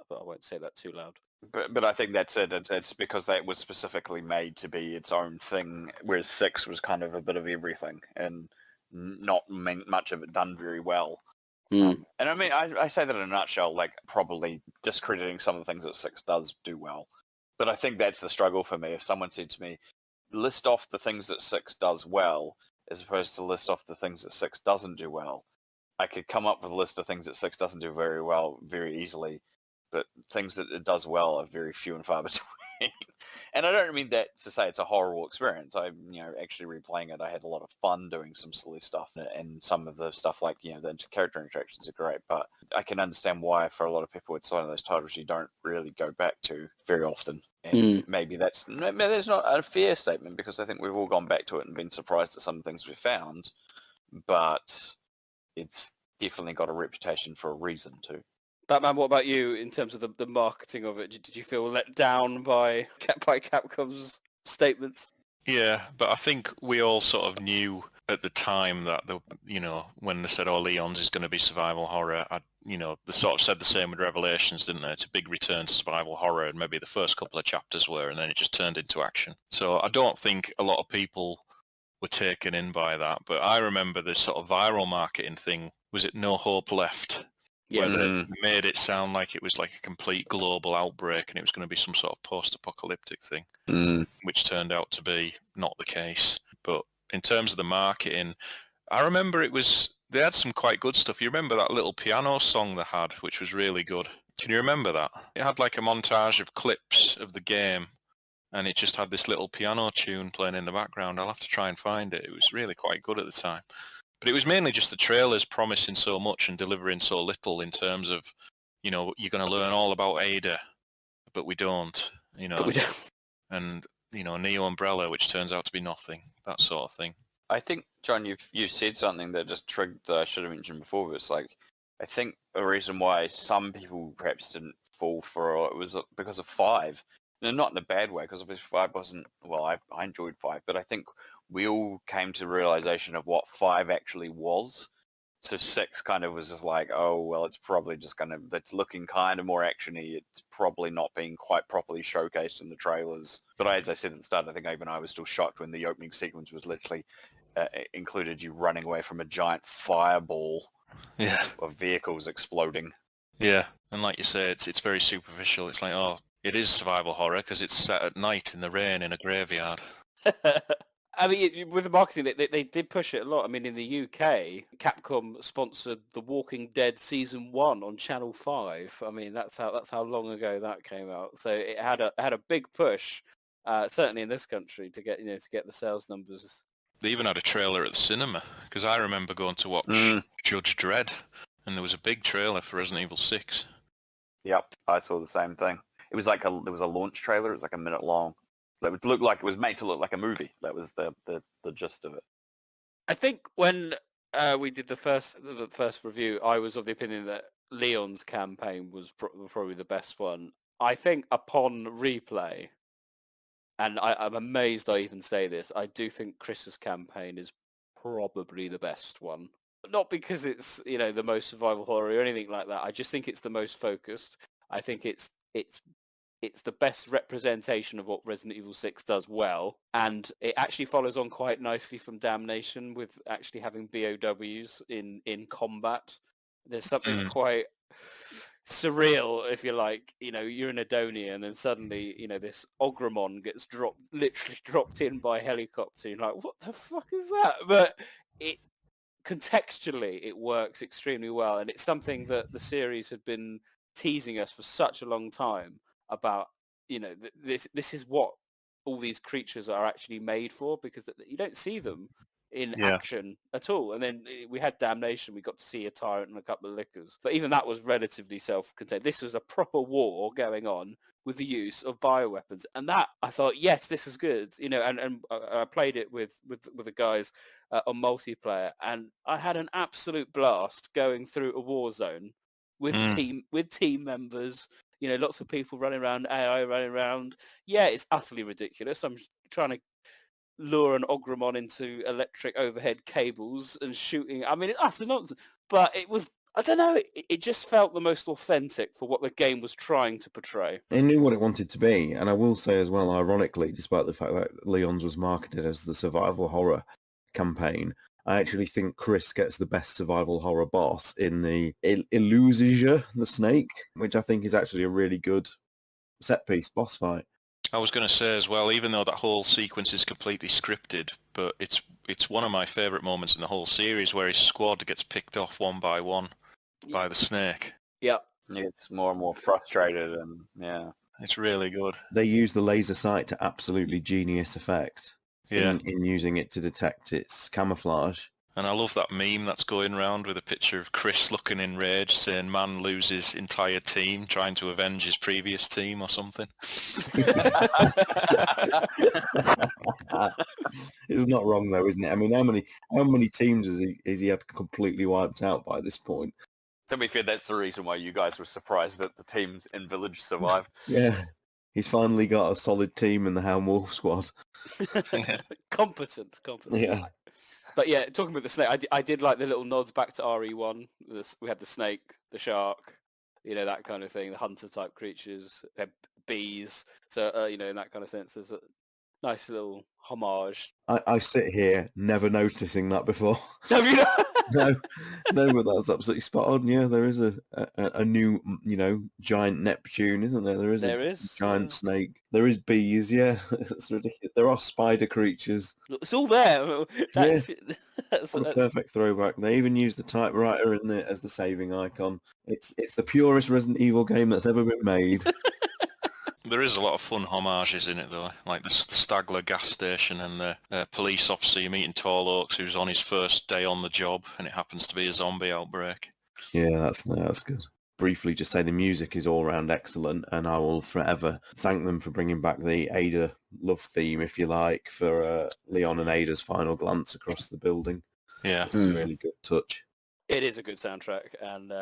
But I won't say that too loud.
But I think that's it. It's because that was specifically made to be its own thing, whereas 6 was kind of a bit of everything and not much of it done very well. And I mean, I say that in a nutshell, like probably discrediting some of the things that 6 does do well. But I think that's the struggle for me. If someone said to me, list off the things that 6 does well, as opposed to list off the things that 6 doesn't do well, I could come up with a list of things that 6 doesn't do very well very easily, but things that it does well are very few and far between. And I don't mean that to say it's a horrible experience. Actually replaying it, I had a lot of fun doing some silly stuff, and some of the stuff like, the character interactions are great, but I can understand why for a lot of people it's one of those titles you don't really go back to very often. And maybe that's not a fair statement, because I think we've all gone back to it and been surprised at some things we found, but it's definitely got a reputation for a reason too.
Batman, what about you in terms of the marketing of it? Did you feel let down by Capcom's statements?
Yeah, but I think we all sort of knew at the time that when they said, "Oh, Leon's is going to be survival horror," they sort of said the same with Revelations, didn't they? It's a big return to survival horror, and maybe the first couple of chapters were, and then it just turned into action. So I don't think a lot of people were taken in by that. But I remember this sort of viral marketing thing. Was it No Hope Left?
Yes.
Where they made it sound like it was like a complete global outbreak and it was going to be some sort of post-apocalyptic thing, which turned out to be not the case. But in terms of the marketing, I remember they had some quite good stuff. You remember that little piano song they had, which was really good? Can you remember that? It had like a montage of clips of the game, and it just had this little piano tune playing in the background. I'll have to try and find it. It was really quite good at the time. But it was mainly just the trailers promising so much and delivering so little in terms of, you're going to learn all about Ada, but we don't, and, Neo Umbrella, which turns out to be nothing, that sort of thing.
I think, John, you've said something that just triggered that I should have mentioned before, but it's like, I think a reason why some people perhaps didn't fall for it was because of 5. No, not in a bad way, because 5 wasn't, well, I enjoyed 5, but I think we all came to the realization of what 5 actually was. So 6 kind of was just like, oh, well, it's probably just it's looking kind of more actiony. It's probably not being quite properly showcased in the trailers. But as I said at the start, I think even I was still shocked when the opening sequence was literally included you running away from a giant fireball of vehicles exploding.
Yeah, and like you say, it's very superficial. It's like, oh, it is survival horror because it's set at night in the rain in a graveyard.
I mean, with the marketing, they did push it a lot. I mean, in the UK, Capcom sponsored The Walking Dead Season 1 on Channel 5. I mean, that's how long ago that came out. So it had a big push, certainly in this country, to get the sales numbers.
They even had a trailer at the cinema, because I remember going to watch Judge Dredd, and there was a big trailer for Resident Evil 6.
Yep, I saw the same thing. It was like there was a launch trailer. It was like a minute long. It was made to look like a movie. That was the gist of it.
I think when we did the first review, I was of the opinion that Leon's campaign was probably the best one. I think upon replay, and I'm amazed I even say this, I do think Chris's campaign is probably the best one. Not because it's the most survival horror or anything like that. I just think it's the most focused. I think it's the best representation of what Resident Evil 6 does well, and it actually follows on quite nicely from Damnation with actually having BOWs in combat. There's something quite surreal, if you like. You're in Adonia, and then suddenly, this Ogremon gets literally dropped in by helicopter. You're like, what the fuck is that? But contextually, it works extremely well, and it's something that the series had been teasing us for such a long time about. This is what all these creatures are actually made for, because you don't see them in
Yeah.
action at all. And then we had Damnation. We got to see a TyranT and a couple of lickers. But even that was relatively self-contained. This was a proper war going on with the use of bioweapons. And that, I thought, yes, this is good. You know, and I played it with the guys on multiplayer. And I had an absolute blast going through a war zone with team members. You know, lots of people running around, AI running around. Yeah, it's utterly ridiculous. I'm trying to lure an Ogremon into electric overhead cables and shooting. I mean, it's utter nonsense. But it was, I don't know, it just felt the most authentic for what the game was trying to portray.
It knew what it wanted to be, and I will say as well, ironically, despite the fact that Leon's was marketed as the survival horror campaign, I actually think Chris gets the best survival horror boss in the Illusia, the snake, which I think is actually a really good set-piece boss fight.
I was going to say as well, even though that whole sequence is completely scripted, but it's one of my favourite moments in the whole series where his squad gets picked off one by one by the snake.
Yeah.
He gets more and more frustrated, and yeah.
It's really good.
They use the laser sight to absolutely genius effect.
Yeah.
In using it to detect its camouflage.
And I love that meme that's going around with a picture of Chris looking enraged, saying man loses entire team trying to avenge his previous team or something.
It's not wrong though, isn't it? I mean, how many teams is he had completely wiped out by this point?
To be fair, that's the reason why you guys were surprised that the teams in Village survived.
Yeah. He's finally got a solid team in the Hound Wolf squad.
Competent.
Yeah.
But yeah, talking about the snake, I did like the little nods back to RE1. We had the snake, the shark, you know, that kind of thing, the hunter type creatures, bees. So, you know, in that kind of sense, there's a nice little homage.
I sit here never noticing that before.
Have you not?
No, but that's absolutely spot on. Yeah, there is a new, you know, giant Neptune, isn't there? There is a giant snake. There is bees. Yeah, it's ridiculous. There are spider creatures.
It's all there. That's
a perfect throwback. They even use the typewriter in there as the saving icon. It's the purest Resident Evil game that's ever been made.
There is a lot of fun homages in it, though, like the Stagler gas station and the police officer you meet in Tall Oaks who's on his first day on the job, and it happens to be a zombie outbreak.
Yeah, that's good. Briefly, just say the music is all round excellent, and I will forever thank them for bringing back the Ada love theme, if you like, for Leon and Ada's final glance across the building.
Yeah,
it's a really good touch.
It is a good soundtrack, and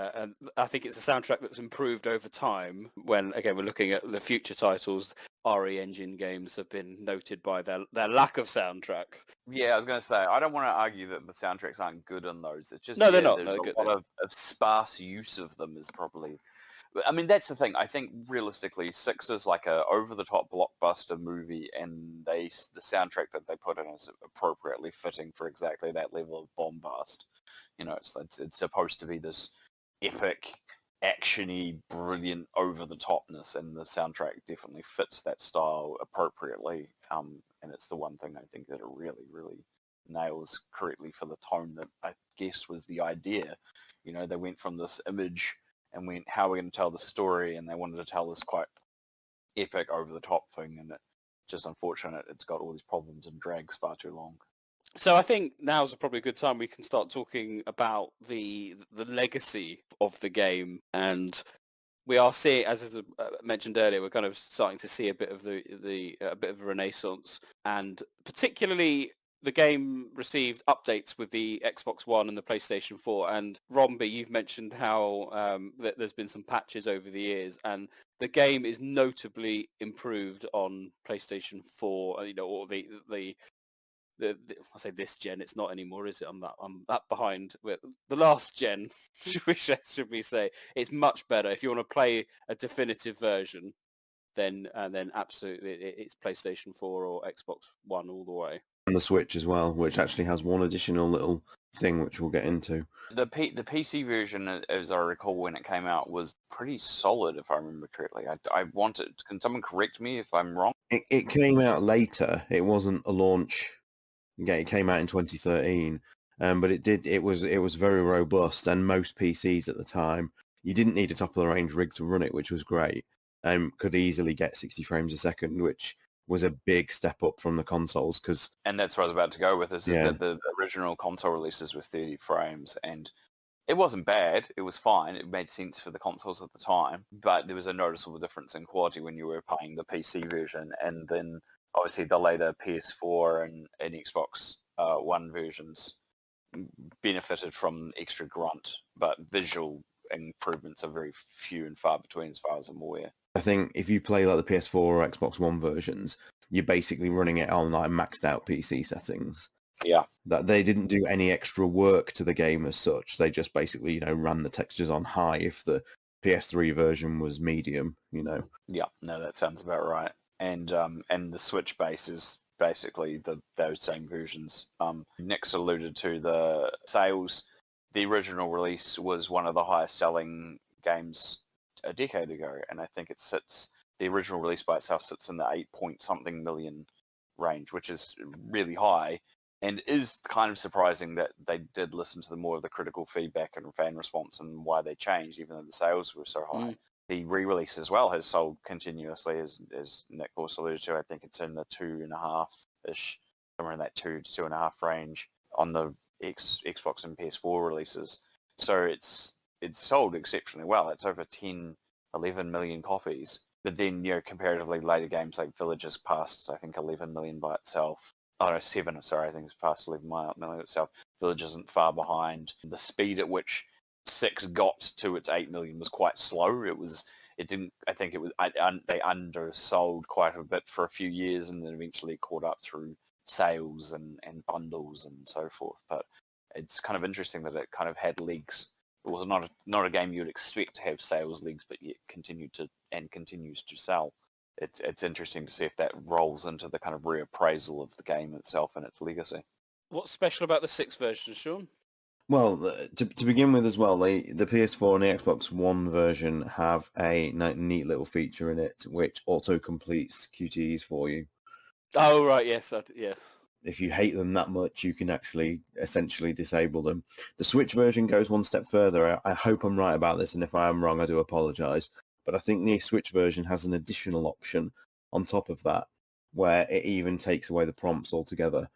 I think it's a soundtrack that's improved over time. When, again, we're looking at the future titles, RE Engine games have been noted by their lack of soundtrack.
Yeah, I was going to say, I don't want to argue that the soundtracks aren't good on those. It's just,
no, they're not.
There's a lot of sparse use of them is probably... I mean, that's the thing. I think, realistically, 6 is like a over-the-top blockbuster movie, and the soundtrack that they put in is appropriately fitting for exactly that level of bombast. You know, it's supposed to be this epic, action-y, brilliant over-the-topness, and the soundtrack definitely fits that style appropriately. And it's the one thing I think that it really, really nails correctly for the tone that I guess was the idea. You know, they went from this image and went, how are we going to tell the story? And they wanted to tell this quite epic, over-the-top thing, and it's just unfortunate it's got all these problems and drags far too long.
So I think now's probably a good time we can start talking about the legacy of the game, and we are seeing, as I mentioned earlier, we're kind of starting to see a bit of a bit of a renaissance, and particularly the game received updates with the Xbox One and the PlayStation 4. And Rombie, you've mentioned how there's been some patches over the years, and the game is notably improved on PlayStation 4. You know, or the I say this gen, it's not anymore, is it? I'm that behind with the last gen. should we say it's much better if you want to play a definitive version? Then absolutely, it's PlayStation 4 or Xbox One all the way.
And the Switch as well, which actually has one additional little thing which we'll get into.
The PC version, as I recall when it came out, was pretty solid, if I remember correctly. Can someone correct me if I'm wrong?
It came out later. It wasn't a launch. Yeah, it came out in 2013, but it was very robust, and most PCs at the time, you didn't need a top of the range rig to run it, which was great. Could easily get 60 frames a second, which was a big step up from the consoles because...
And that's what I was about to go with, is
Yeah.
that the original console releases were 30 frames, and it wasn't bad. It was fine. It made sense for the consoles at the time, but there was a noticeable difference in quality when you were playing the PC version, and then obviously the later PS4 and Xbox One versions benefited from extra grunt, but visual improvements are very few and far between as far as I'm aware.
I think if you play like the PS4 or Xbox One versions, you're basically running it on like maxed out PC settings.
Yeah.
That they didn't do any extra work to the game as such. They just basically, ran the textures on high if the PS3 version was medium,
Yeah, no, that sounds about right. And the Switch base is basically those same versions. Nick's alluded to the sales. The original release was one of the highest selling games a decade ago, and I think the original release by itself sits in the 8-point-something million range, which is really high, and is kind of surprising that they did listen to the more of the critical feedback and fan response and why they changed, even though the sales were so high. The re-release as well has sold continuously, as Nick also alluded to. I think it's in the 2.5-ish, somewhere in that 2 to 2.5 range on the Xbox and PS4 releases. So it's sold exceptionally well. It's over 11 million copies. But then, comparatively later games like Village has passed, I think, 11 million by itself. Oh no, 7, sorry, I think it's past 11 million itself. Village isn't far behind. The speed at which 6 got to its 8 million was quite slow. They undersold quite a bit for a few years, and then eventually caught up through sales and bundles and so forth. But it's kind of interesting that it kind of had legs. It was not a game you'd expect to have sales legs, but yet continues to sell. It's interesting to see if that rolls into the kind of reappraisal of the game itself and its legacy.
What's special about the 6 version, Sean?
Well, to begin with as well, the PS4 and the Xbox One version have a neat little feature in it which auto-completes QTEs for you.
Oh, right, yes, yes.
If you hate them that much, you can actually essentially disable them. The Switch version goes one step further. I hope I'm right about this, and if I am wrong, I do apologise. But I think the Switch version has an additional option on top of that, where it even takes away the prompts altogether.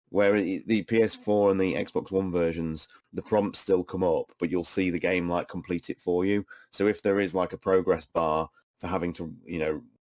Where the PS4 and the Xbox One versions, the prompts still come up, but you'll see the game complete it for you. So if there is a progress bar for having to,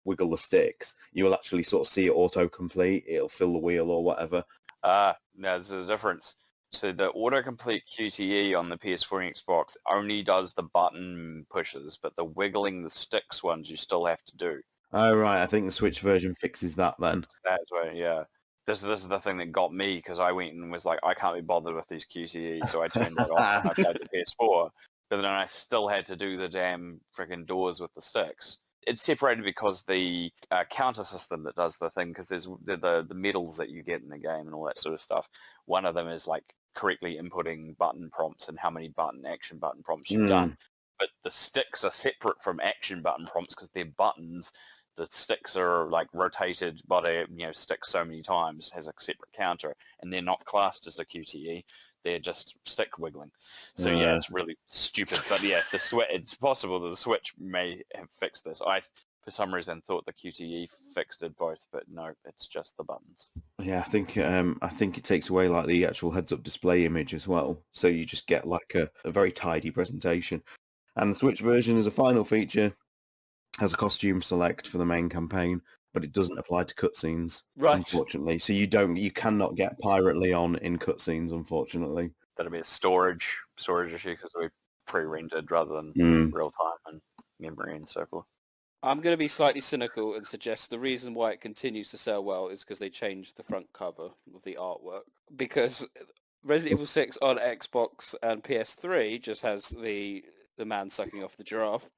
wiggle the sticks, you will actually sort of see it auto-complete. It'll fill the wheel or whatever.
No, there's a difference. So the autocomplete QTE on the PS4 and Xbox only does the button pushes, but the wiggling the sticks ones you still have to do.
Oh, right. I think the Switch version fixes that then.
That's right, yeah. This is the thing that got me, because I went and was like, I can't be bothered with these QTEs, so I turned it off and I played the PS4. But then I still had to do the damn freaking doors with the sticks. It's separated because the counter system that does the thing, because there's the medals that you get in the game and all that sort of stuff. One of them is correctly inputting button prompts and how many action button prompts you've done. But the sticks are separate from action button prompts because they're buttons. The sticks are rotated by the stick so many times, has a separate counter, and they're not classed as a QTE. They're just stick wiggling. So yeah, it's really stupid. But yeah, it's possible that the Switch may have fixed this. I, for some reason, thought the QTE fixed it both, but no, it's just the buttons.
Yeah, I think it takes away the actual heads-up display image as well. So you just get a very tidy presentation. And the Switch version is a final feature, has a costume select for the main campaign, but it doesn't apply to cutscenes, unfortunately. So you cannot get Pirate Leon in cutscenes, unfortunately.
That'll be a storage issue because we pre-rendered rather than real time and memory and so forth.
I'm going to be slightly cynical and suggest the reason why it continues to sell well is because they changed the front cover of the artwork. Because Resident Evil 6 on Xbox and PS3 just has the man sucking off the giraffe.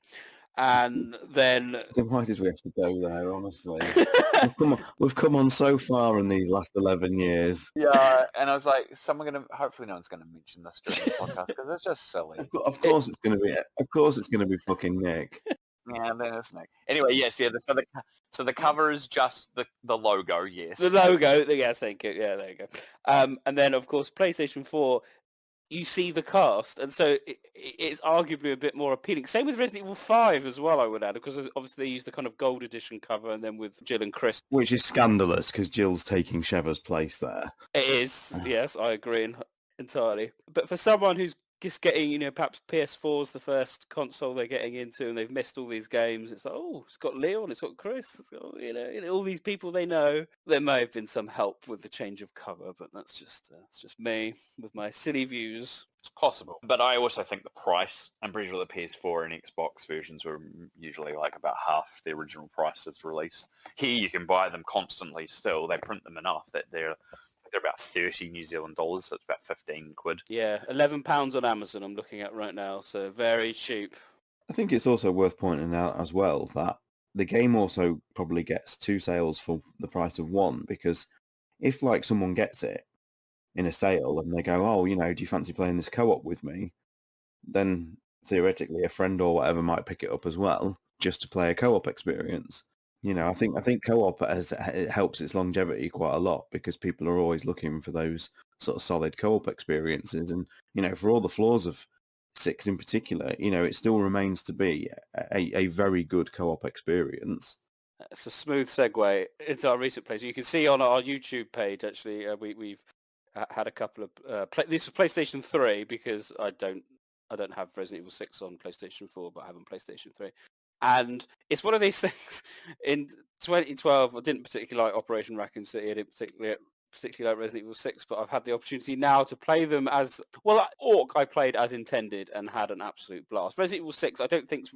And then
why did we have to go there, honestly? we've come on so far in these last 11 years.
Yeah, and I was like, hopefully no one's going to mention this during the podcast because it's just silly.
Of course it's going to be fucking Nick.
Yeah, then it's Nick. Anyway, yes, yeah. So the cover is just the logo, yes.
The logo, yes, thank you. Yeah, there you go. And then of course PlayStation 4 you see the cast, and so it's arguably a bit more appealing. Same with Resident Evil 5 as well, I would add, because obviously they used the kind of gold edition cover, and then with Jill and Chris.
Which is scandalous, because Jill's taking Sheva's place there.
It is, yes, I agree entirely. But for someone who's just getting, perhaps PS4's the first console they're getting into, and they've missed all these games, it's like, oh, it's got Leon, it's got Chris, it's got, all these people they know. There may have been some help with the change of cover, but that's just me with my silly views.
It's possible. But I also think the price, I'm pretty sure the PS4 and Xbox versions were usually like about half the original price of release. Here you can buy them constantly still. They print them enough that they're about 30 New Zealand dollars, so it's about 15 quid.
Yeah, £11 on Amazon I'm looking at right now, so very cheap.
I think it's also worth pointing out as well that the game also probably gets 2 sales for the price of 1, because if like someone gets it in a sale and they go, oh, do you fancy playing this co-op with me? Then theoretically a friend or whatever might pick it up as well, just to play a co-op experience. I think co-op it helps its longevity quite a lot, because people are always looking for those sort of solid co-op experiences. And, for all the flaws of 6 in particular, it still remains to be a very good co-op experience.
It's a smooth segue into our recent plays. You can see on our YouTube page, actually, we've had a couple of... this was PlayStation 3, because I don't have Resident Evil 6 on PlayStation 4, but I have on PlayStation 3. And it's one of these things. In 2012, I didn't particularly like Operation Raccoon City. I didn't particularly like Resident Evil 6, but I've had the opportunity now to play them as... Well, Orc I played as intended and had an absolute blast. Resident Evil 6, I don't think...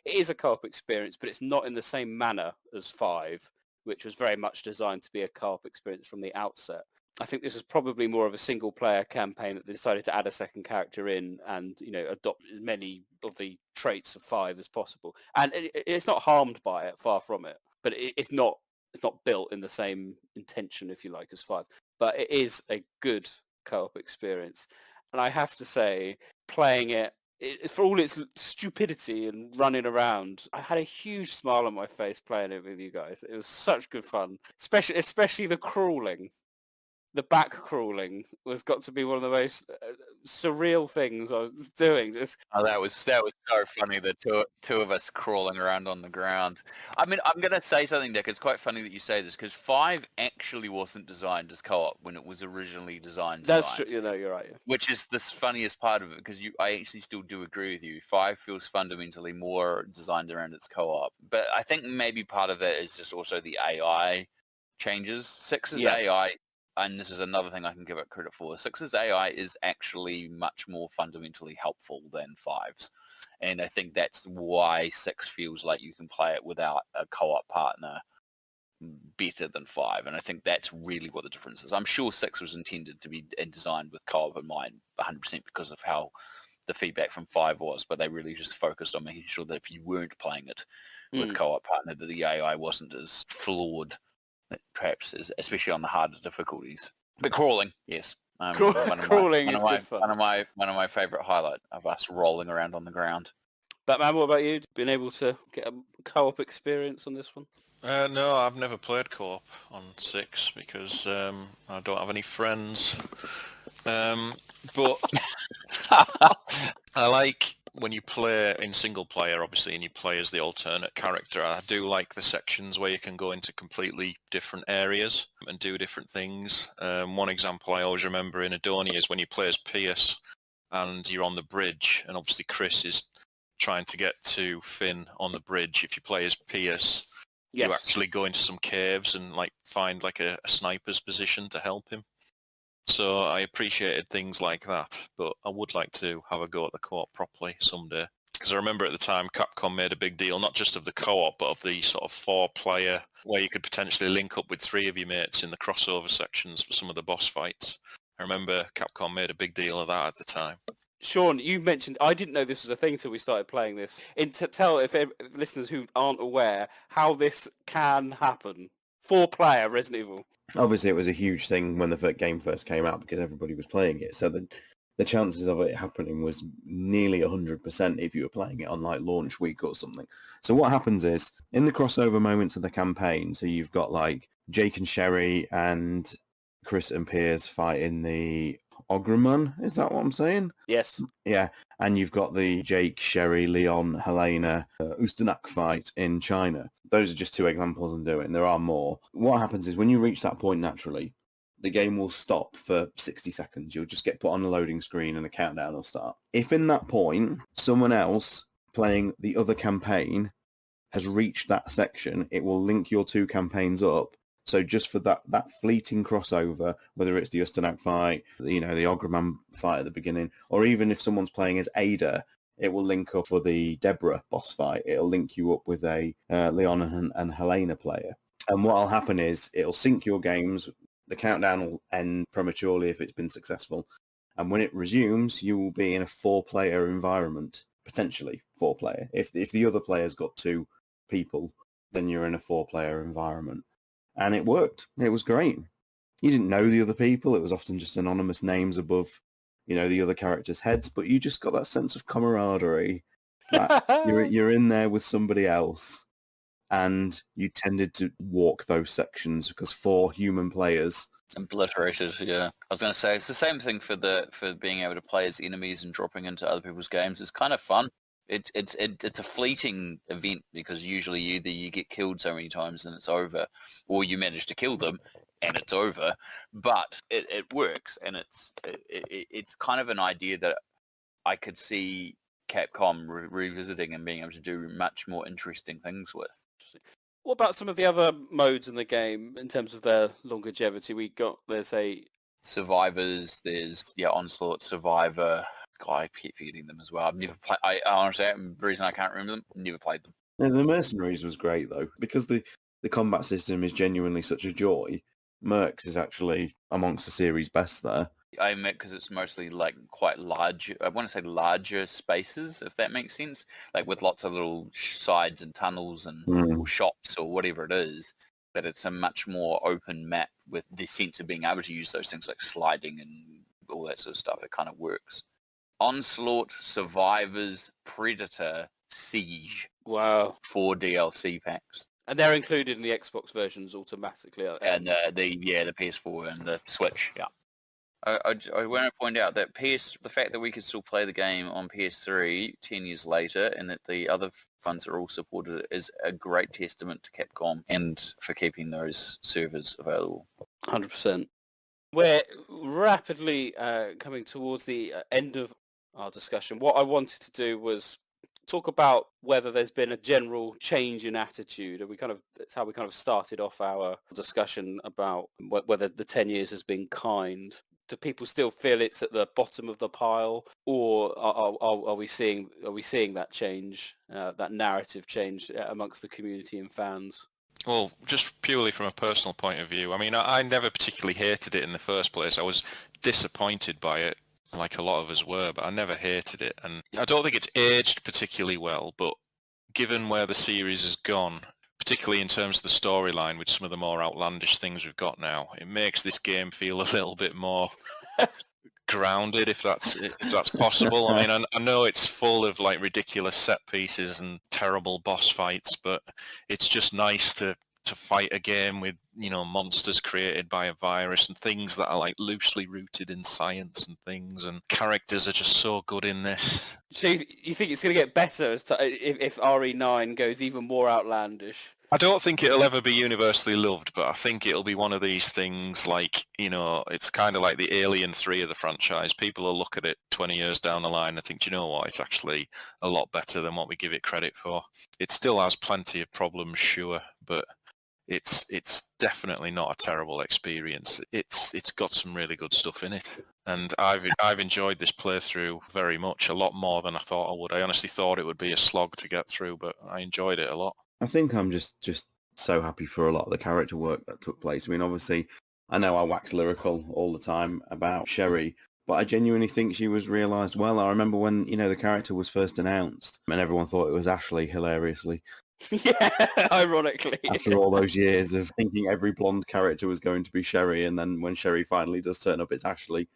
It is a co-op experience, but it's not in the same manner as 5, which was very much designed to be a co-op experience from the outset. I think this is probably more of a single-player campaign that they decided to add a second character in and, adopt as many of the traits of 5 as possible. And it's not harmed by it, far from it. But it's not built in the same intention, if you like, as 5. But it is a good co-op experience. And I have to say, playing it, for all its stupidity and running around, I had a huge smile on my face playing it with you guys. It was such good fun, especially the crawling. The back crawling was got to be one of the most surreal things I was doing.
That was so funny, the two of us crawling around on the ground. I mean, I'm going to say something, Nick. It's quite funny that you say this, because 5 actually wasn't designed as co-op when it was originally designed.
That's true. You're right. Yeah.
Which is the funniest part of it, because I actually still do agree with you. 5 feels fundamentally more designed around its co-op. But I think maybe part of that is just also the AI changes. 6's AI... And this is another thing I can give it credit for. 6's AI is actually much more fundamentally helpful than 5's. And I think that's why 6 feels like you can play it without a co-op partner better than 5. And I think that's really what the difference is. I'm sure 6 was intended to be designed with co-op in mind 100% because of how the feedback from 5 was. But they really just focused on making sure that if you weren't playing it with co-op partner, that the AI wasn't as flawed, perhaps, especially on the harder difficulties. But crawling, yes.
Crawling is good fun.
One of my favourite highlight of us rolling around on the ground.
Batman, what about you? Been able to get a co-op experience on this one?
No, I've never played co-op on 6 because I don't have any friends. But I like when you play in single player, obviously, and you play as the alternate character. I do like the sections where you can go into completely different areas and do different things. One example I always remember in Adonia is when you play as Pierce and you're on the bridge, and obviously Chris is trying to get to Finn on the bridge. If you play as Pierce, you actually go into some caves and find a sniper's position to help him. So I appreciated things like that, but I would like to have a go at the co-op properly someday. Because I remember at the time Capcom made a big deal, not just of the co-op, but of the sort of 4-player, where you could potentially link up with 3 of your mates in the crossover sections for some of the boss fights. I remember Capcom made a big deal of that at the time.
Sean, you mentioned, I didn't know this was a thing until we started playing this. Tell if listeners who aren't aware how this can happen. 4-player Resident Evil.
Obviously, it was a huge thing when the game first came out because everybody was playing it. So the chances of it happening was nearly 100% if you were playing it on launch week or something. So what happens is, in the crossover moments of the campaign, so you've got Jake and Sherry and Chris and Piers fighting the Ogreman, is that what I'm saying?
Yes.
Yeah, and you've got the Jake, Sherry, Leon, Helena, Ustenak fight in China. Those are just 2 examples I'm doing. There are more. What happens is when you reach that point naturally, the game will stop for 60 seconds. You'll just get put on a loading screen and a countdown will start. If in that point, someone else playing the other campaign has reached that section, it will link your 2 campaigns up. So just for that fleeting crossover, whether it's the Ustenak fight, the Ogreman fight at the beginning, or even if someone's playing as Ada, it will link up for the Deborah boss fight. It'll link you up with a Leon and Helena player. And what will happen is it'll sync your games. The countdown will end prematurely if it's been successful. And when it resumes, you will be in a 4-player environment, potentially 4-player. If the other player's got 2 people, then you're in a 4-player environment. And it worked. It was great. You didn't know the other people. It was often just anonymous names above, the other characters' heads. But you just got that sense of camaraderie. That you're in there with somebody else, and you tended to walk those sections because 4 human players
obliterated. Yeah, I was going to say it's the same thing for being able to play as enemies and dropping into other people's games. It's kind of fun. It's a fleeting event because usually either you get killed so many times and it's over, or you manage to kill them and it's over. But it works, and it's kind of an idea that I could see Capcom revisiting and being able to do much more interesting things with.
What about some of the other modes in the game in terms of their longevity? There's a
Survivors, there's Onslaught, Survivor. God, I keep forgetting them as well. I've never played. I honestly, the reason I can't remember them, never played them.
Yeah, the Mercenaries was great though, because the combat system is genuinely such a joy. Mercs is actually amongst the series best there.
I meant because it's mostly like quite large. I want to say larger spaces, if that makes sense. Like with lots of little sides and tunnels and or shops or whatever it is. But it's a much more open map with the sense of being able to use those things like sliding and all that sort of stuff. It kind of works. Onslaught, Survivors, Predator, Siege.
Wow.
4 DLC packs.
And they're included in the Xbox versions automatically.
And the PS4 and the Switch, yeah. I want to point out that the fact that we could still play the game on PS3 10 years later and that the other funds are all supported is a great testament to Capcom and for keeping those servers available.
100%. We're rapidly coming towards the end of our discussion. What I wanted to do was talk about whether there's been a general change in attitude. That's how we kind of started off our discussion about whether the 10 years has been kind. Do people still feel it's at the bottom of the pile, or are we seeing that change, that narrative change amongst the community and fans?
Well, just purely from a personal point of view, I mean, I never particularly hated it in the first place. I was disappointed by it, like a lot of us were, but I never hated it. And I don't think it's aged particularly well, but given where the series has gone, particularly in terms of the storyline with some of the more outlandish things we've got now, it makes this game feel a little bit more grounded, if that's possible. I mean, I know it's full of like ridiculous set pieces and terrible boss fights, but it's just nice to fight a game with, monsters created by a virus and things that are like loosely rooted in science and things, and characters are just so good in this.
So you think it's going to get better if RE9 goes even more outlandish?
I don't think it'll ever be universally loved, but I think it'll be one of these things like, it's kind of like the Alien 3 of the franchise. People will look at it 20 years down the line and think, do you know what, it's actually a lot better than what we give it credit for. It still has plenty of problems, sure, but it's definitely not a terrible experience. It's got some really good stuff in it, and I've enjoyed this playthrough very much, a lot more than I thought I would. I honestly thought it would be a slog to get through, but I enjoyed it a lot.
I think I'm just so happy for a lot of the character work that took place. I mean, obviously, I know I wax lyrical all the time about Sherry, but I genuinely think she was realised well. I remember when, the character was first announced and everyone thought it was Ashley, hilariously.
Yeah, ironically.
After all those years of thinking every blonde character was going to be Sherry, and then when Sherry finally does turn up, it's Ashley.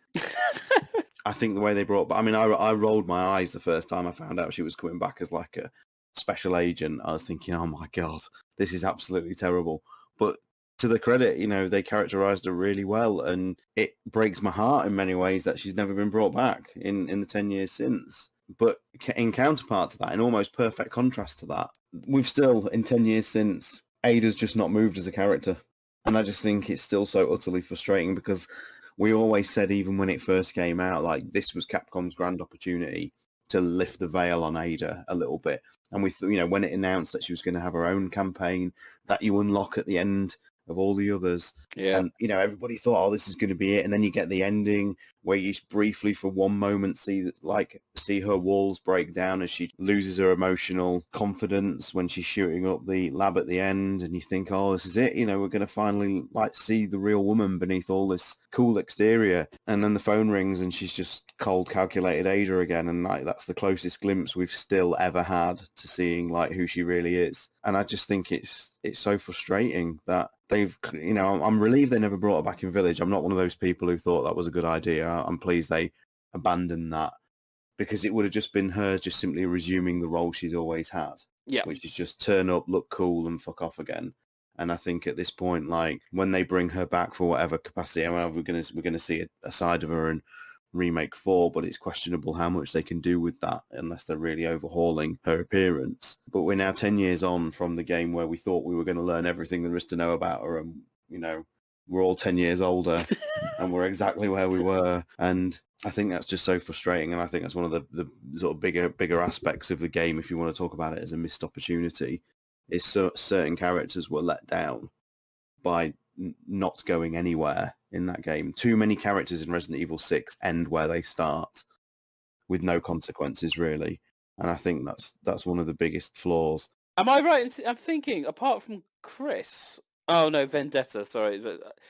I think the way they brought... I mean, I rolled my eyes the first time I found out she was coming back as like a special agent. I was thinking, oh my God, this is absolutely terrible. But to the credit, they characterized her really well, and it breaks my heart in many ways that she's never been brought back in the 10 years since. But in counterpart to that, in almost perfect contrast to that, we've still, in 10 years since, Ada's just not moved as a character. And I just think it's still so utterly frustrating, because we always said, even when it first came out, like, this was Capcom's grand opportunity to lift the veil on Ada a little bit. And we, when it announced that she was going to have her own campaign that you unlock at the end of all the others.
Yeah.
And, everybody thought, oh, this is going to be it. And then you get the ending where you briefly, for one moment, see her walls break down as she loses her emotional confidence when she's shooting up the lab at the end. And you think, oh, this is it. We're going to finally see the real woman beneath all this cool exterior. And then the phone rings and she's just cold, calculated Ada again. And that's the closest glimpse we've still ever had to seeing who she really is. And I just think it's so frustrating that they've, I'm relieved they never brought her back in Village. I'm not one of those people who thought that was a good idea. I'm pleased they abandoned that, because it would have just been her just simply resuming the role she's always had, which is just turn up, look cool, and fuck off again. And I think at this point, when they bring her back for whatever capacity, we're gonna see a side of her in Remake 4, but it's questionable how much they can do with that unless they're really overhauling her appearance. But we're now 10 years on from the game where we thought we were going to learn everything there is to know about her, and we're all 10 years older and we're exactly where we were. And I think that's just so frustrating, and I think that's one of the sort of bigger aspects of the game, if you want to talk about it as a missed opportunity, is certain characters were let down by not going anywhere in that game. Too many characters in Resident Evil 6 end where they start, with no consequences, really. And I think that's one of the biggest flaws.
Am I right? I'm thinking, apart from Chris... Oh, no, Vendetta, sorry.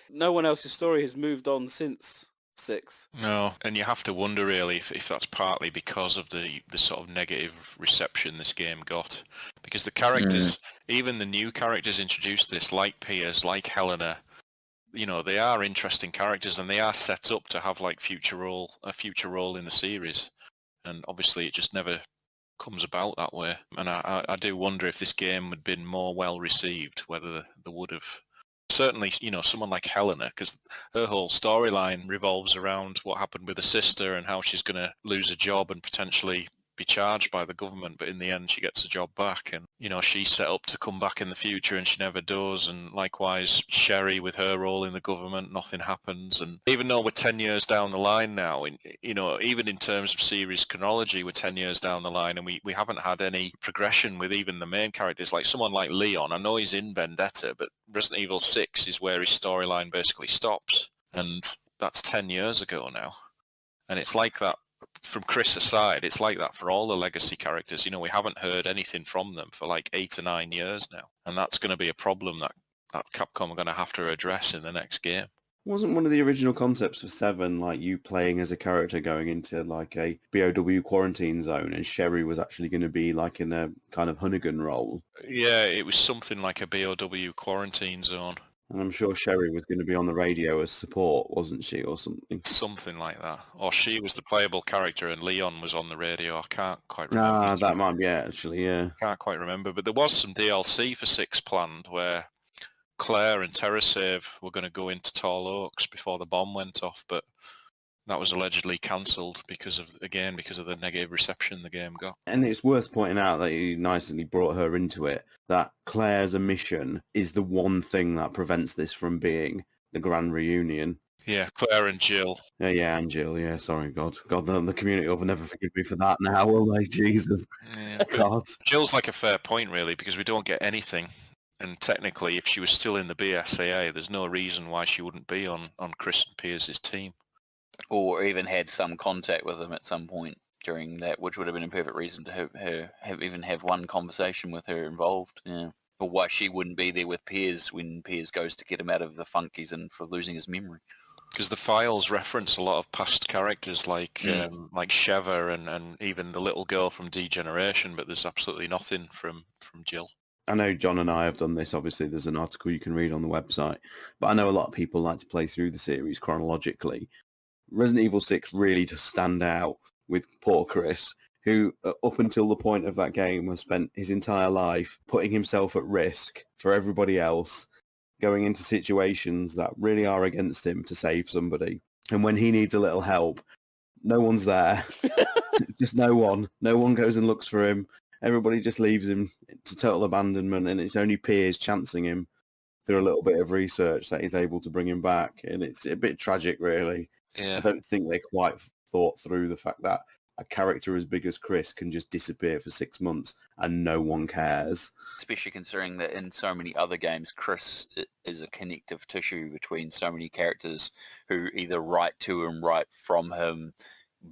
No one else's story has moved on since 6.
No, and you have to wonder, really, if that's partly because of the sort of negative reception this game got. Because the characters, even the new characters introduced this, like Piers, like Helena, they are interesting characters, and they are set up to have a future role in the series. And obviously it just never comes about that way. And I do wonder if this game had been more well received, whether they would have. Certainly, someone like Helena, because her whole storyline revolves around what happened with her sister and how she's going to lose a job and potentially be charged by the government, but in the end she gets a job back, and she's set up to come back in the future and she never does. And likewise Sherry, with her role in the government, nothing happens. And even though we're 10 years down the line now, even in terms of series chronology, we're 10 years down the line, and we haven't had any progression with even the main characters. Like someone like Leon, I know he's in Vendetta, but Resident Evil 6 is where his storyline basically stops, and that's 10 years ago now. And it's like that. From Chris aside, it's like that for all the legacy characters. We haven't heard anything from them for 8 or 9 years now. And that's going to be a problem that Capcom are going to have to address in the next game.
Wasn't one of the original concepts for 7, you playing as a character going into a BOW quarantine zone, and Sherry was actually going to be in a kind of Hunnigan role?
Yeah, it was something like a BOW quarantine zone.
And I'm sure Sherry was going to be on the radio as support, wasn't she, or something?
Something like that. Or she was the playable character and Leon was on the radio. I can't quite remember.
That might be it, actually, yeah.
Can't quite remember. But there was some DLC for 6 planned where Claire and TerraSave were going to go into Tall Oaks before the bomb went off, but that was allegedly cancelled because of the negative reception the game got.
And it's worth pointing out that you nicely brought her into it, that Claire's omission is the one thing that prevents this from being the grand reunion.
Yeah, Claire and Jill.
Yeah, and Jill, yeah, sorry, God, the community will never forgive me for that now, will they? Jesus.
Yeah.
God.
Jill's a fair point, really, because we don't get anything. And technically, if she was still in the BSAA, there's no reason why she wouldn't be on Chris and Piers' team.
Or even had some contact with them at some point during that, which would have been a perfect reason to have one conversation with her involved. Yeah. Or why she wouldn't be there with Piers when Piers goes to get him out of the funk he's in for losing his memory.
Because the files reference a lot of past characters like Sheva and even the little girl from Degeneration, but there's absolutely nothing from Jill.
I know John and I have done this. Obviously, there's an article you can read on the website, but I know a lot of people like to play through the series chronologically. Resident Evil 6 really does stand out with poor Chris, who up until the point of that game has spent his entire life putting himself at risk for everybody else, going into situations that really are against him to save somebody. And when he needs a little help, no one's there. Just no one. No one goes and looks for him. Everybody just leaves him to total abandonment, and it's only peers chancing him through a little bit of research that he's able to bring him back. And it's a bit tragic, really.
Yeah.
I don't think they quite thought through the fact that a character as big as Chris can just disappear for 6 months and no one cares.
Especially considering that in so many other games, Chris is a connective tissue between so many characters who either write to him, write from him,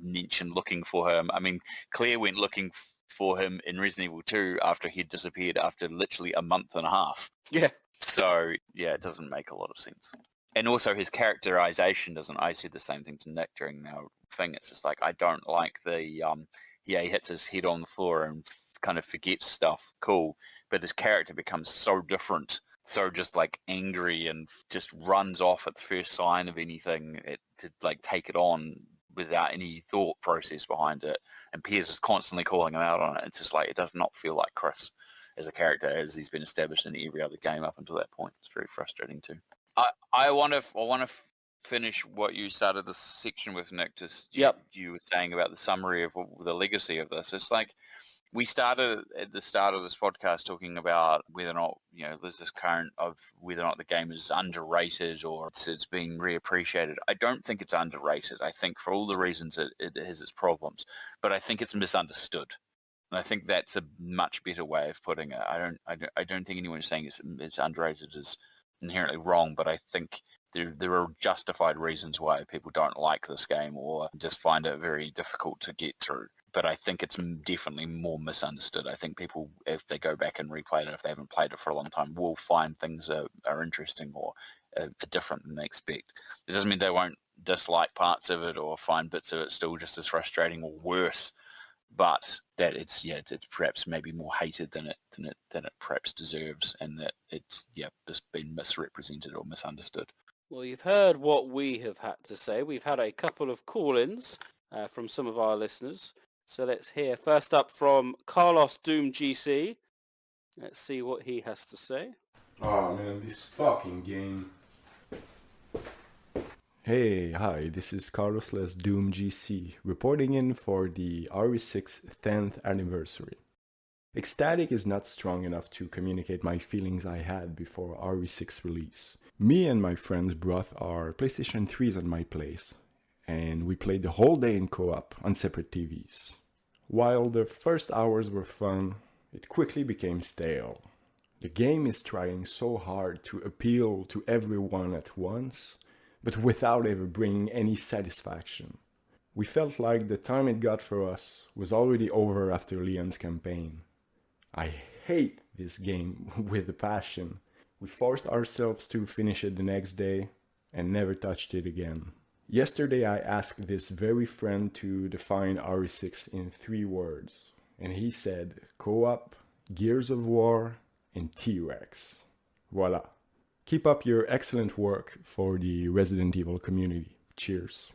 mention looking for him. I mean, Claire went looking for him in Resident Evil 2 after he'd disappeared after literally a month and a half.
Yeah.
So, yeah, it doesn't make a lot of sense. And also his characterization doesn't. I said the same thing to Nick during our thing. It's just like, I don't like the, he hits his head on the floor and kind of forgets stuff. Cool. But his character becomes so different, so just like angry and just runs off at the first sign of anything to like take it on without any thought process behind it. And Piers is constantly calling him out on it. It's just like, it does not feel like Chris as a character as he's been established in every other game up until that point. It's very frustrating too. I want to finish what you started this section with, Nick. Just you were saying about the summary of the legacy of this. It's like we started at the start of this podcast talking about whether or not there's this current of whether or not the game is underrated or it's being reappreciated. I don't think it's underrated. I think for all the reasons it has its problems, but I think it's misunderstood. And I think that's a much better way of putting it. I don't think anyone is saying it's underrated is inherently wrong, but I think there are justified reasons why people don't like this game or just find it very difficult to get through. But I think it's definitely more misunderstood. I think people, if they go back and replay it, if they haven't played it for a long time, will find things are interesting or are different than they expect. It doesn't mean they won't dislike parts of it or find bits of it still just as frustrating or worse, but that it's perhaps maybe more hated than it perhaps deserves, and that it's just been misrepresented or misunderstood.
Well, you've heard what we have had to say. We've had a couple of call-ins from some of our listeners. So let's hear first up from Carlos Doom GC. Let's see what he has to say.
Oh man, this fucking game.
Hey, hi, this is Carlos Les Doom GC, reporting in for the RE6 10th anniversary. Ecstatic is not strong enough to communicate my feelings I had before RE6 release. Me and my friends brought our PlayStation 3s at my place, and we played the whole day in co-op on separate TVs. While the first hours were fun, it quickly became stale. The game is trying so hard to appeal to everyone at once, but without ever bringing any satisfaction. We felt like the time it got for us was already over after Leon's campaign. I hate this game with a passion. We forced ourselves to finish it the next day and never touched it again. Yesterday I asked this very friend to define RE6 in 3 words, and he said co-op, Gears of War, and T-Rex. Voila. Keep up your excellent work for the Resident Evil community. Cheers.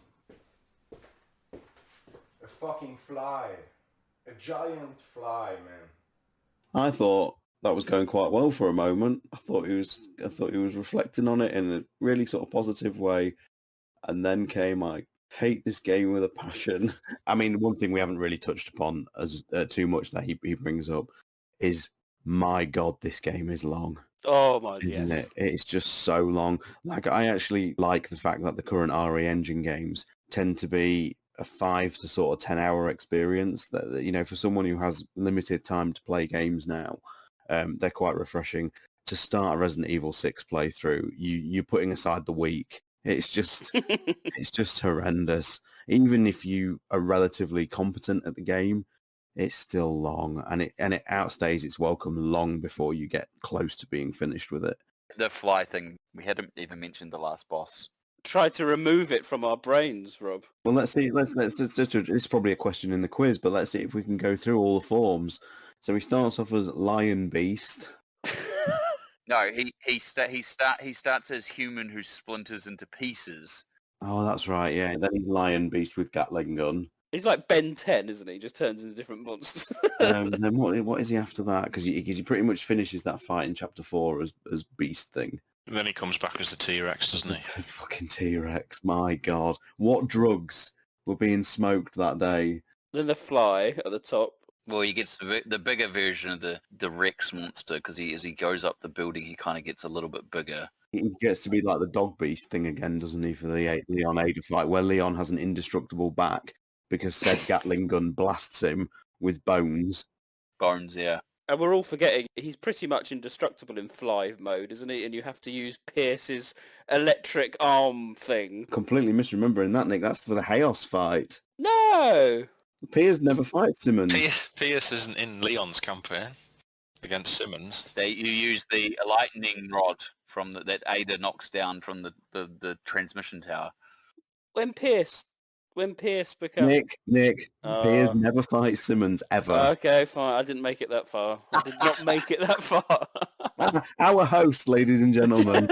A fucking fly. A giant fly, man.
I thought that was going quite well for a moment. I thought he was reflecting on it in a really sort of positive way, and then came, I hate this game with a passion. I mean, one thing we haven't really touched upon as too much that he brings up is, my God, this game is long.
Oh my,
Isn't
yes.
it? It's just so long. Like, I actually like the fact that the current RE Engine games tend to be a 5 to sort of 10 hour experience that for someone who has limited time to play games now, they're quite refreshing. To start a Resident Evil 6 playthrough, you're putting aside the week. It's just it's just horrendous. Even if you are relatively competent at the game, it's still long, and it outstays its welcome long before you get close to being finished with it.
The fly thing, we hadn't even mentioned the last boss.
Try to remove it from our brains, Rob.
Well, let's see. It's probably a question in the quiz, but let's see if we can go through all the forms. So he starts off as Lion Beast.
No, he starts as human who splinters into pieces.
Oh, that's right. Yeah. Then he's Lion Beast with Gatling gun.
He's like Ben 10, isn't he? He just turns into different monsters.
Then what is he after that? Because he pretty much finishes that fight in Chapter 4 as Beast thing.
And then he comes back as the T-Rex, doesn't he?
It's a fucking T-Rex, my God. What drugs were being smoked that day?
Then the fly at the top.
Well, he gets the bigger version of the Rex monster, because as he goes up the building, he kind of gets a little bit bigger.
He gets to be like the dog beast thing again, doesn't he, for the Leon Ada fight, where Leon has an indestructible back because said Gatling gun blasts him with bones.
Bones, yeah.
And we're all forgetting he's pretty much indestructible in fly mode, isn't he? And you have to use Pierce's electric arm thing.
Completely misremembering that, Nick. That's for the Chaos fight.
No!
Pierce never fights Simmons.
Pierce isn't in Leon's campaign against Simmons.
You use the lightning rod from that Ada knocks down from the transmission tower.
When Pierce becomes...
Nick, Pierce never fights Simmons, ever.
Okay, fine. I didn't make it that far. I did not make it that far.
Our host, ladies and gentlemen.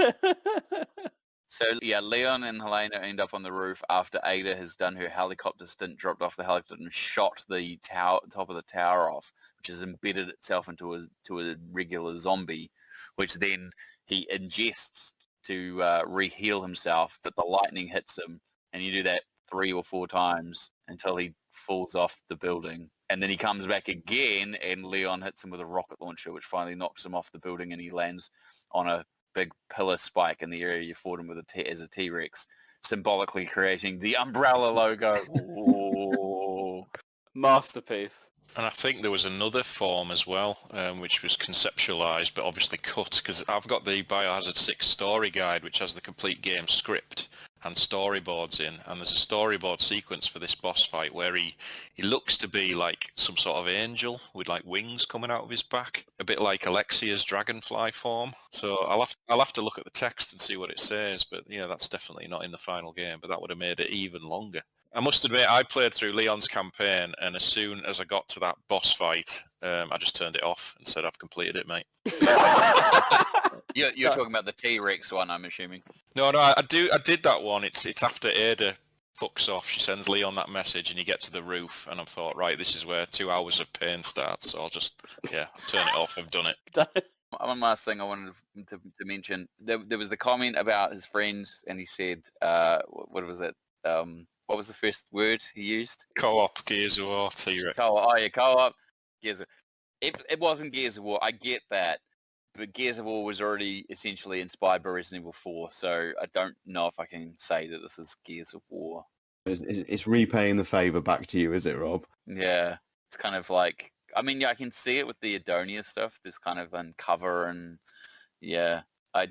So, yeah, Leon and Helena end up on the roof after Ada has done her helicopter stint, dropped off the helicopter and shot the top of the tower off, which has embedded itself into a regular zombie, which then he ingests to re-heal himself, but the lightning hits him, and you do that 3 or 4 times until he falls off the building. And then he comes back again, and Leon hits him with a rocket launcher, which finally knocks him off the building, and he lands on a big pillar spike in the area you fought him with as a T-Rex, symbolically creating the umbrella logo. Ooh.
Masterpiece.
And I think there was another form as well, which was conceptualised but obviously cut, because I've got the Biohazard 6 story guide, which has the complete game script and storyboards in, and there's a storyboard sequence for this boss fight where he looks to be like some sort of angel with like wings coming out of his back, a bit like Alexia's dragonfly form. So I'll have to look at the text and see what it says, but yeah, that's definitely not in the final game, but that would have made it even longer. I must admit, I played through Leon's campaign, and as soon as I got to that boss fight, I just turned it off and said, I've completed it, mate.
You're talking about the T-Rex one, I'm assuming.
No, I did that one. It's after Ada fucks off. She sends Leon that message, and you get to the roof, and I thought, right, this is where 2 hours of pain starts, so I'll just, turn it off. I've done it.
One last thing I wanted to mention. There was the comment about his friends, and he said, what was it? What was the first word he used?
Co-op, Gears of War, T-Rex.
Co-op, Gears of War. It wasn't Gears of War, I get that. But Gears of War was already essentially inspired by Resident Evil 4, so I don't know if I can say that this is Gears of War.
It's repaying the favour back to you, is it, Rob?
Yeah. It's kind of like... I mean, yeah, I can see it with the Adonia stuff. There's kind of uncover and... Yeah.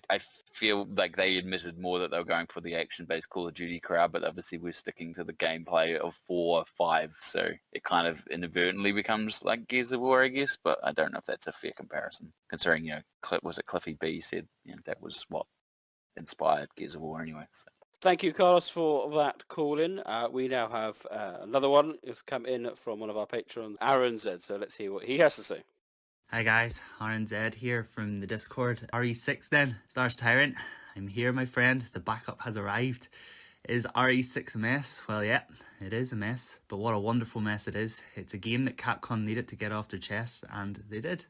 I feel like they admitted more that they were going for the action-based Call of Duty crowd, but obviously we're sticking to the gameplay of 4 or 5, so it kind of inadvertently becomes like Gears of War, I guess, but I don't know if that's a fair comparison, considering, was it Cliffy B said that was what inspired Gears of War anyway. So.
Thank you, Carlos, for that call-in. We now have another one. It's come in from one of our patrons, Aaron Z, so let's hear what he has to say.
Hi guys, TyranT here from the Discord. RE6 then, stars TyranT. I'm here, my friend. The backup has arrived. Is RE6 a mess? Well, yeah, it is a mess, but what a wonderful mess it is. It's a game that Capcom needed to get off their chests, and they did.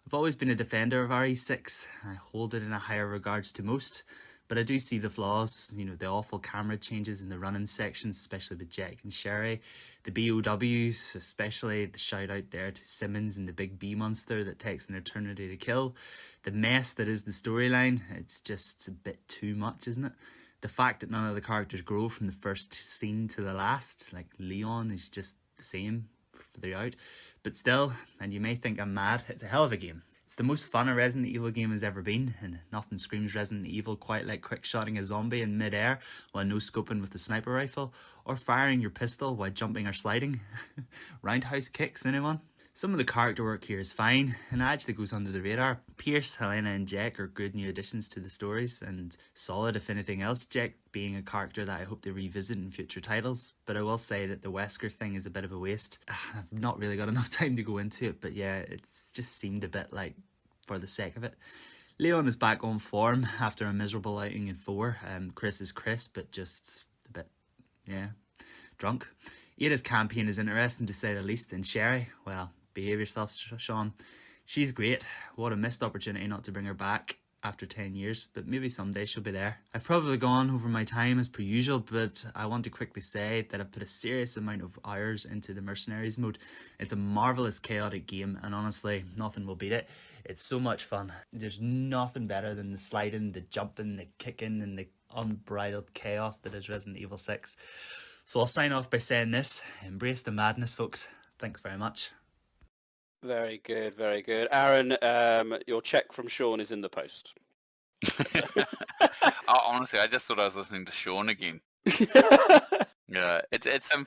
I've always been a defender of RE6. I hold it in a higher regards to most, but I do see the flaws, the awful camera changes in the running sections, especially with Jack and Sherry. The BOWs, especially the shout out there to Simmons and the big bee monster that takes an eternity to kill. The mess that is the storyline, it's just a bit too much, isn't it? The fact that none of the characters grow from the first scene to the last, like Leon is just the same throughout. But still, and you may think I'm mad, it's a hell of a game. It's the most fun a Resident Evil game has ever been, and nothing screams Resident Evil quite like quick-shotting a zombie in mid-air while no-scoping with the sniper rifle, or firing your pistol while jumping or sliding. Roundhouse kicks, anyone? Some of the character work here is fine, and it actually goes under the radar. Pierce, Helena and Jack are good new additions to the stories, and solid if anything else, Jack being a character that I hope they revisit in future titles. But I will say that the Wesker thing is a bit of a waste. I've not really got enough time to go into it, but yeah, it's just seemed a bit like for the sake of it. Leon is back on form after a miserable outing in 4. Chris is Chris, but just a bit, drunk. Ada's campaign is interesting to say the least, and Sherry, well, behave yourself, Sean. She's great. What a missed opportunity not to bring her back. after 10 years, but maybe someday she'll be there. I've probably gone over my time as per usual, but I want to quickly say that I've put a serious amount of hours into the Mercenaries mode. It's a marvellous chaotic game, and honestly, nothing will beat it. It's so much fun. There's nothing better than the sliding, the jumping, the kicking, and the unbridled chaos that is Resident Evil 6. So I'll sign off by saying this: embrace the madness, folks. Thanks very much.
Very good, very good. Aaron, your check from Sean is in the post.
Honestly, I just thought I was listening to Sean again. Yeah, it's some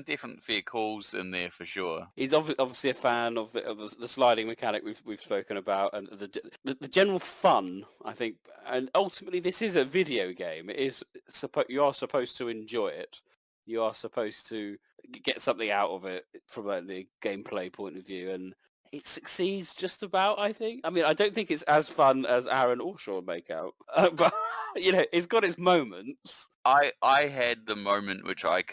different fair calls in there for sure.
He's obviously a fan of the sliding mechanic we've spoken about, and the general fun, I think. And ultimately, this is a video game. It is you are supposed to enjoy it. You are supposed to get something out of it from a gameplay point of view, and it succeeds just about, I think. I mean, I don't think it's as fun as Aaron or Sean make out, but it's got its moments.
I had the moment which I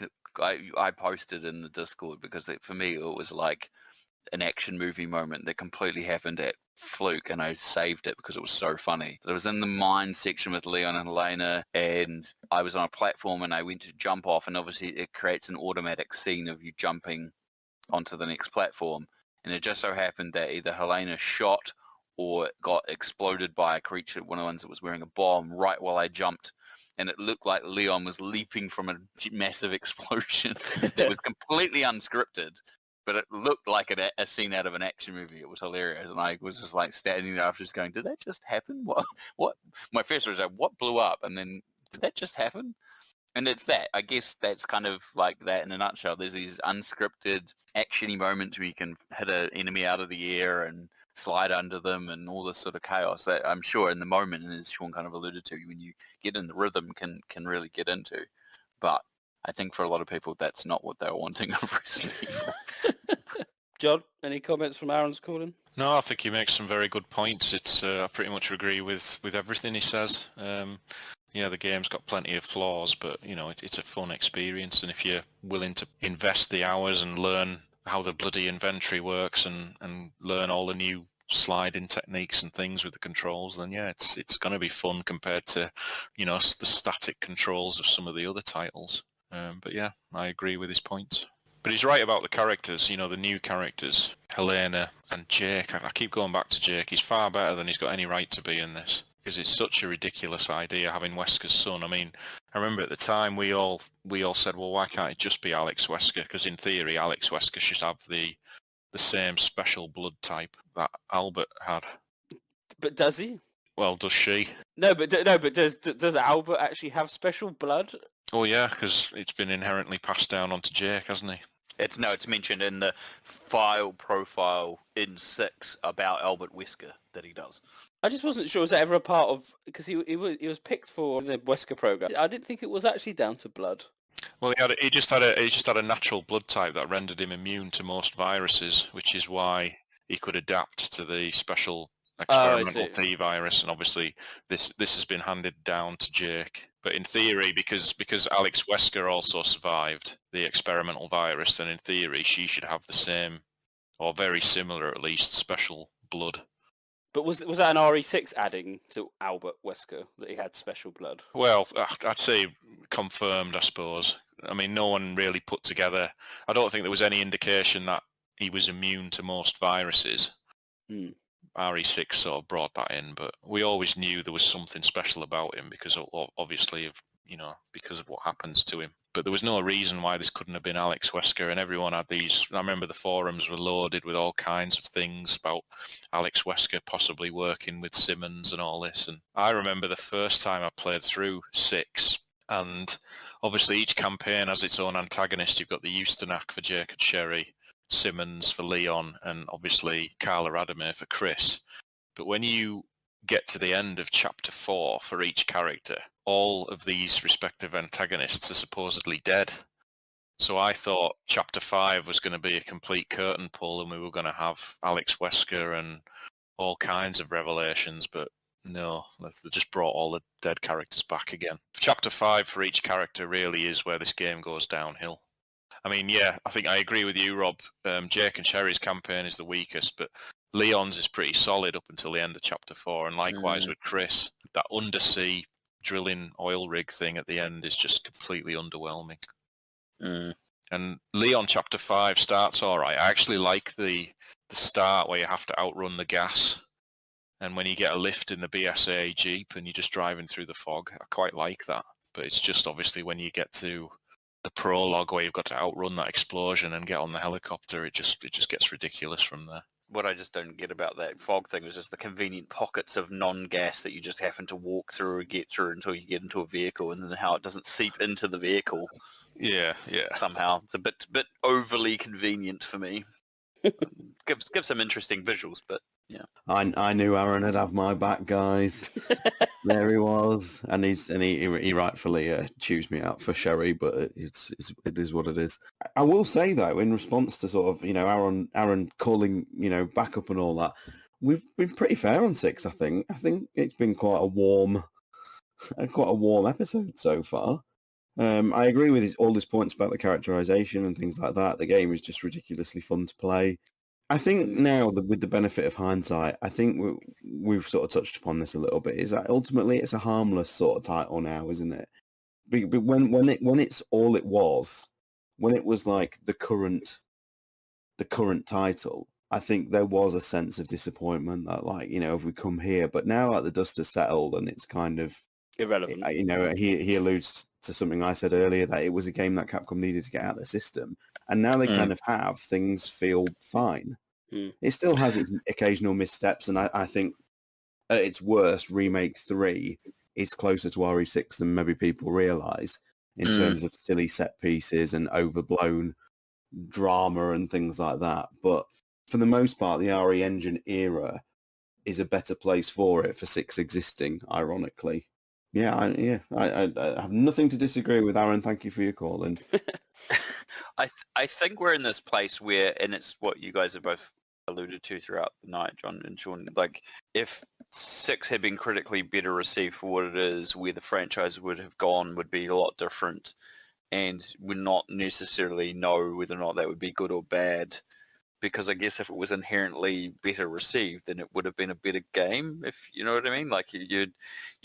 posted in the Discord because for me it was like an action movie moment that completely happened at fluke, and I saved it because it was so funny. I was in the mine section with Leon and Helena, and I was on a platform and I went to jump off, and obviously it creates an automatic scene of you jumping onto the next platform, and it just so happened that either Helena shot or got exploded by a creature, one of the ones that was wearing a bomb, right while I jumped, and it looked like Leon was leaping from a massive explosion. It was completely unscripted, but it looked like a scene out of an action movie. It was hilarious, and I was just like standing there after just going, did that just happen? What? My first was like, what blew up? And then, did that just happen? And it's that. I guess that's kind of like that in a nutshell. There's these unscripted, actiony moments where you can hit an enemy out of the air and slide under them and all this sort of chaos that I'm sure in the moment, and as Sean kind of alluded to, when you get in the rhythm can really get into. But I think for a lot of people, that's not what they're wanting of Resident Evil.
John, any comments from Aaron's calling?
No, I think he makes some very good points. I pretty much agree with everything he says. The game's got plenty of flaws, but it's a fun experience, and if you're willing to invest the hours and learn how the bloody inventory works and learn all the new sliding techniques and things with the controls, then yeah, it's going to be fun compared to the static controls of some of the other titles. But yeah, I agree with his points. But he's right about the characters, the new characters, Helena and Jake. I keep going back to Jake. He's far better than he's got any right to be in this, because it's such a ridiculous idea having Wesker's son. I mean, I remember at the time we all said, well, why can't it just be Alex Wesker? Because in theory, Alex Wesker should have the same special blood type that Albert had.
But does he?
Well, does she?
No, but does Albert actually have special blood?
Oh yeah, because it's been inherently passed down onto Jake, hasn't he?
It's mentioned in the file profile in 6 about Albert Wesker that he does.
I just wasn't sure, was that ever a part of, because he was picked for the Wesker program. I didn't think it was actually down to blood.
Well, he just had a natural blood type that rendered him immune to most viruses, which is why he could adapt to the special experimental T virus. And obviously, this has been handed down to Jake. But in theory, because Alex Wesker also survived the experimental virus, then in theory she should have the same, or very similar at least, special blood.
But was that an RE6 adding to Albert Wesker that he had special blood?
Well, I'd say confirmed, I suppose. I mean, no one really put together. I don't think there was any indication that he was immune to most viruses. RE6 sort of brought that in, but we always knew there was something special about him because obviously of because of what happens to him. But there was no reason why this couldn't have been Alex Wesker, and everyone had these. I remember the forums were loaded with all kinds of things about Alex Wesker possibly working with Simmons and all this. And I remember the first time I played through 6, and obviously each campaign has its own antagonist. You've got the Eustanak for Jake and Sherry, Simmons for Leon, and obviously Carla Radamir for Chris. But when you get to the end of chapter 4 for each character, all of these respective antagonists are supposedly dead. So I thought chapter 5 was going to be a complete curtain pull and we were going to have Alex Wesker and all kinds of revelations, but no, they just brought all the dead characters back again. Chapter 5 for each character really is where this game goes downhill. I mean, yeah, I think I agree with you, Rob. Jake and Sherry's campaign is the weakest, but Leon's is pretty solid up until the end of Chapter 4, and likewise with Chris. That undersea drilling oil rig thing at the end is just completely underwhelming. And Leon Chapter 5 starts all right. I actually like the start where you have to outrun the gas, and when you get a lift in the BSA Jeep and you're just driving through the fog. I quite like that, but it's just obviously when you get to the prologue where you've got to outrun that explosion and get on the helicopter, it just gets ridiculous from there.
What I just don't get about that fog thing was just the convenient pockets of non-gas that you just happen to walk through or get through until you get into a vehicle, and then how it doesn't seep into the vehicle.
Yeah.
Somehow it's a bit overly convenient for me. Gives some interesting visuals, but yeah.
I knew Aaron would have my back, guys. There he was, and he rightfully chews me out for Sherry, but it is what it is. I will say though, in response to sort of Aaron calling backup and all that, we've been pretty fair on 6. I think it's been quite a warm episode so far. I agree with all his points about the characterization and things like that. The game is just ridiculously fun to play. I think now, with the benefit of hindsight, I think we've sort of touched upon this a little bit, is that ultimately it's a harmless sort of title now, isn't it? But when it's all it was, when it was like the current title, I think there was a sense of disappointment that, like, if we come here, but now like the dust has settled and it's kind of
irrelevant.
He alludes to something I said earlier, that it was a game that Capcom needed to get out of the system, and now they kind of have. Things feel fine. It still has its occasional missteps, and I think at its worst, Remake 3 is closer to RE6 than maybe people realise in terms of silly set pieces and overblown drama and things like that. But for the most part, the RE Engine era is a better place for it, for 6 existing, ironically. I have nothing to disagree with, Aaron. Thank you for your call in.
I think we're in this place where, and it's what you guys have both alluded to throughout the night, John and Sean, like if 6 had been critically better received for what it is, where the franchise would have gone would be a lot different, and would not necessarily know whether or not that would be good or bad. Because I guess if it was inherently better received, then it would have been a better game, if you know what I mean. Like you'd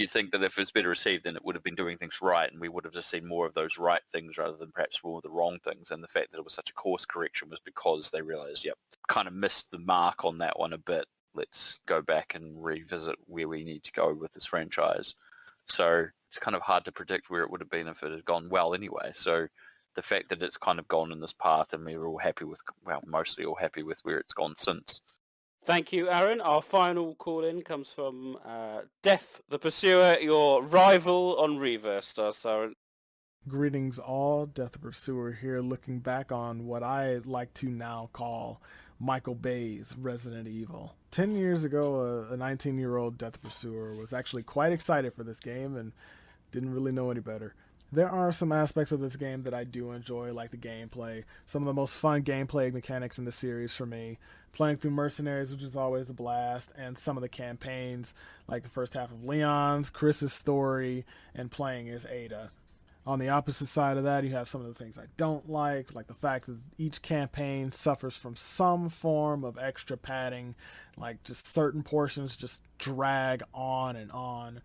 think that if it's better received, then it would have been doing things right, and we would have just seen more of those right things rather than perhaps more of the wrong things. And the fact that it was such a course correction was because they realised, kind of missed the mark on that one a bit. Let's go back and revisit where we need to go with this franchise. So it's kind of hard to predict where it would have been if it had gone well anyway. So the fact that it's kind of gone in this path, and we were all happy with, mostly all happy with where it's gone since.
Thank you, Aaron. Our final call-in comes from Death the Pursuer, your rival on Reverse, Aaron.
Greetings all, Death the Pursuer here, looking back on what I like to now call Michael Bay's Resident Evil. 10 years ago, a 19-year-old Death the Pursuer was actually quite excited for this game and didn't really know any better. There are some aspects of this game that I do enjoy, like the gameplay. Some of the most fun gameplay mechanics in the series for me. Playing through Mercenaries, which is always a blast, and some of the campaigns, like the first half of Leon's, Chris's story, and playing as Ada. On the opposite side of that, you have some of the things I don't like the fact that each campaign suffers from some form of extra padding, like just certain portions just drag on and on.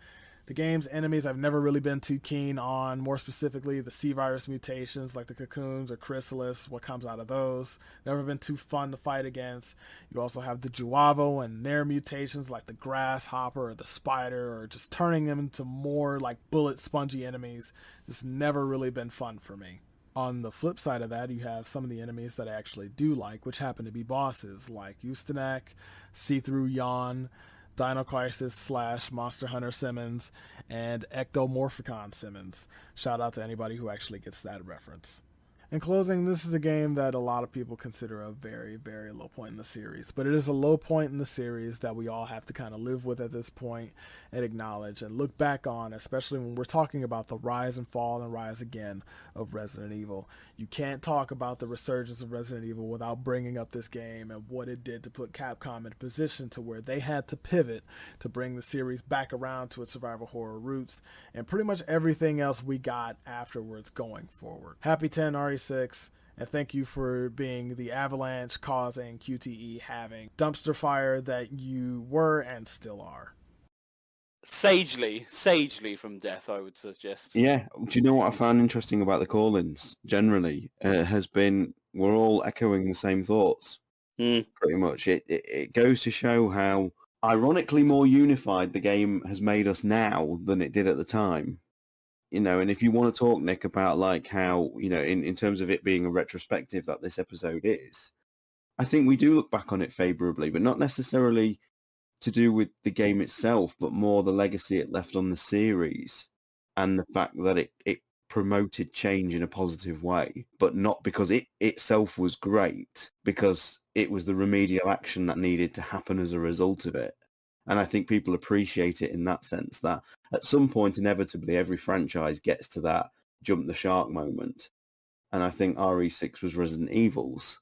The game's enemies I've never really been too keen on, more specifically the C-virus mutations like the cocoons or chrysalis, what comes out of those. Never been too fun to fight against. You also have the Juavo and their mutations like the grasshopper or the spider, or just turning them into more like bullet spongy enemies. Just never really been fun for me. On the flip side of that, you have some of the enemies that I actually do like, which happen to be bosses like Eustanak, See-Through Yawn, Dino Crisis / Monster Hunter Simmons, and Ectomorphicon Simmons. Shout out to anybody who actually gets that reference. In closing, this is a game that a lot of people consider a very, very low point in the series. But it is a low point in the series that we all have to kind of live with at this point and acknowledge and look back on, especially when we're talking about the rise and fall and rise again of Resident Evil. You can't talk about the resurgence of Resident Evil without bringing up this game and what it did to put Capcom in a position to where they had to pivot to bring the series back around to its survival horror roots and pretty much everything else we got afterwards going forward. Happy 10 RE6, And thank you for being the avalanche causing QTE having dumpster fire that you were and still are.
Sagely from death, I would suggest.
Yeah. Do you know what I found interesting about the call-ins generally has been we're all echoing the same thoughts. Pretty much. It goes to show how ironically more unified the game has made us now than it did at the time. And if you want to talk, Nick, about like how, in terms of it being a retrospective that this episode is, I think we do look back on it favourably, but not necessarily to do with the game itself, but more the legacy it left on the series and the fact that it promoted change in a positive way, but not because it itself was great, because it was the remedial action that needed to happen as a result of it. And I think people appreciate it in that sense, that at some point, inevitably, every franchise gets to that jump the shark moment. And I think RE6 was Resident Evil's.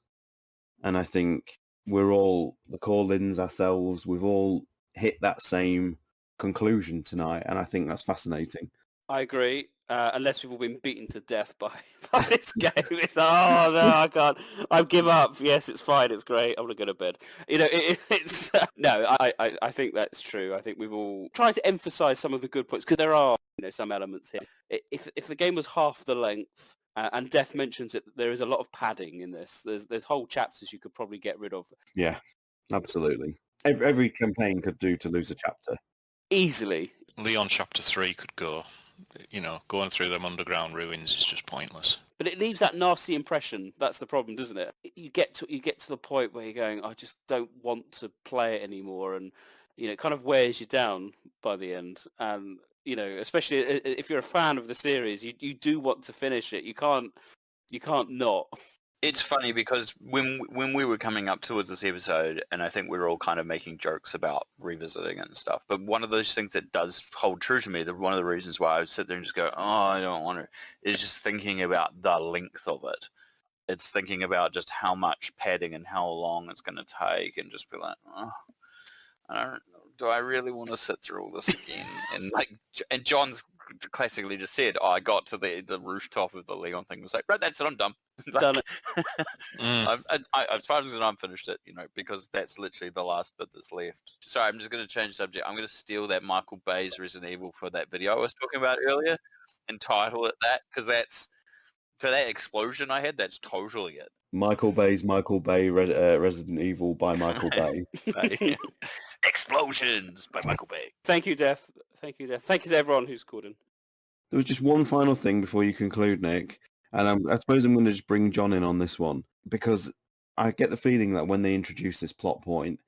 And I think we're all, the call-ins ourselves, we've all hit that same conclusion tonight. And I think that's fascinating.
I agree. Unless we've all been beaten to death by this game. It's oh no, I can't. I give up. Yes, it's fine. It's great. I'm gonna go to bed. It's no. I think that's true. I think we've all tried to emphasise some of the good points because there are some elements here. If the game was half the length, and Death mentions it, there is a lot of padding in this. There's whole chapters you could probably get rid of.
Yeah, absolutely. Every campaign could do to lose a chapter
easily.
Leon chapter 3 could go. Going through them underground ruins is just pointless.
But it leaves that nasty impression. That's the problem, doesn't it? You get to the point where you're going, I just don't want to play it anymore, and it kind of wears you down by the end. And especially if you're a fan of the series, you do want to finish it. You can't not.
It's funny because when we were coming up towards this episode, and I think we were all kind of making jokes about revisiting it and stuff, but one of those things that does hold true to me, one of the reasons why I would sit there and just go, oh, I don't want to, is just thinking about the length of it. It's thinking about just how much padding and how long it's going to take, and just be like, oh, do I really want to sit through all this again? and John's classically just said, I got to the rooftop of the Leon thing, was like, right, that's it, I'm done.
Done it.
As far as I'm finished it, because that's literally the last bit that's left. Sorry, I'm just going to change subject. I'm going to steal that Michael Bay's Resident Evil for that video I was talking about earlier and title it that, because that's, for that explosion I had, that's totally it.
Michael Bay, Resident Evil by Michael Bay.
Explosions by Michael Bay.
Thank you, Death. Thank you to everyone who's called in.
There was just one final thing before you conclude, Nick, and I suppose I'm going to just bring John in on this one, because I get the feeling that when they introduced this plot point,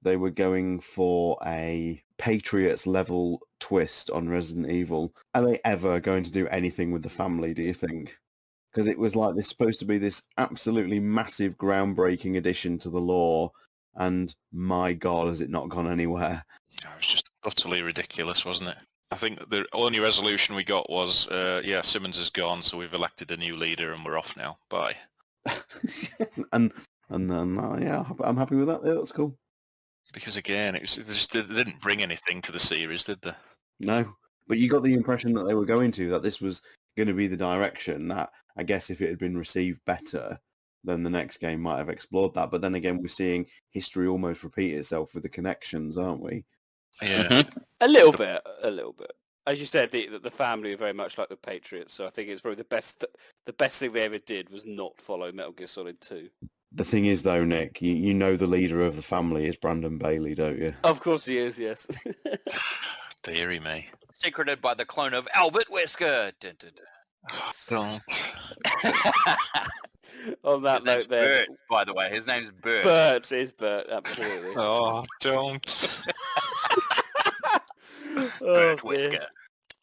they were going for a Patriots level twist on Resident Evil. Are they ever going to do anything with the family, do you think? Because it was like this supposed to be this absolutely massive groundbreaking addition to the lore, and my God, has it not gone anywhere?
It was just utterly ridiculous, wasn't it? I think the only resolution we got was, Simmons is gone, so we've elected a new leader and we're off now. Bye.
and then, I'm happy with that. Yeah, that's cool.
Because again, they didn't bring anything to the series, did they?
No, but you got the impression that they were going to, that this was going to be the direction that, I guess if it had been received better, then the next game might have explored that. But then again, we're seeing history almost repeat itself with the connections, aren't we?
Yeah.
A little bit. As you said, the family are very much like the Patriots, so I think it's probably the best thing they ever did was not follow Metal Gear Solid 2.
The thing is, though, Nick, you know the leader of the family is Brandon Bailey, don't you?
Of course he is, yes.
Deary me.
Secreted by the clone of Albert Wesker. Dun, dun, dun.
Don't.
On that note there.
Bert, by the way, his name's Bert.
Bert is Bert, absolutely.
Oh, don't.
Bert Wesker.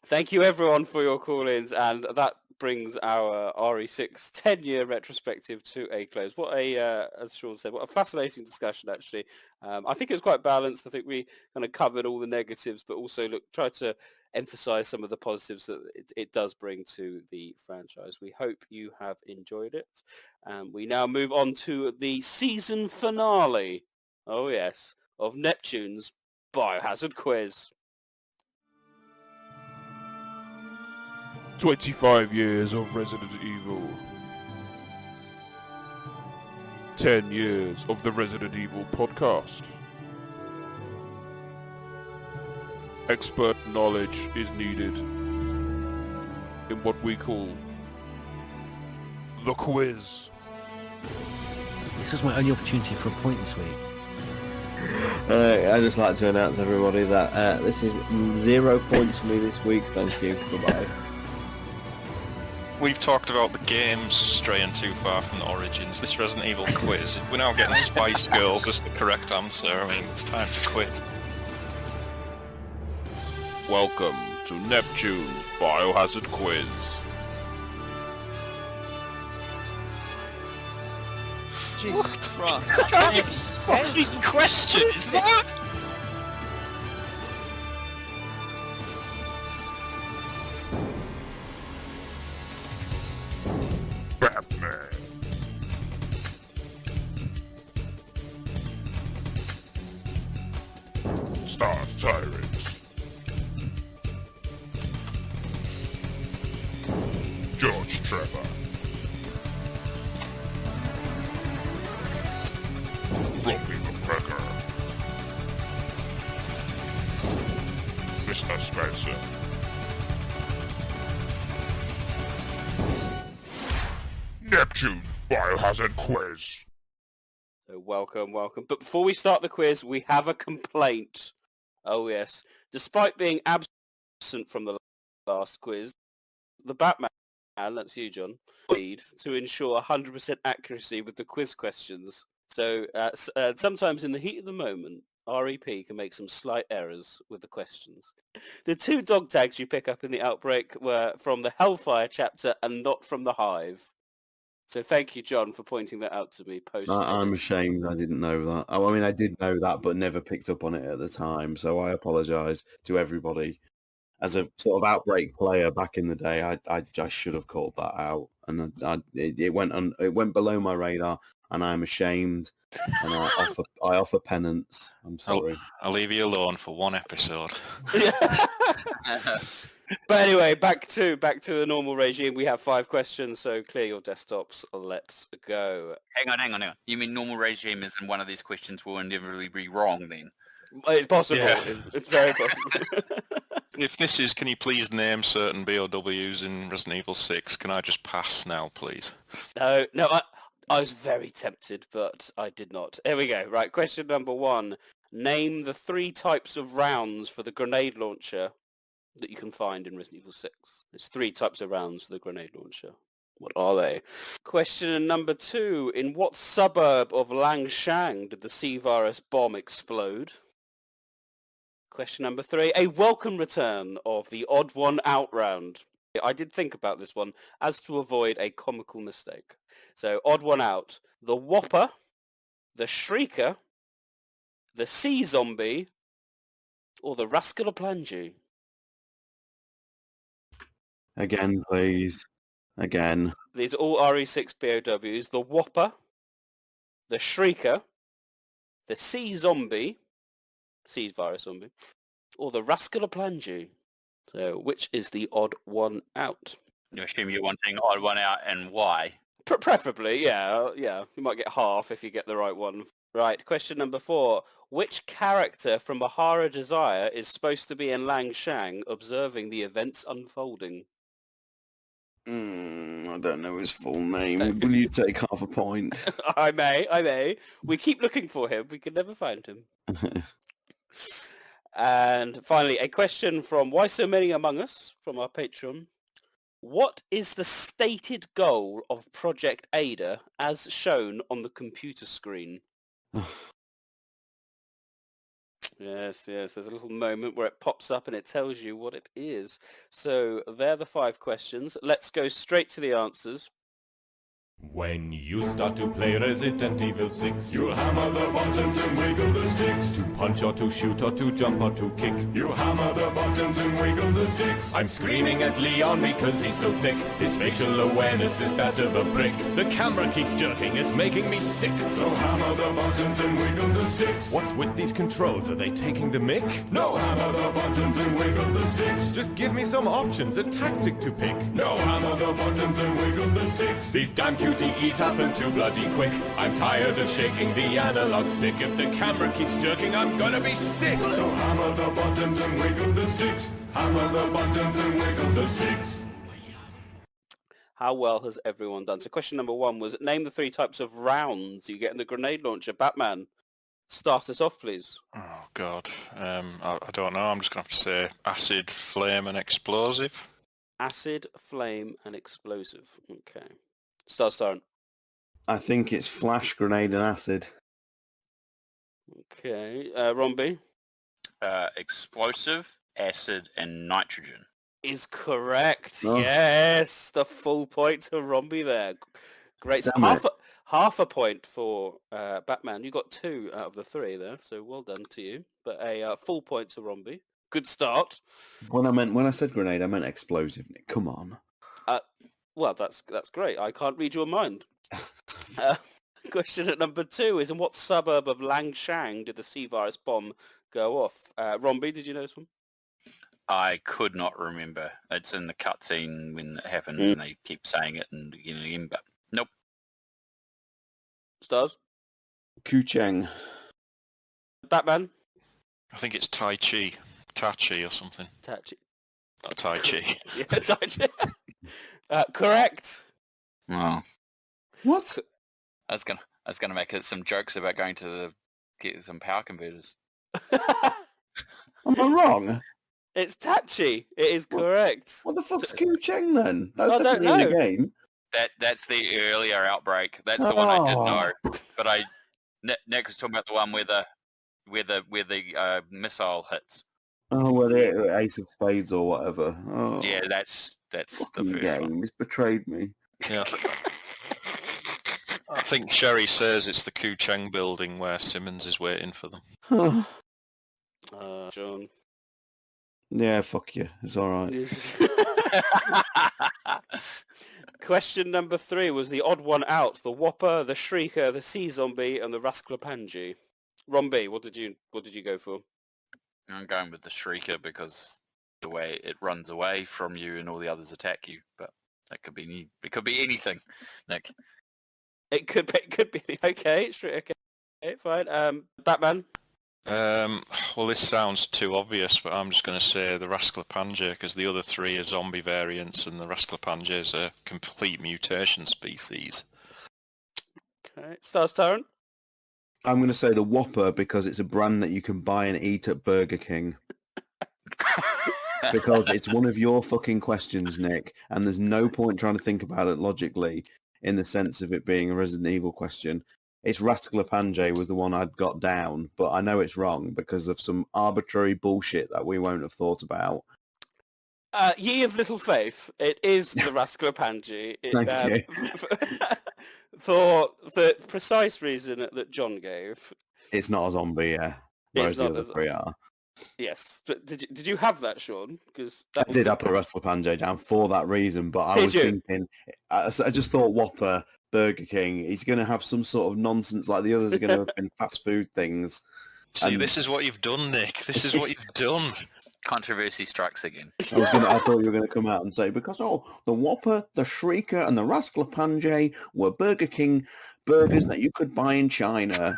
Thank you everyone for your call-ins, and that brings our RE6 10-year retrospective to a close. What as Sean said, what a fascinating discussion, actually. I think it was quite balanced. I think we kind of covered all the negatives, but also tried to emphasize some of the positives that it does bring to the franchise. We hope you have enjoyed it. We now move on to the season finale, oh yes, of Neptune's Biohazard Quiz.
25 years of Resident Evil. 10 years of the Resident Evil podcast. Expert knowledge is needed in what we call the quiz.
This was my only opportunity for a point this week.
I'd just like to announce, everybody, that this is 0 points for me this week. Thank you. Goodbye.
We've talked about the games straying too far from the origins. This Resident Evil quiz, we're now getting Spice Girls as the correct answer. I mean, it's time to quit.
Welcome to Neptune's Biohazard Quiz.
Jesus Christ.
What kind of fucking question is that?
Batman. Stars TyranT. George Trevor. Rombie the Wrecker. Mr. Spencer. Neptune's Biohazard Quiz.
So welcome. But before we start the quiz, we have a complaint. Oh yes. Despite being absent from the last quiz, the Batman, that's you, John, need to ensure 100% accuracy with the quiz questions. So sometimes in the heat of the moment, REP can make some slight errors with the questions. The 2 dog tags you pick up in the Outbreak were from the Hellfire chapter and not from the Hive. So thank you, John, for pointing that out to me.
I'm ashamed I didn't know that. Oh, I mean, I did know that, but never picked up on it at the time. So I apologise to everybody. As a sort of Outbreak player back in the day, I should have called that out, and it went below my radar, and I'm ashamed, and I offer penance. I'm sorry.
I'll leave you alone for one episode.
But anyway, back to a normal regime. We have 5 questions, so clear your desktops. Let's go.
Hang on. You mean normal regime is in one of these questions will inevitably be wrong then?
It's possible.
Yeah.
It's very possible.
If this is, can you please name certain BOWs in Resident Evil 6? Can I just pass now, please?
No, I was very tempted, but I did not. Here we go. Right, question number 1. Name the 3 types of rounds for the grenade launcher that you can find in Resident Evil 6. There's 3 types of rounds for the grenade launcher. What are they? Question number 2. In what suburb of Langshan did the C-Virus bomb explode? Question number 3. A welcome return of the odd one out round. I did think about this one as to avoid a comical mistake. So, odd one out. The Whopper, the Shrieker, the Sea Zombie, or the Rascal Plangy?
Again, please. Again.
These are all RE6 BOWs. The Whopper, the Shrieker, the Sea Zombie, Sea Virus Zombie, or the Rascal Plangy. So, which is the odd one out?
You assume you're wanting odd one out, and why?
Preferably, yeah. You might get half if you get the right one. Right, question number 4. Which character from Bahara Desire is supposed to be in Langshan observing the events unfolding?
I don't know his full name. Will you take half a point?
I may. We keep looking for him. We can never find him. And finally, a question from Why So Many Among Us from our Patreon. What is the stated goal of Project Ada as shown on the computer screen? Yes, there's a little moment where it pops up and it tells you what it is. So they're the 5 questions. Let's go straight to the answers.
When you start to play Resident Evil 6, you hammer the buttons and wiggle the sticks. To punch or to shoot or to jump or to kick, you hammer the buttons and wiggle the sticks. I'm screaming at Leon because he's so thick. His facial awareness is that of a brick. The camera keeps jerking, it's making me sick. So hammer the buttons and wiggle the sticks. What's with these controls? Are they taking the mick? No, hammer the buttons and wiggle the sticks. Just give me some options, a tactic to pick. No, hammer the buttons and wiggle the sticks. These damn QTEs happen too bloody quick. I'm tired of shaking the analog stick. If the camera keeps jerking, I'm gonna be sick. So hammer the buttons and wiggle the sticks. Hammer the buttons and wiggle the sticks.
How well has everyone done? So question number 1 was, name the 3 types of rounds you get in the grenade launcher. Batman, start us off, please.
Oh, God. I don't know. I'm just going to have to say acid, flame, and explosive.
Acid, flame, and explosive. Okay. TyranT.
I think it's flash, grenade, and acid.
Okay. Rombie?
Explosive, acid, and nitrogen.
Is correct.
Oh.
Yes. The full point to Rombie there. Great.
Damn
Half a point for Batman. You got 2 out of the 3 there, so well done to you. But a full point to Rombie. Good start.
When I said grenade, I meant explosive, Nick. Come on.
Well, that's great. I can't read your mind. Question at number 2 is, in what suburb of Langshan did the C-virus bomb go off? Rombie, did you know this one?
I could not remember. It's in the cutscene when it happens, and they keep saying it and again, but nope.
Stars?
Kucheng.
Batman?
I think it's Tai Chi. Tachi or something.
Tachi.
Not Tai Chi.
Yeah, Tai Chi. Correct.
Wow.
What?
I was gonna make some jokes about going to get some power converters.
Am I wrong?
It's Tachi. It is correct.
What the fuck's Kucheng then? That's
I don't
definitely in the
know.
game.
That's the earlier outbreak. That's the one I did know. But Nick was talking about the one where the missile hits.
Oh, well, the Ace of Spades or whatever. Oh,
Yeah, that's the
fucking
first
game.
one.
It's betrayed me.
Yeah. I think Sherry says it's the Kucheng building where Simmons is waiting for them.
John.
Yeah, fuck you. It's all right.
Question number 3 was the odd one out: the Whopper, the Shrieker, the Sea Zombie, and the Rascalapangi. Rombie, what did you go for?
I'm going with the Shrieker because the way it runs away from you and all the others attack you. But that could be anything, Nick.
It could be. Okay, okay, fine. Batman.
Well, this sounds too obvious, but I'm just going to say the Rascalapangi because the other 3 are zombie variants, and the Rascalapangi is a complete mutation species.
Okay, TyranT.
I'm going to say the Whopper because it's a brand that you can buy and eat at Burger King. Because it's one of your fucking questions, Nick, and there's no point trying to think about it logically in the sense of it being a Resident Evil question. It's Rascalapangi was the one I'd got down, but I know it's wrong because of some arbitrary bullshit that we won't have thought about.
Ye of little faith, it is the Rascalapangi.
Thank you.
For the precise reason that John gave.
It's not a zombie, yeah. Whereas the other 3 are.
Yes, but did you have that, Sean? Because
I did have a Rascalapangi down for that reason, but I was thinking, I just thought Whopper, Burger King, he's going to have some sort of nonsense like the others are going to have been fast food things.
See, this is what you've done, Nick. This is what you've done.
Controversy strikes again.
I thought you were going to come out and say, because, the Whopper, the Shrieker, and the Rascalapangi were Burger King burgers that you could buy in China.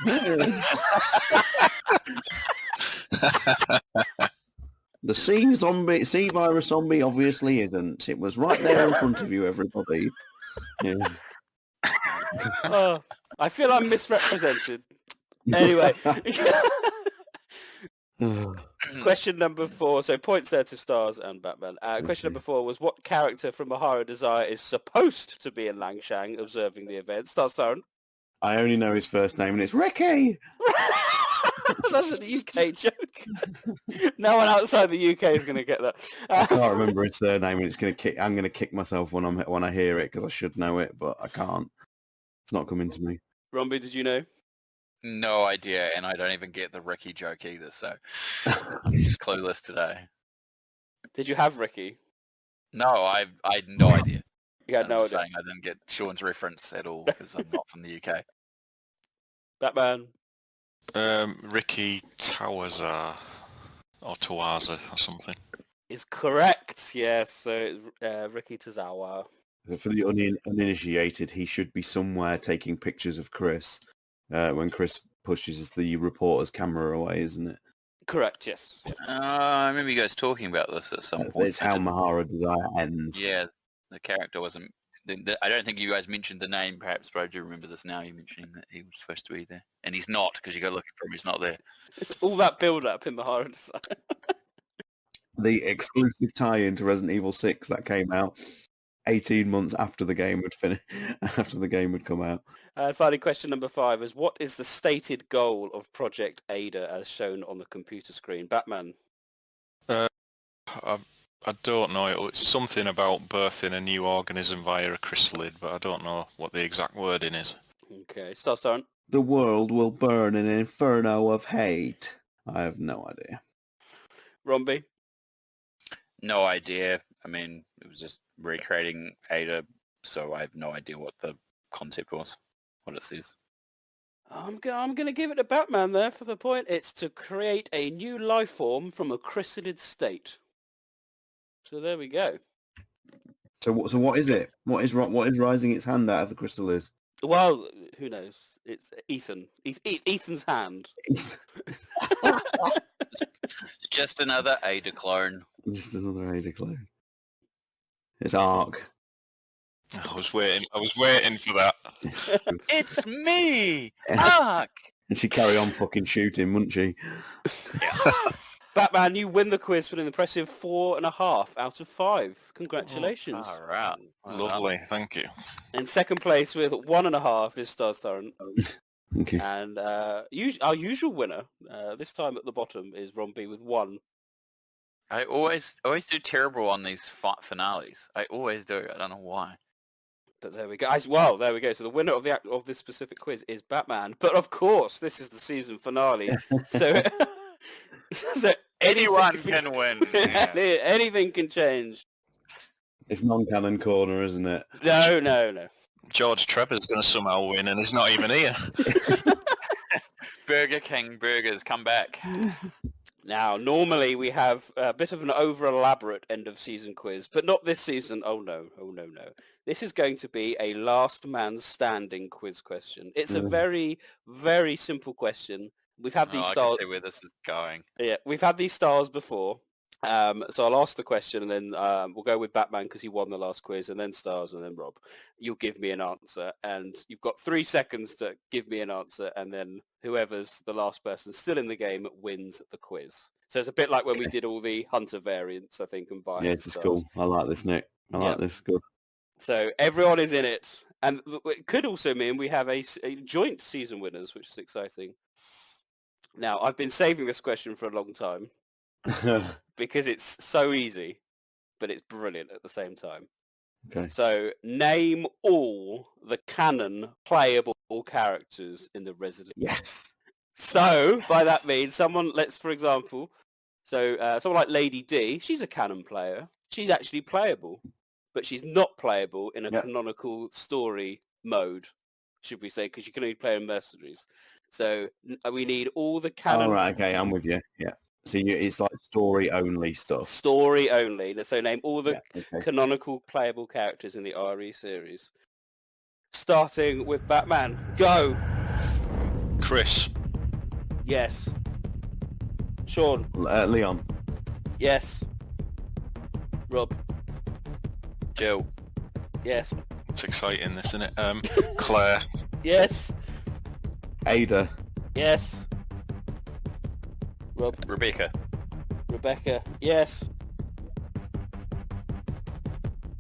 The C virus zombie obviously isn't. It was right there in front of you, everybody. Yeah.
I feel I'm misrepresented. Anyway. Question number 4. So points there to Stars and Batman. Question number 4 was, what character from Bahara Desire is supposed to be in Langshan observing the event? TyranT.
I only know his first name, and it's Ricky.
That's a UK joke. No one outside the UK is going to get that.
I can't remember his surname, and I'm going to kick myself when I hear it because I should know it, but I can't. It's not coming to me.
Rombie, did you know?
No idea, and I don't even get the Ricky joke either, so I'm just clueless today.
Did you have Ricky?
No, I had no idea.
You had no idea.
I didn't get Sean's reference at all because I'm not from the UK.
Batman.
Ricky Tawaza or Tawaza or something.
Is correct. Yes, so it's Ricky Tazawa.
For the uninitiated, he should be somewhere taking pictures of Chris when Chris pushes the reporter's camera away, isn't it?
Correct, yes.
I remember you guys talking about this at some point.
It's how Mahara Desire ends.
Yeah, the character wasn't... I don't think you guys mentioned the name, perhaps, but I do remember this now, you mentioning that he was supposed to be there. And he's not, because you go looking for him, he's not there.
All that build-up in Mahara Desire.
The exclusive tie-in to Resident Evil 6 that came out 18 months after the game would finish, after the game would come out.
Finally, question number 5 is, what is the stated goal of Project Ada as shown on the computer screen? Batman?
I don't know. It's something about birthing a new organism via a chrysalid, but I don't know what the exact wording is.
Okay, TyranT.
The world will burn in an inferno of hate. I have no idea.
Rombie?
No idea. I mean, it was just recreating Ada, so I have no idea what the concept was, what it says.
I'm going to give it to Batman there for the point. It's to create a new life form from a chrysalid state. So there we go.
So what is it? What is rising its hand out of the chrysalis?
Well, who knows? It's Ethan. Ethan's hand.
Just another Ada clone.
Just another Ada clone. It's Ark.
I was waiting for that.
It's me, Ark.
And she'd carry on fucking shooting, wouldn't she?
Batman, you win the quiz with an impressive 4.5 out of 5. Congratulations.
All right.
Lovely, thank you.
In second place with 1.5 is TyranT.
Thank you.
And our usual winner, this time at the bottom, is Rombie with 1.
I always do terrible on these finales. I always do. I don't know why.
But there we go. Well, there we go. So the winner of this specific quiz is Batman. But of course, this is the season finale. So, so
anyone can win. Yeah.
Anything can change.
It's non-canon corner, isn't it?
No.
George Trevor's going to somehow win, and he's not even here.
Burger King burgers, come back.
Now, normally we have a bit of an over-elaborate end-of-season quiz, but not this season. Oh, no. This is going to be a last man standing quiz question. It's a very, very simple question. We've had these stars.
I can see where this is going.
Yeah, we've had these stars before. So I'll ask the question, and then we'll go with Batman because he won the last quiz, and then Stars, and then Rob. You'll give me an answer, and you've got 3 seconds to give me an answer, and then whoever's the last person still in the game wins the quiz. So it's a bit like when we did all the Hunter variants, I think, and Biohazard.
Yeah, this is cool. I like this, Nick. I like this. Good.
So everyone is in it, and it could also mean we have a joint season winners, which is exciting. Now, I've been saving this question for a long time. Because it's so easy, but it's brilliant at the same time.
Okay.
So name all the canon playable characters in the Resident Evil.
Yes.
So by that means someone, for example, someone like Lady D, she's a canon player. She's actually playable, but she's not playable in a canonical story mode, should we say, because you can only play in Mercenaries. So we need all the canon.
Oh, right, okay, I'm with you. Yeah. So it's like story-only stuff.
Story only. So name all the canonical playable characters in the RE series. Starting with Batman. Go!
Chris.
Yes. Sean.
Leon.
Yes. Rob.
Jill.
Yes.
It's exciting, this, isn't it? Claire.
Yes.
Ada.
Yes. Rob.
Rebecca.
Yes.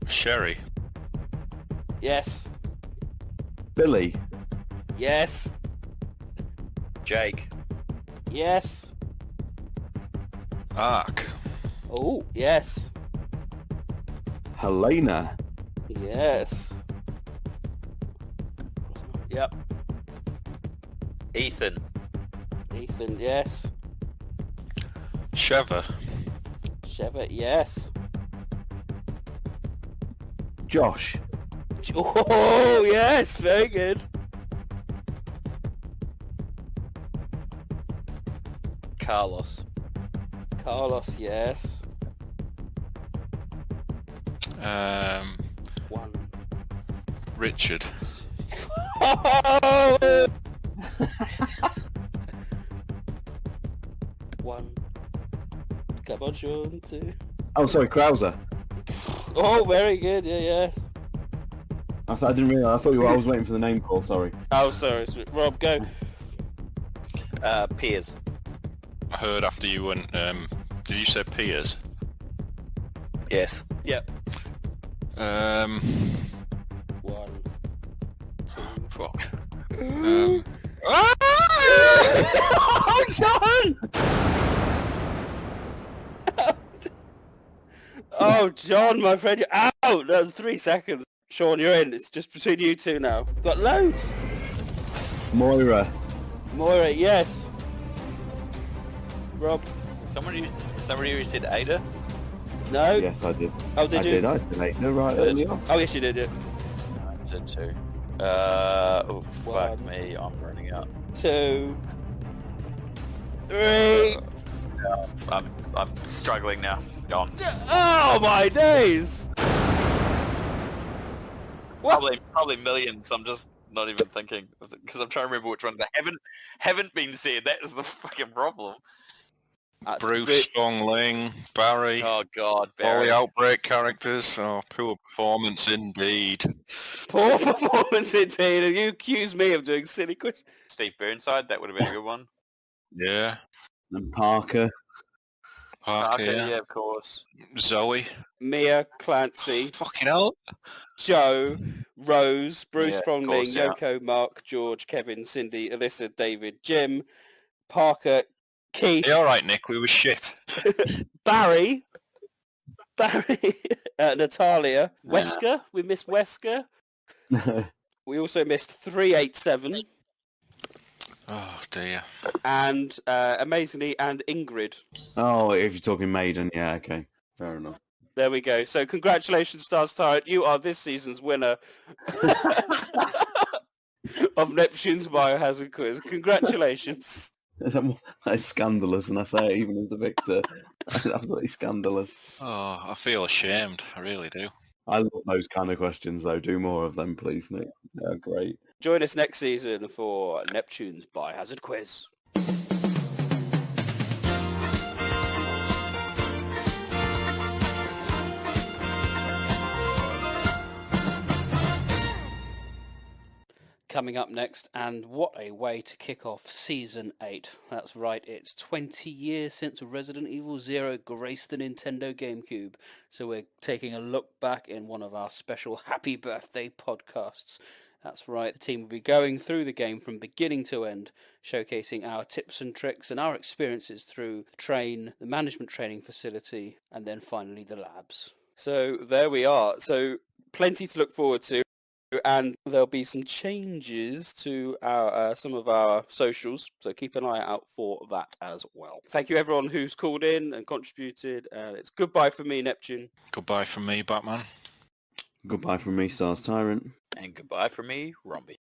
Sherry.
Yes.
Billy.
Yes.
Jake.
Yes.
Ark.
Oh, yes.
Helena.
Yes. Yep.
Ethan,
yes.
Sheva,
yes.
Josh.
Oh, yes, very good.
Carlos,
yes.
1, Richard.
One. Come on, Sean. Two.
Oh, sorry, Krauser.
Oh, very good. Yeah.
I didn't realise. I thought I was waiting for the name call. Sorry.
Oh, sorry. Rob, go.
Piers.
I heard after you went. Did you say Piers?
Yes.
Yep.
One.
Two.
Fuck.
Oh, John! Oh, John, my friend, you're out! That was 3 seconds. Sean, you're in. It's just between you two now. Got loads.
Moira,
yes. Rob?
Somebody who said Ada?
No?
Yes, I did.
Oh, did you?
I did. No, right early on.
Oh, yes, you did it.
I did too. Oh, fuck me. I'm running out.
2. 3.
I'm struggling now. Go on.
Oh, my days!
Probably millions. I'm just not even thinking because I'm trying to remember which ones that haven't been said. That is the fucking problem.
Bruce, Dong Ling, Barry.
Oh God,
All
Barry.
the Outbreak characters. Oh, poor performance indeed.
Poor performance indeed. And you accuse me of doing silly questions.
Steve Burnside. That would have been a good one.
Yeah.
And Parker.
Parker,
yeah, of course.
Zoe.
Mia, Clancy.
Fucking hell.
Joe, Rose, Bruce
Yeah,
from
of course, yeah.
Yoko, Mark, George, Kevin, Cindy, Alyssa, David, Jim, Parker, Keith.
Hey, all right, Nick. We were shit.
Barry, Natalia, Wesker. We missed Wesker. We also missed 387.
Oh dear.
And amazingly, and Ingrid.
Oh, if you're talking Maiden, yeah, okay, fair enough.
There we go. So congratulations, Stars TyranT. You are this season's winner of Neptune's Biohazard Quiz. Congratulations.
That is scandalous, and I say it even as the victor. That's absolutely scandalous.
Oh, I feel ashamed. I really do.
I love those kind of questions, though. Do more of them, please, Nick. They're great.
Join us next season for Neptune's Biohazard Quiz. Coming up next, and what a way to kick off Season 8. That's right, it's 20 years since Resident Evil 0 graced the Nintendo GameCube, so we're taking a look back in one of our special Happy Birthday podcasts. That's right, the team will be going through the game from beginning to end, showcasing our tips and tricks and our experiences through the management training facility, and then finally the labs. So there we are, so plenty to look forward to. And there'll be some changes to our some of our socials, so keep an eye out for that as well. Thank you everyone who's called in and contributed. It's goodbye from me, Neptune.
Goodbye from me, Batman.
Goodbye from me, Stars TyranT.
And goodbye from me, Rombie.